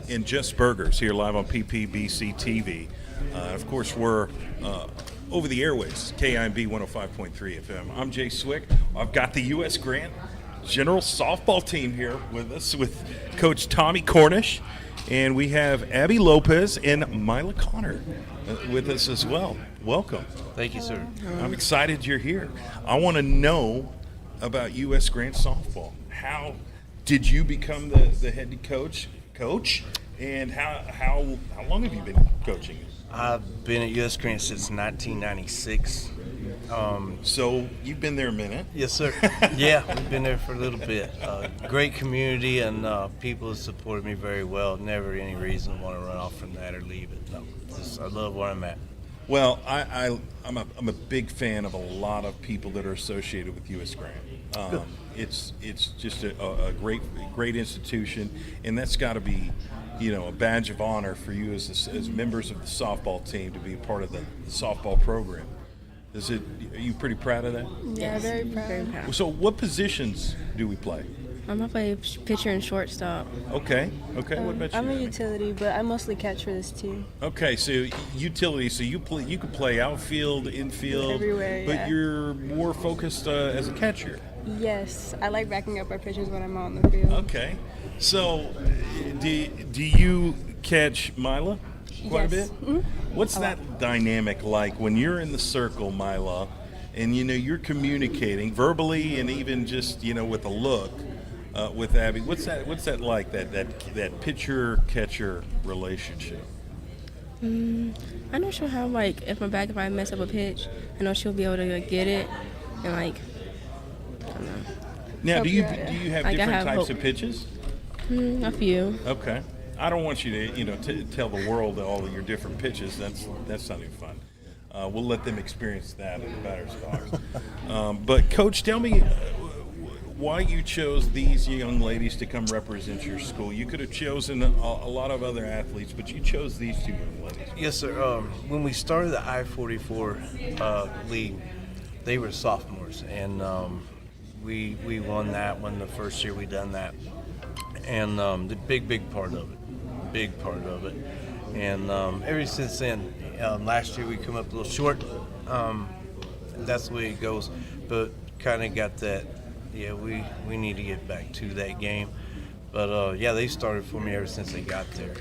and Just Burgers, here live on PPBC TV. Of course, we're over the airways, KIMB 105.3 FM. I'm Jay Swick. I've got the U.S. Grant General Softball team here with us with Coach Tommy Cornish, and we have Abby Lopez and Mila Connor with us as well. Welcome.
Thank you, sir.
I'm excited you're here. I want to know about U.S. Grant Softball. How did you become the head coach? And how long have you been coaching?
I've been at U.S. Grant since 1996.
So you've been there a minute?
Yes, sir. Yeah, we've been there for a little bit. Great community, and people have supported me very well. Never any reason to want to run off from that or leave it. No, I love where I'm at.
Well, I'm a big fan of a lot of people that are associated with U.S. Grant. It's just a great institution, and that's got to be, a badge of honor for you as members of the softball team to be a part of the softball program. Are you pretty proud of that?
Yeah, very proud.
So what positions do we play?
I play pitcher and shortstop.
Okay. What about you?
I'm a utility, but I mostly catch for this team.
Okay, so utility. So you can play outfield, infield,
everywhere.
But you're more focused as a catcher.
Yes, I like backing up our pitchers when I'm out in the field.
Okay, so do you catch Mila quite a bit?
Mm-hmm.
What's that dynamic like when you're in the circle, Mila, and you're communicating verbally and even just with a look with Abby? What's that like? That pitcher catcher relationship?
I'm not sure how if I mess up a pitch, I know she'll be able to get it and I don't know.
Now, do you have different types of pitches?
A few.
Okay. I don't want you to tell the world all of your different pitches. That's not even fun. We'll let them experience that in the batter's box. But Coach, tell me why you chose these young ladies to come represent your school. You could have chosen a lot of other athletes, but you chose these two young ladies.
Yes, sir. When we started the I-44 league, they were sophomores, and we won that one the first year we done that. And the big part of it. And ever since then, last year we come up a little short. That's the way it goes. But kind of got that, we need to get back to that game. But, they started for me ever since they got there.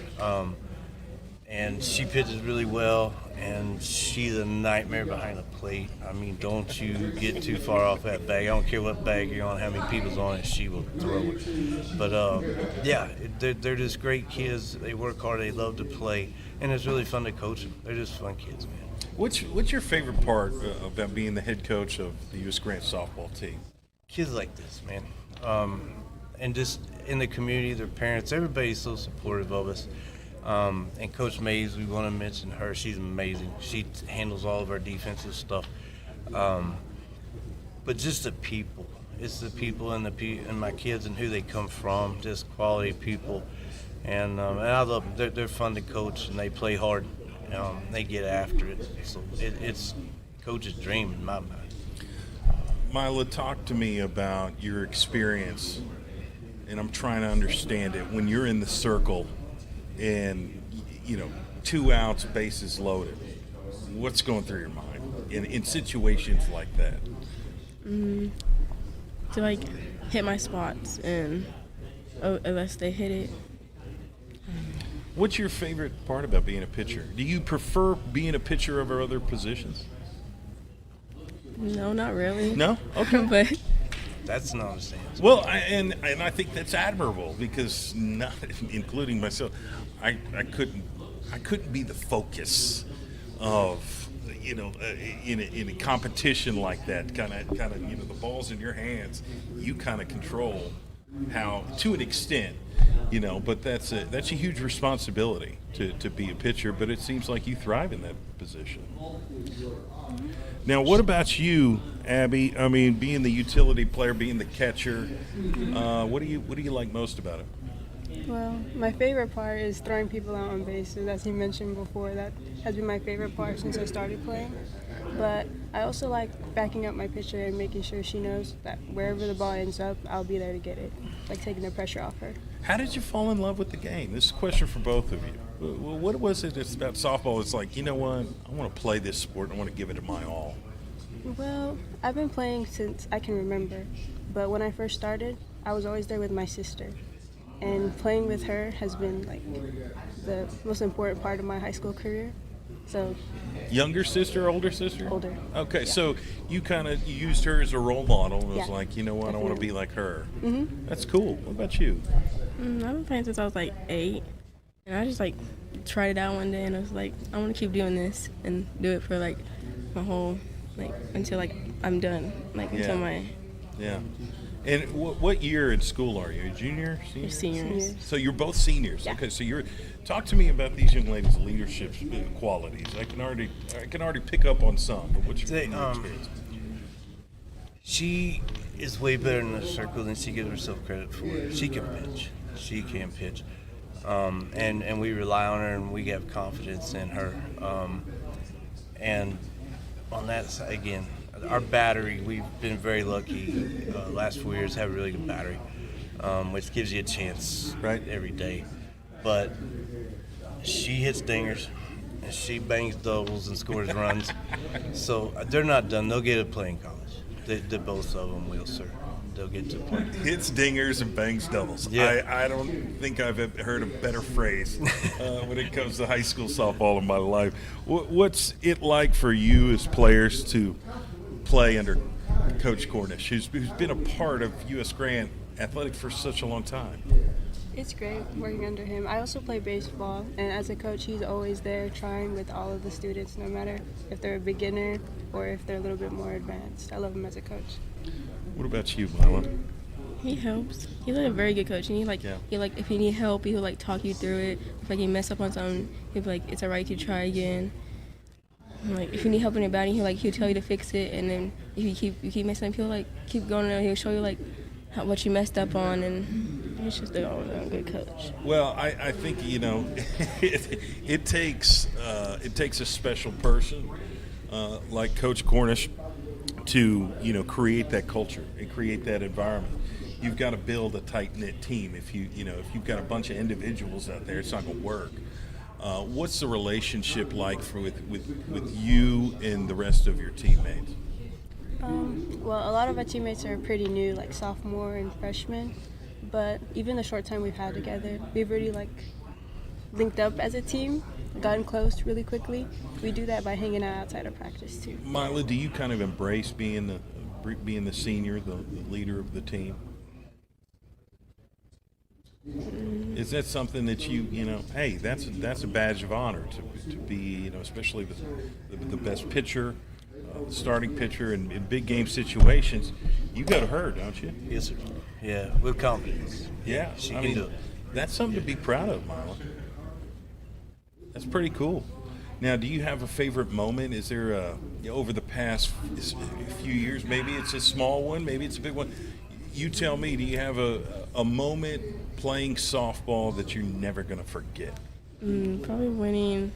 And she pitches really well, and she's a nightmare behind the plate. I mean, don't you get too far off that bag. I don't care what bag you're on, how many people's on it, she will throw it. But, they're just great kids. They work hard. They love to play, and it's really fun to coach them. They're just fun kids, man.
What's your favorite part about being the head coach of the U.S. Grant softball team?
Kids like this, man. And just in the community, their parents, everybody's so supportive of us. And Coach Mays, we want to mention her. She's amazing. She handles all of our defensive stuff. But just the people. It's the people and my kids and who they come from, just quality people. And I love them. They're fun to coach, and they play hard. They get after it. So it's Coach's dream in my mind.
Mila, talk to me about your experience, and I'm trying to understand it. When you're in the circle and 2 outs, bases loaded, what's going through your mind in situations like that?
To hit my spots, and unless they hit it.
What's your favorite part about being a pitcher? Do you prefer being a pitcher over other positions?
No, not really.
No? Okay.
But
that's not understandable.
Well, and I think that's admirable, because not including myself, I couldn't be the focus of in a competition like that. Kind of the ball's in your hands, you kind of control how to an extent, But that's a huge responsibility to be a pitcher. But it seems like you thrive in that position. Now, what about you, Abby? I mean, being the utility player, being the catcher, what do you like most about it?
Well, my favorite part is throwing people out on bases, as you mentioned before. That has been my favorite part since I started playing. But I also like backing up my pitcher and making sure she knows that wherever the ball ends up, I'll be there to get it, like taking the pressure off her.
How did you fall in love with the game? This is a question for both of you. What was it that's about softball? It's like, you know what? I want to play this sport. I want to give it my all.
Well, I've been playing since I can remember, but when I first started, I was always there with my sister, and playing with her has been like the most important part of my high school career. So,
Younger sister, older sister?
Older.
Okay, so you kind of used her as a role model and was
Yeah,
like, you know what? I want to be like her.
Mhm.
That's cool. What about you?
I've been playing since I was like 8, and I just like tried it out one day, and I was like, I want to keep doing this and do it for like my whole until like I'm done, until my
Yeah. And what year in school are you? A junior, senior?
Seniors.
So you're both seniors. Okay, so talk to me about these young ladies' leadership qualities. I can already pick up on some, but what's your experience?
She is way better in the circle than she gives herself credit for. She can pitch. She can pitch. And we rely on her, and we have confidence in her. And on that side, again, our battery, we've been very lucky. Last 4 years have a really good battery, which gives you a chance every day. But she hits dingers, and she bangs doubles and scores runs. So they're not done. They'll get to play in college. They both of them will, sir. They'll get to play.
Hits dingers and bangs doubles.
Yeah.
I don't think I've heard a better phrase when it comes to high school softball in my life. What's it like for you as players to play under Coach Cornish, who's been a part of U.S. Grant athletics for such a long time?
it's great working under him. I also play baseball, and as a coach, he's always there trying with all of the students, no matter if they're a beginner or if they're a little bit more advanced. I love him as a coach.
What about you, Mila?
He helps. He's a very good coach, and he if you need help, he'll talk you through it. If you mess up on something, he'll be like, it's alright to try again. And, if you need help in your batting, he'll tell you to fix it, and then if you keep messing up, he'll keep going and he'll show you what you messed up on, and he's just a all-around good coach.
Well, I think it takes a special person like Coach Cornish to create that culture and create that environment. You've got to build a tight-knit team. If you've got a bunch of individuals out there, it's not going to work. What's the relationship like with you and the rest of your teammates?
Well, a lot of our teammates are pretty new, like sophomore and freshman. But even the short time we've had together, we've really linked up as a team, gotten close really quickly. We do that by hanging out outside of practice too.
Mila, do you kind of embrace being the senior, the leader of the team? Is that something that hey, that's a badge of honor to be, especially the best pitcher, the starting pitcher in big game situations. You got her, don't you?
Yes, sir. Yeah, with confidence.
Yeah,
she can do it.
That's something to be proud of, Mila. That's pretty cool. Now, do you have a favorite moment? Is there over the past few years? Maybe it's a small one, maybe it's a big one. You tell me. Do you have a moment playing softball that you're never going to forget?
Probably winning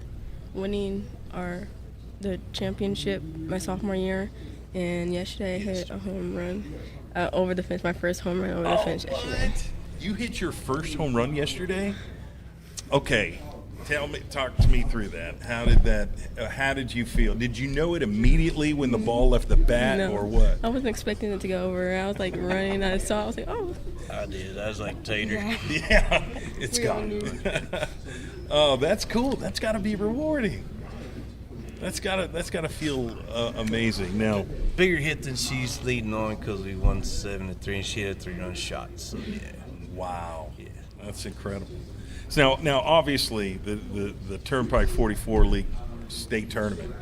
the championship my sophomore year, and yesterday I hit a home run over the fence. My first home run over the fence yesterday.
You hit your first home run yesterday? Okay, talk to me through that. How did you feel? Did you know it immediately when the ball left the bat,
No,
or what?
I wasn't expecting it to go over. I was running. I saw. I was like, oh.
I did. I was like Tater.
Yeah, it's gone. Oh, that's cool. That's got to be rewarding. That's gotta feel amazing. Now,
bigger hit than she's leading on because we won 7-3, and she had a 3-run shot. So yeah.
Wow. Yeah, that's incredible. So now, obviously, the Turnpike 44 League state tournament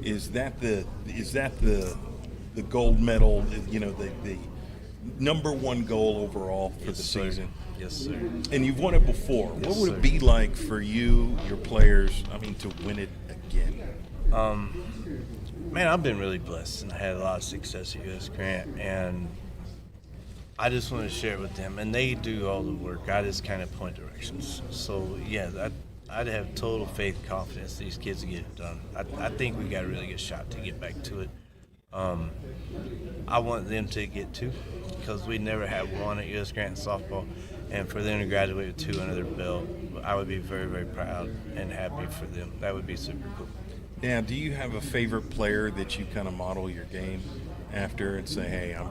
is that the gold medal? The number one goal overall for the season.
Yes, sir.
And you've won it before.
Yes,
what would
sir.
it be like for you, your players? To win it again?
Man, I've been really blessed and I had a lot of success at U.S. Grant, and I just want to share it with them. And they do all the work. I just kind of point directions. So yeah, I'd have total faith and confidence these kids will get it done. I think we got a really good shot to get back to it. I want them to get to, because we never have won at U.S. Grant softball, And for them to graduate with 2 under their belt, I would be very, very proud and happy for them. That would be super cool.
Now, do you have a favorite player that you kind of model your game after and say, hey, I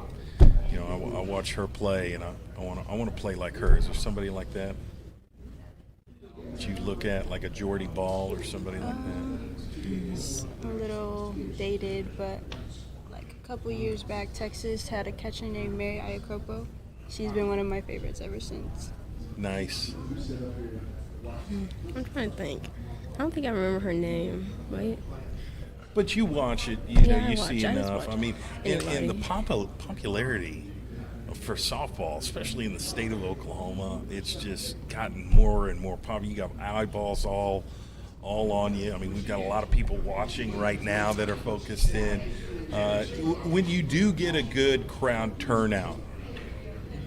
watch her play and I want to play like her? Is there somebody like that you look at, like a Jordy Ball or somebody like that?
It's a little dated, but like a couple years back, Texas had a catcher named Mary Iacopo. She's been one of my favorites ever since.
Nice.
I'm trying to think. I don't think I remember her name, right?
But you watch it, you see enough. I mean, and the popularity for softball, especially in the state of Oklahoma, it's just gotten more and more popular. You got eyeballs all on you. I mean, we've got a lot of people watching right now that are focused in. When you do get a good crowd turnout,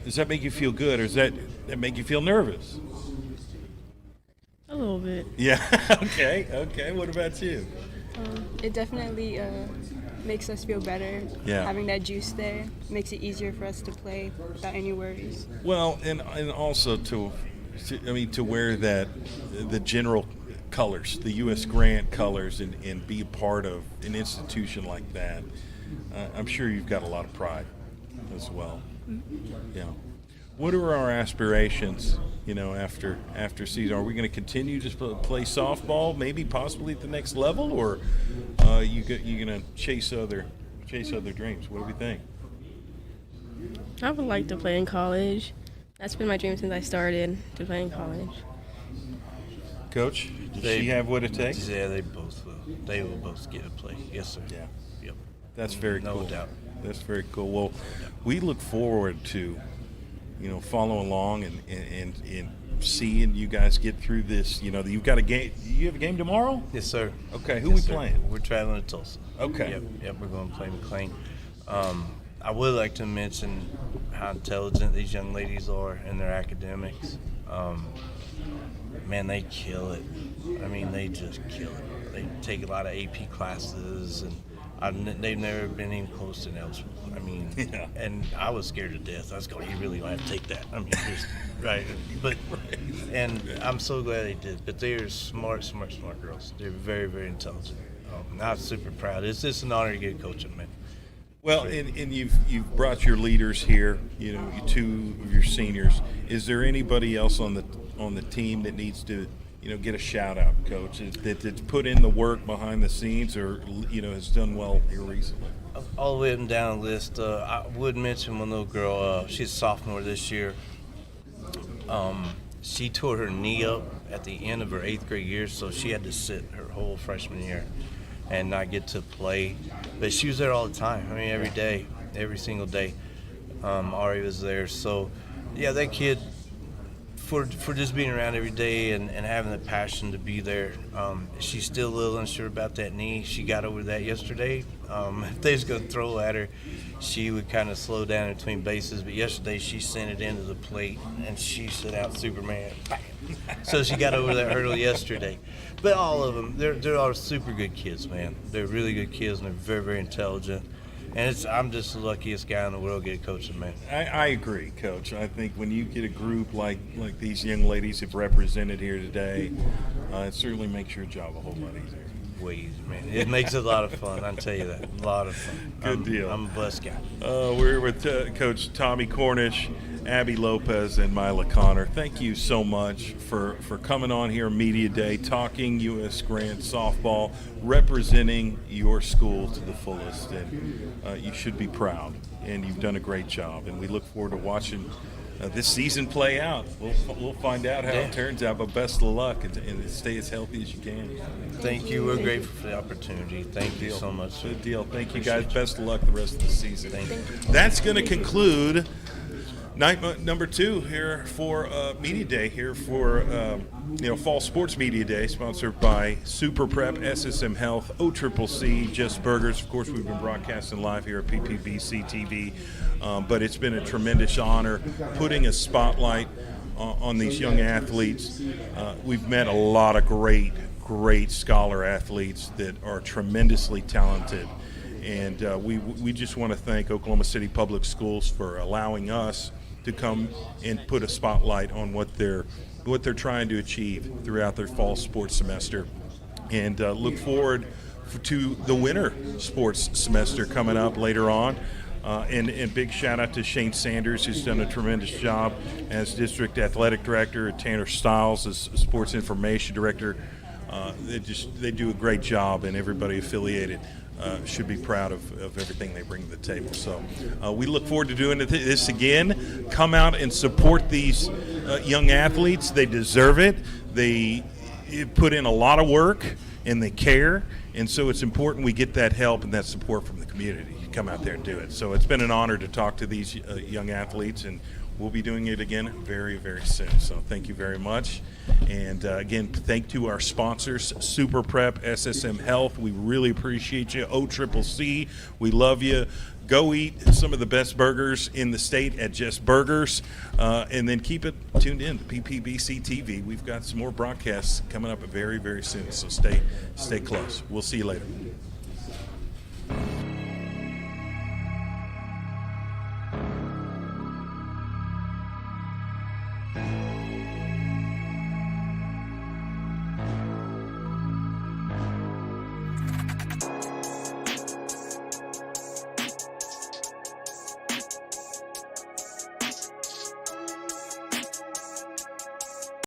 does that make you feel good, or does that make you feel nervous?
A little bit.
Yeah. Okay. What about you?
It definitely makes us feel better.
Yeah.
Having that juice there makes it easier for us to play without any worries.
Well, and also to wear the general colors, the U.S. Grant colors, and be a part of an institution like that. I'm sure you've got a lot of pride as well. Yeah. What are our aspirations, after season? Are we going to continue to play softball, maybe possibly at the next level, or you going to chase other dreams? What do we think?
I would like to play in college. That's been my dream since I started to play in college.
Coach, does she have what it takes?
Yeah, they both will. They will both get a play. Yes, sir.
Yeah.
Yep.
That's very cool.
No doubt.
That's very cool. Well, we look forward to, following along and seeing you guys get through this. You've got a game. You have a game tomorrow?
Yes, sir.
Okay. Who we playing?
We're traveling to Tulsa.
Okay.
Yep. We're going to play McLean. I would like to mention how intelligent these young ladies are in their academics. Man, they kill it. I mean, they just kill it. They take a lot of AP classes, and they've never been even close to Nelsonville. I mean, and I was scared to death. I was going, you really want to take that? I mean, just, right. But, and I'm so glad they did. But they are smart girls. They're very, very intelligent. I'm super proud. It's just an honor to get coaching, man.
Well, and you've brought your leaders here. 2 of your seniors. Is there anybody else on the team that needs to, get a shout out, Coach? That's put in the work behind the scenes, or has done well here recently?
All the way up and down the list. I would mention one little girl. She's a sophomore this year. She tore her knee up at the end of her 8th grade year, so she had to sit her whole freshman year and not get to play. But she was there all the time. I mean, every day, every single day. Ari was there. So, yeah, that kid, for just being around every day and having the passion to be there, she's still a little unsure about that knee. She got over that yesterday. If they was going to throw at her, she would kind of slow down in between bases. But yesterday, she sent it into the plate, and she set out Superman. Bam! So she got over that hurdle yesterday. But all of them, they're all super good kids, man. They're really good kids, and they're very, very intelligent. And I'm just the luckiest guy in the world getting coaching, man.
I agree, Coach. I think when you get a group like these young ladies have represented here today, it certainly makes your job a whole lot easier.
Way easier, man. It makes it a lot of fun, I tell you that. A lot of fun.
Good deal.
I'm a blessed guy.
We're with Coach Tommy Cornish, Abby Lopez, and Mila Connor. Thank you so much for coming on here, Media Day, talking U.S. Grant softball, representing your school to the fullest. And you should be proud, and you've done a great job. And we look forward to watching this season play out. We'll find out how it turns out, but best of luck and stay as healthy as you can.
Thank you. We're grateful for the opportunity. Thank you so much.
Good deal. Thank you, guys. Best of luck the rest of the season.
Thank you.
That's going to conclude night number 2 here for Media Day, here for Fall Sports Media Day, sponsored by Super Prep, SSM Health, OCCC, Just Burgers. Of course, we've been broadcasting live here at PPBC TV, but it's been a tremendous honor putting a spotlight on these young athletes. We've met a lot of great scholar athletes that are tremendously talented. And we just want to thank Oklahoma City Public Schools for allowing us to come and put a spotlight on what they're trying to achieve throughout their fall sports semester. And look forward to the winter sports semester coming up later on. And big shout out to Shane Sanders, who's done a tremendous job as district athletic director, Tanner Stiles as sports information director. They do a great job, and everybody affiliated should be proud of everything they bring to the table. So we look forward to doing this again. Come out and support these young athletes. They deserve it. They put in a lot of work, and they care. And so it's important we get that help and that support from the community. Come out there and do it. So it's been an honor to talk to these young athletes, and we'll be doing it again very, very soon. So thank you very much. And again, thank to our sponsors, Super Prep, SSM Health. We really appreciate you. OCCC, we love you. Go eat some of the best burgers in the state at Just Burgers. And then keep it tuned in to PPBC TV. We've got some more broadcasts coming up very, very soon. So stay close. We'll see you later.